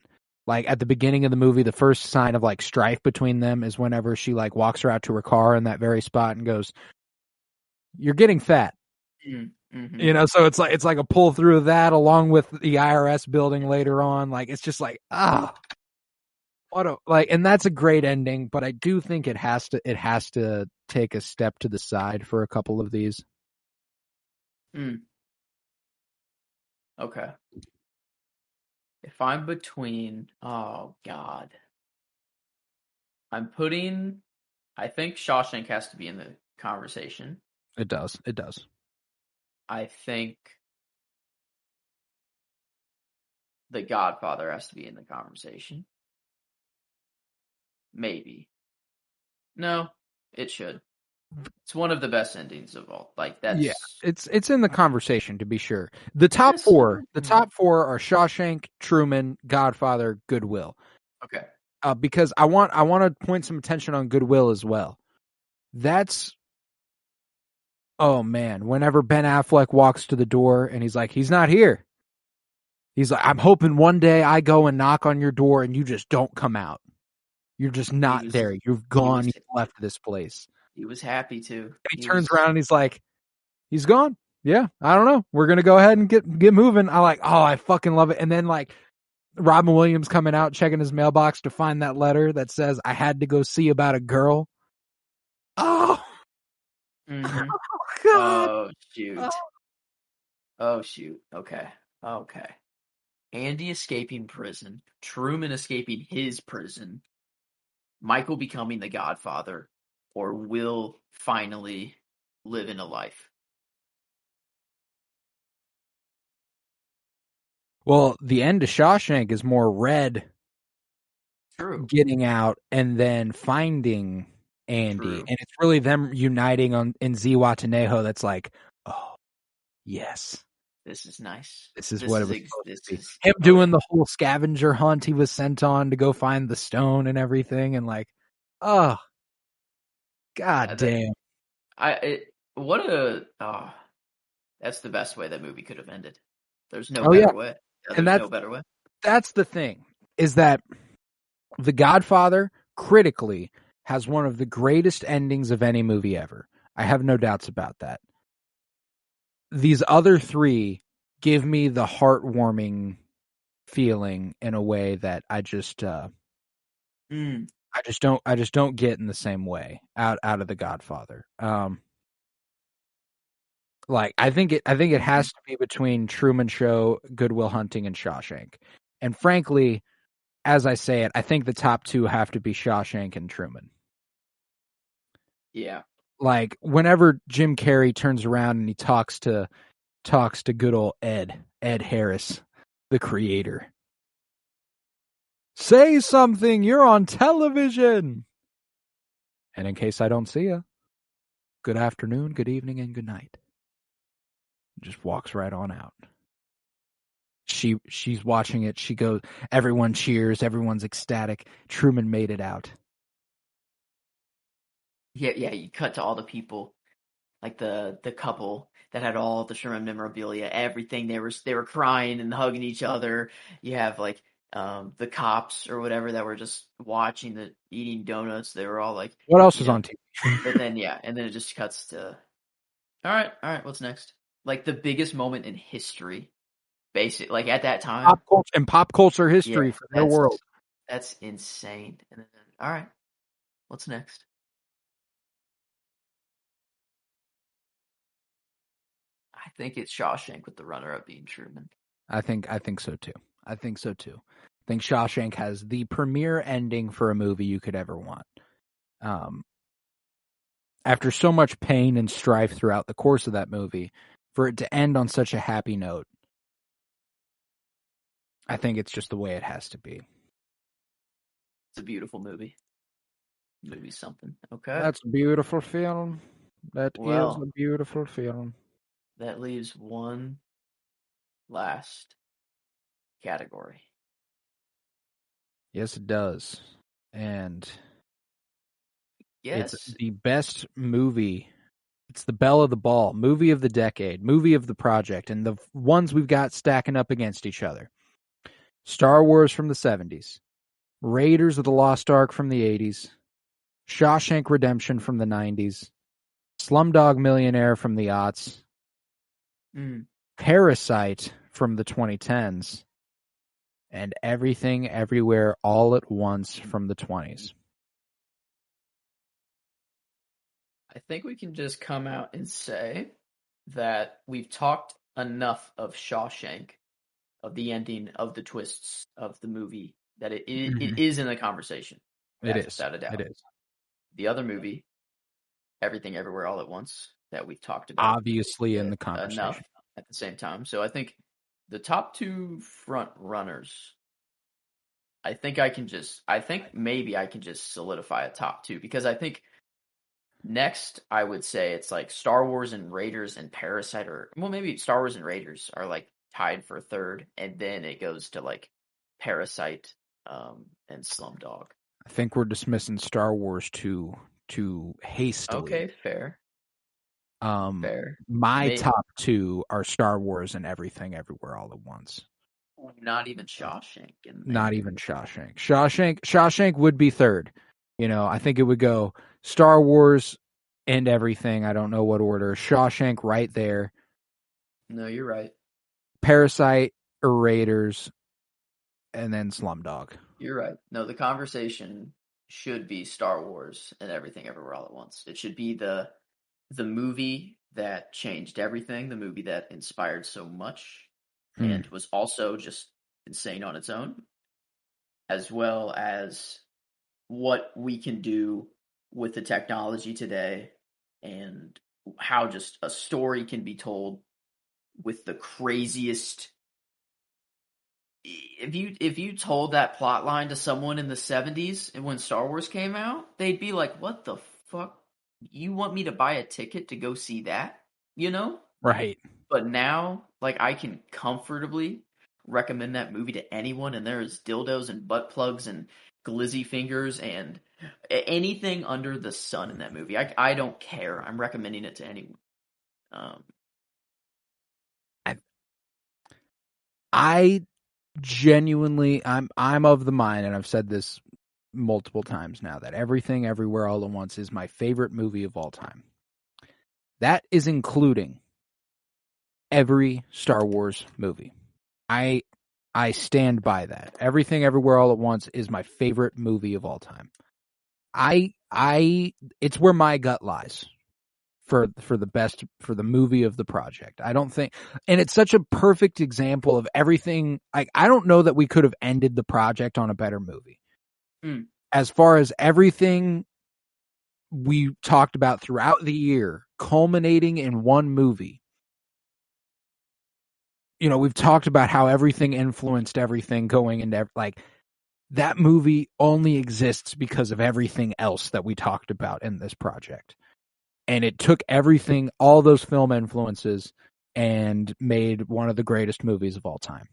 like at the beginning of the movie, the first sign of like strife between them is whenever she like walks her out to her car in that very spot and goes, "You're getting fat." Mm-hmm. You know, so it's like a pull through of that along with the IRS building later on. Like it's just like, and that's a great ending, but I do think it has to take a step to the side for a couple of these. Okay. If I'm between, oh God, I think Shawshank has to be in the conversation. It does. I think The Godfather has to be in the conversation. Maybe. No, it should. It's one of the best endings of all. Like that's Yeah, it's in the conversation to be sure. The top four are Shawshank, Truman, Godfather, Goodwill. Okay. Because I want to point some attention on Goodwill as well. That's, oh man, whenever Ben Affleck walks to the door and he's like, he's not here. He's like, I'm hoping one day I go and knock on your door and you just don't come out. You're just not there. You've gone. You've left this place. He was happy to. And he turns around and he's like, he's gone. Yeah, I don't know. We're gonna go ahead and get moving. I fucking love it. And then like Robin Williams coming out checking his mailbox to find that letter that says, "I had to go see about a girl." Oh, Mm-hmm. oh God. Oh shoot. Oh shoot. Okay. Andy escaping prison, Truman escaping his prison, Michael becoming the Godfather, or Will finally living a life. Well, the end of Shawshank is more Red getting out and then finding Andy. And it's really them uniting in Zihuatanejo that's like, oh, yes. This is nice. This is what it was supposed to be. Him doing the whole scavenger hunt he was sent on to go find the stone and everything, and like, oh, God damn. That's the best way that movie could have ended. There's no better way. There's no better way. That's the thing, is that The Godfather, critically, has one of the greatest endings of any movie ever. I have no doubts about that. These other three give me the heartwarming feeling in a way that I just don't get in the same way out of The Godfather. Like I think it has to be between Truman Show, Goodwill Hunting, and Shawshank. And frankly, as I say it, I think the top two have to be Shawshank and Truman. Yeah. Like whenever Jim Carrey turns around and he talks to good old Ed Harris, the creator. Say something, you're on television. And in case I don't see you, good afternoon, good evening, and good night. Just walks right on out. She's watching it. She goes, everyone cheers, everyone's ecstatic. Truman made it out. Yeah, you cut to all the people, like the couple that had all the Sherman memorabilia, everything. They were crying and hugging each other. You have like the cops or whatever that were just watching eating donuts. They were all like, what else is on TV? But then and then it just cuts to, all right, what's next? Like the biggest moment in history, basic, like at that time, pop culture history for their world. That's insane. And then, all right, what's next? I think it's Shawshank with the runner-up being Truman. I think so too. I think Shawshank has the premier ending for a movie you could ever want. After so much pain and strife throughout the course of that movie, for it to end on such a happy note, I think it's just the way it has to be. It's a beautiful movie. Movie's something. Okay. That's a beautiful film. That is a beautiful film. That leaves one last category. Yes, it does. And it's Yes. the best movie. It's the belle of the ball, movie of the decade, movie of the project, and the ones we've got stacking up against each other. Star Wars from the 70s, Raiders of the Lost Ark from the 80s, Shawshank Redemption from the 90s, Slumdog Millionaire from the aughts, Parasite from the 2010s, and Everything Everywhere All at Once from the 20s. I think we can just come out and say that we've talked enough of Shawshank, of the ending, of the twists of the movie, that it is in the conversation. That's without a doubt. It is. The other movie, Everything Everywhere All at Once, that we've talked about Obviously in the conversation. enough at the same time. So I think the top two front runners, I think maybe I can just solidify a top two, because I think next I would say it's like Star Wars and Raiders and Parasite, or well, maybe Star Wars and Raiders are like tied for third, and then it goes to like Parasite and Slumdog. I think we're dismissing Star Wars too hastily. Okay, fair. Fair. My top two are Star Wars and Everything Everywhere All at Once. Not even Shawshank. Not even Shawshank. Shawshank would be third. I think it would go Star Wars and Everything. I don't know what order. Shawshank right there. No, you're right. Parasite or Raiders, and then Slumdog. You're right. No, the conversation should be Star Wars and Everything Everywhere All at Once. It should be the movie that changed everything, the movie that inspired so much and was also just insane on its own, as well as what we can do with the technology today and how just a story can be told with the craziest. If you told that plot line to someone in the 70s and when Star Wars came out, they'd be like, "What the fuck? You want me to buy a ticket to go see that?" Right. But now, like, I can comfortably recommend that movie to anyone, and there's dildos and butt plugs and glizzy fingers and anything under the sun in that movie. I don't care. I'm recommending it to anyone. I genuinely, I'm of the mind, and I've said this multiple times now, that Everything Everywhere All at Once is my favorite movie of all time. That is including every Star Wars movie. I stand by that. Everything Everywhere All at Once is my favorite movie of all time. It's where my gut lies for the movie of the project. I don't think, and it's such a perfect example of everything. I don't know that we could have ended the project on a better movie. As far as everything we talked about throughout the year, culminating in one movie. We've talked about how everything influenced everything going into that movie only exists because of everything else that we talked about in this project. And it took everything, all those film influences, and made one of the greatest movies of all time.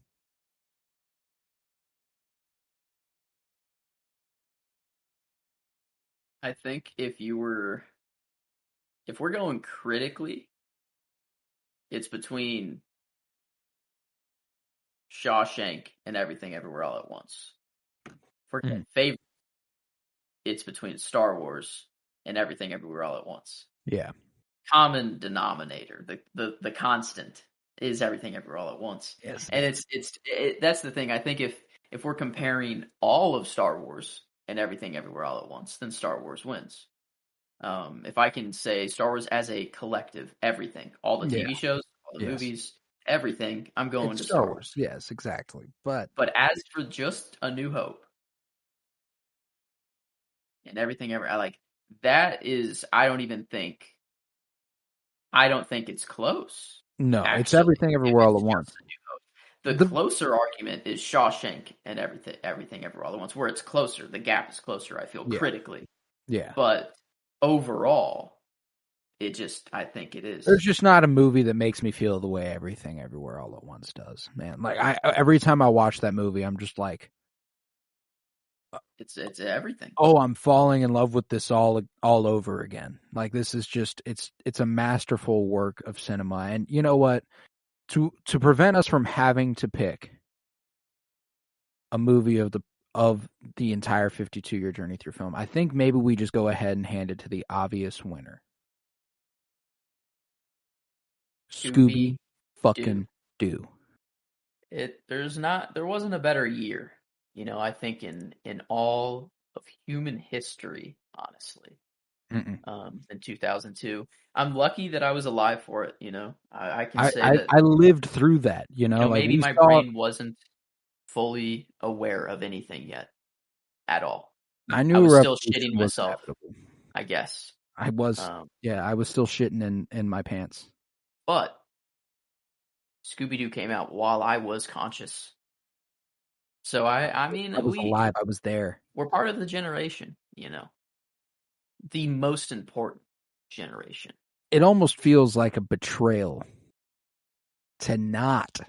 I think if we're going critically, it's between Shawshank and Everything Everywhere All at Once. For favorite, it's between Star Wars and Everything Everywhere All at Once. Yeah. Common denominator, the constant is Everything Everywhere All at Once. Yes. And that's the thing. I think if we're comparing all of Star Wars and Everything Everywhere All at Once, then Star Wars wins. If I can say Star Wars as a collective, everything, all the TV shows, all the movies, everything, I'm going to Star Wars. Yes, exactly. But as for just A New Hope and Everything Ever, that is, I don't think it's close. No, actually. It's Everything Everywhere All at Once. The closer argument is Shawshank and Everything Everywhere All at Once, where it's closer. The gap is closer, I feel, critically. Yeah. But overall, I think it is. There's just not a movie that makes me feel the way Everything Everywhere All at Once does, man. Every time I watch that movie, I'm just like, It's everything. Oh, I'm falling in love with this all over again. Like, this is just it's a masterful work of cinema. And you know what? To prevent us from having to pick a movie of the entire 52-year journey through film, I think maybe we just go ahead and hand it to the obvious winner. Scooby fucking Doo. There wasn't a better year, I think in all of human history, honestly, than 2002. I'm lucky that I was alive for it. I can say that I lived through that. Like maybe my brain wasn't fully aware of anything yet at all. I knew I was still Revolution shitting was myself, inevitable. I guess. I was I was still shitting in my pants. But Scooby-Doo came out while I was conscious. So I mean, I was alive. I was there. We're part of the generation, the most important generation. It almost feels like a betrayal to not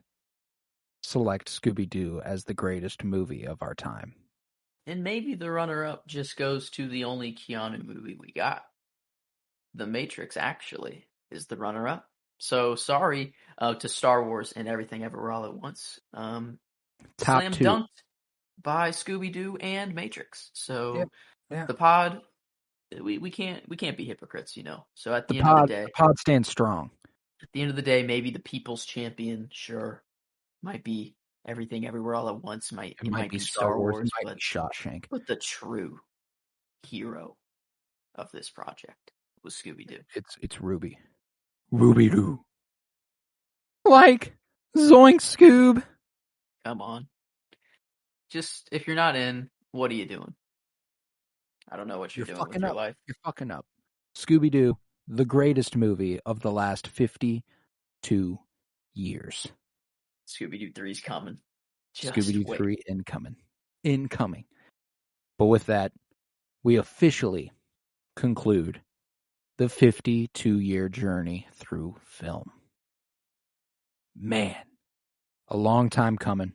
select Scooby-Doo as the greatest movie of our time. And maybe the runner-up just goes to the only Keanu movie we got. The Matrix, actually, is the runner-up. So sorry to Star Wars and Everything Everywhere All at Once. Top Slam two. dunked by Scooby-Doo and Matrix. So yeah. The pod, we can't be hypocrites, So at the end pod, of the day, the pod stands strong. At the end of the day, maybe the people's champion, sure, might be Everything Everywhere All at Once. It might be Star Wars, it might be Shawshank. But the true hero of this project was Scooby-Doo. It's Ruby. Ruby-Doo. Like, Zoink Scoob. Come on. Just, if you're not in, what are you doing? I don't know what you're doing with your life. You're fucking up. Scooby-Doo, the greatest movie of the last 52 years. Scooby-Doo 3's coming. Scooby-Doo 3 incoming. But with that, we officially conclude the 52-year journey through film. Man, a long time coming.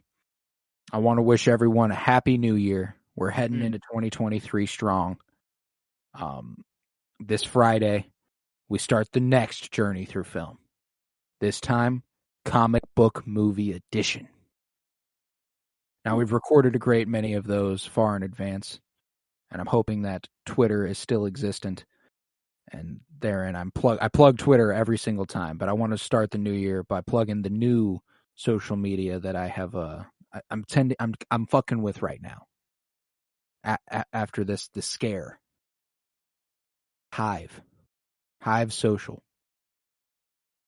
I want to wish everyone a happy new year. We're heading into 2023 strong. This Friday, we start the next journey through film. This time, comic book movie edition. Now, we've recorded a great many of those far in advance, and I'm hoping that Twitter is still existent. And therein, I plug Twitter every single time, but I want to start the new year by plugging the new social media that I have. I'm fucking with right now. After this scare, Hive Social.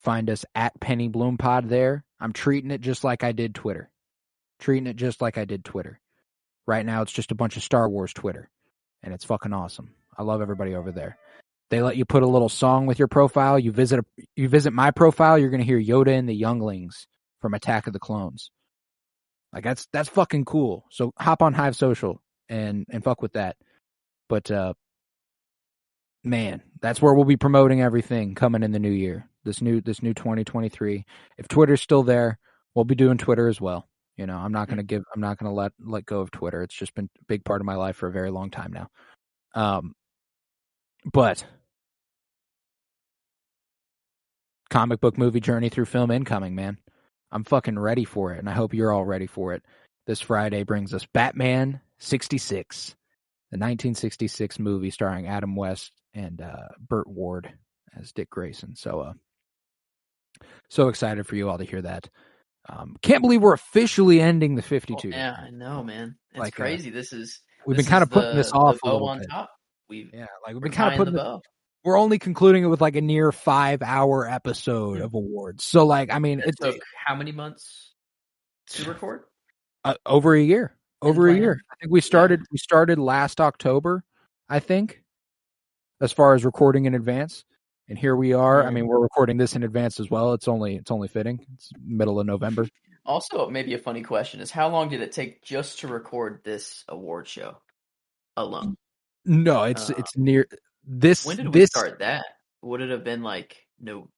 Find us at Penny Bloom Pod there. I'm treating it just like I did Twitter. Right now, it's just a bunch of Star Wars Twitter, and it's fucking awesome. I love everybody over there. They let you put a little song with your profile. You visit my profile, you're gonna hear Yoda and the Younglings from Attack of the Clones. Like that's fucking cool. So hop on Hive Social and fuck with that. But man, that's where we'll be promoting everything coming in the new year. This new 2023. If Twitter's still there, we'll be doing Twitter as well. I'm not gonna let go of Twitter. It's just been a big part of my life for a very long time now. But comic book movie journey through film incoming, man. I'm fucking ready for it, and I hope you're all ready for it. This Friday brings us Batman 66, the 1966 movie starring Adam West and Burt Ward as Dick Grayson. So excited for you all to hear that. Can't believe we're officially ending the 52. Yeah, I know, man. It's crazy. We've been kind of putting this off a little bit. Top. We've been kind of putting the bow. We're only concluding it with like a near 5-hour episode of awards. So it took how many months to record? Over a year. I think we started last October, I think, as far as recording in advance. And here we are. I mean, we're recording this in advance as well. It's only fitting. It's middle of November. Also, maybe a funny question is, how long did it take just to record this award show alone? No, it's near this. When did we start that? Would it have been like no?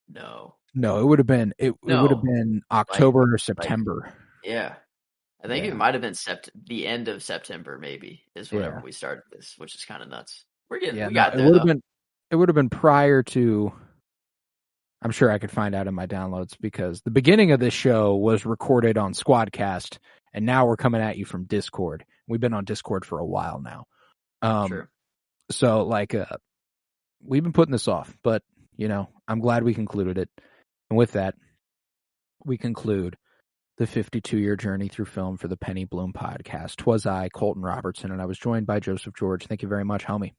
No, it would have been would have been October or September. Yeah, I think Yeah. it might have been the end of September, maybe, is whenever Yeah. we started this, which is kind of nuts. Yeah, We no, got there, though. it would have been prior to. I'm sure I could find out in my downloads because the beginning of this show was recorded on Squadcast, and now we're coming at you from Discord. We've been on Discord for a while now. Sure. So we've been putting this off, but I'm glad we concluded it. And with that, we conclude the 52-year journey through film for the Penny Bloom podcast. 'Twas I, Colton Robertson, and I was joined by Joseph George. Thank you very much, homie.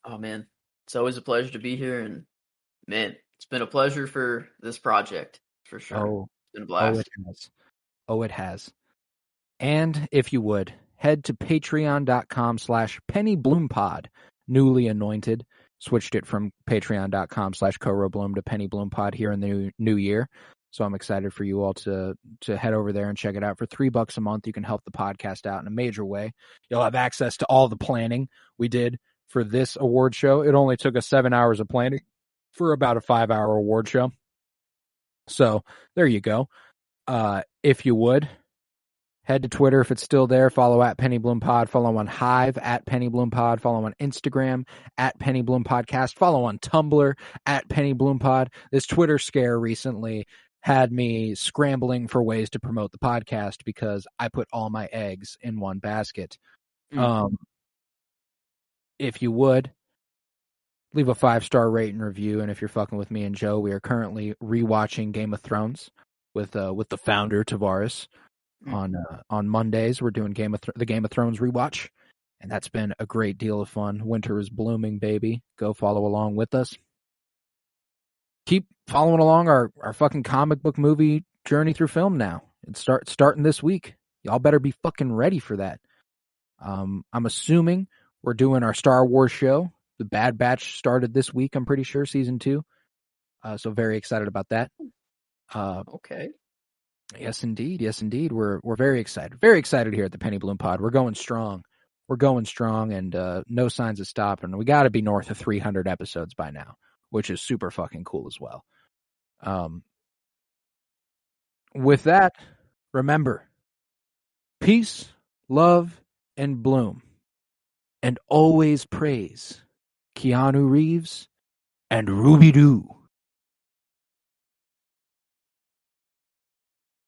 Oh, man. It's always a pleasure to be here, and, man, it's been a pleasure for this project, for sure. It's been a blast. It has. Oh, it has. And if you would, head to patreon.com/PennyBloomPod, newly anointed. Switched it from patreon.com/CoroBloom to PennyBloomPod here in the new year. So I'm excited for you all to head over there and check it out. For $3 a month, you can help the podcast out in a major way. You'll have access to all the planning we did for this award show. It only took us 7 hours of planning for about a 5-hour award show. So there you go. If you would, head to Twitter if it's still there. Follow at PennyBloomPod. Follow on Hive at PennyBloomPod. Follow on Instagram at PennyBloomPodcast. Follow on Tumblr at PennyBloomPod. This Twitter scare recently had me scrambling for ways to promote the podcast because I put all my eggs in one basket. If you would, leave a 5-star rate and review. And if you're fucking with me and Joe, we are currently rewatching Game of Thrones with the founder Tavares. On Mondays, we're doing the Game of Thrones rewatch, and that's been a great deal of fun. Winter is blooming, baby. Go follow along with us. Keep following along our fucking comic book movie journey through film now. It's starting this week. Y'all better be fucking ready for that. I'm assuming we're doing our Star Wars show. The Bad Batch started this week, I'm pretty sure, season 2. So very excited about that. Okay. Yes, indeed. Yes, indeed. We're very excited. Very excited here at the Penny Bloom Pod. We're going strong. And no signs of stopping. We got to be north of 300 episodes by now, which is super fucking cool as well. With that, remember, peace, love, and bloom. And always praise Keanu Reeves and Ruby Doo.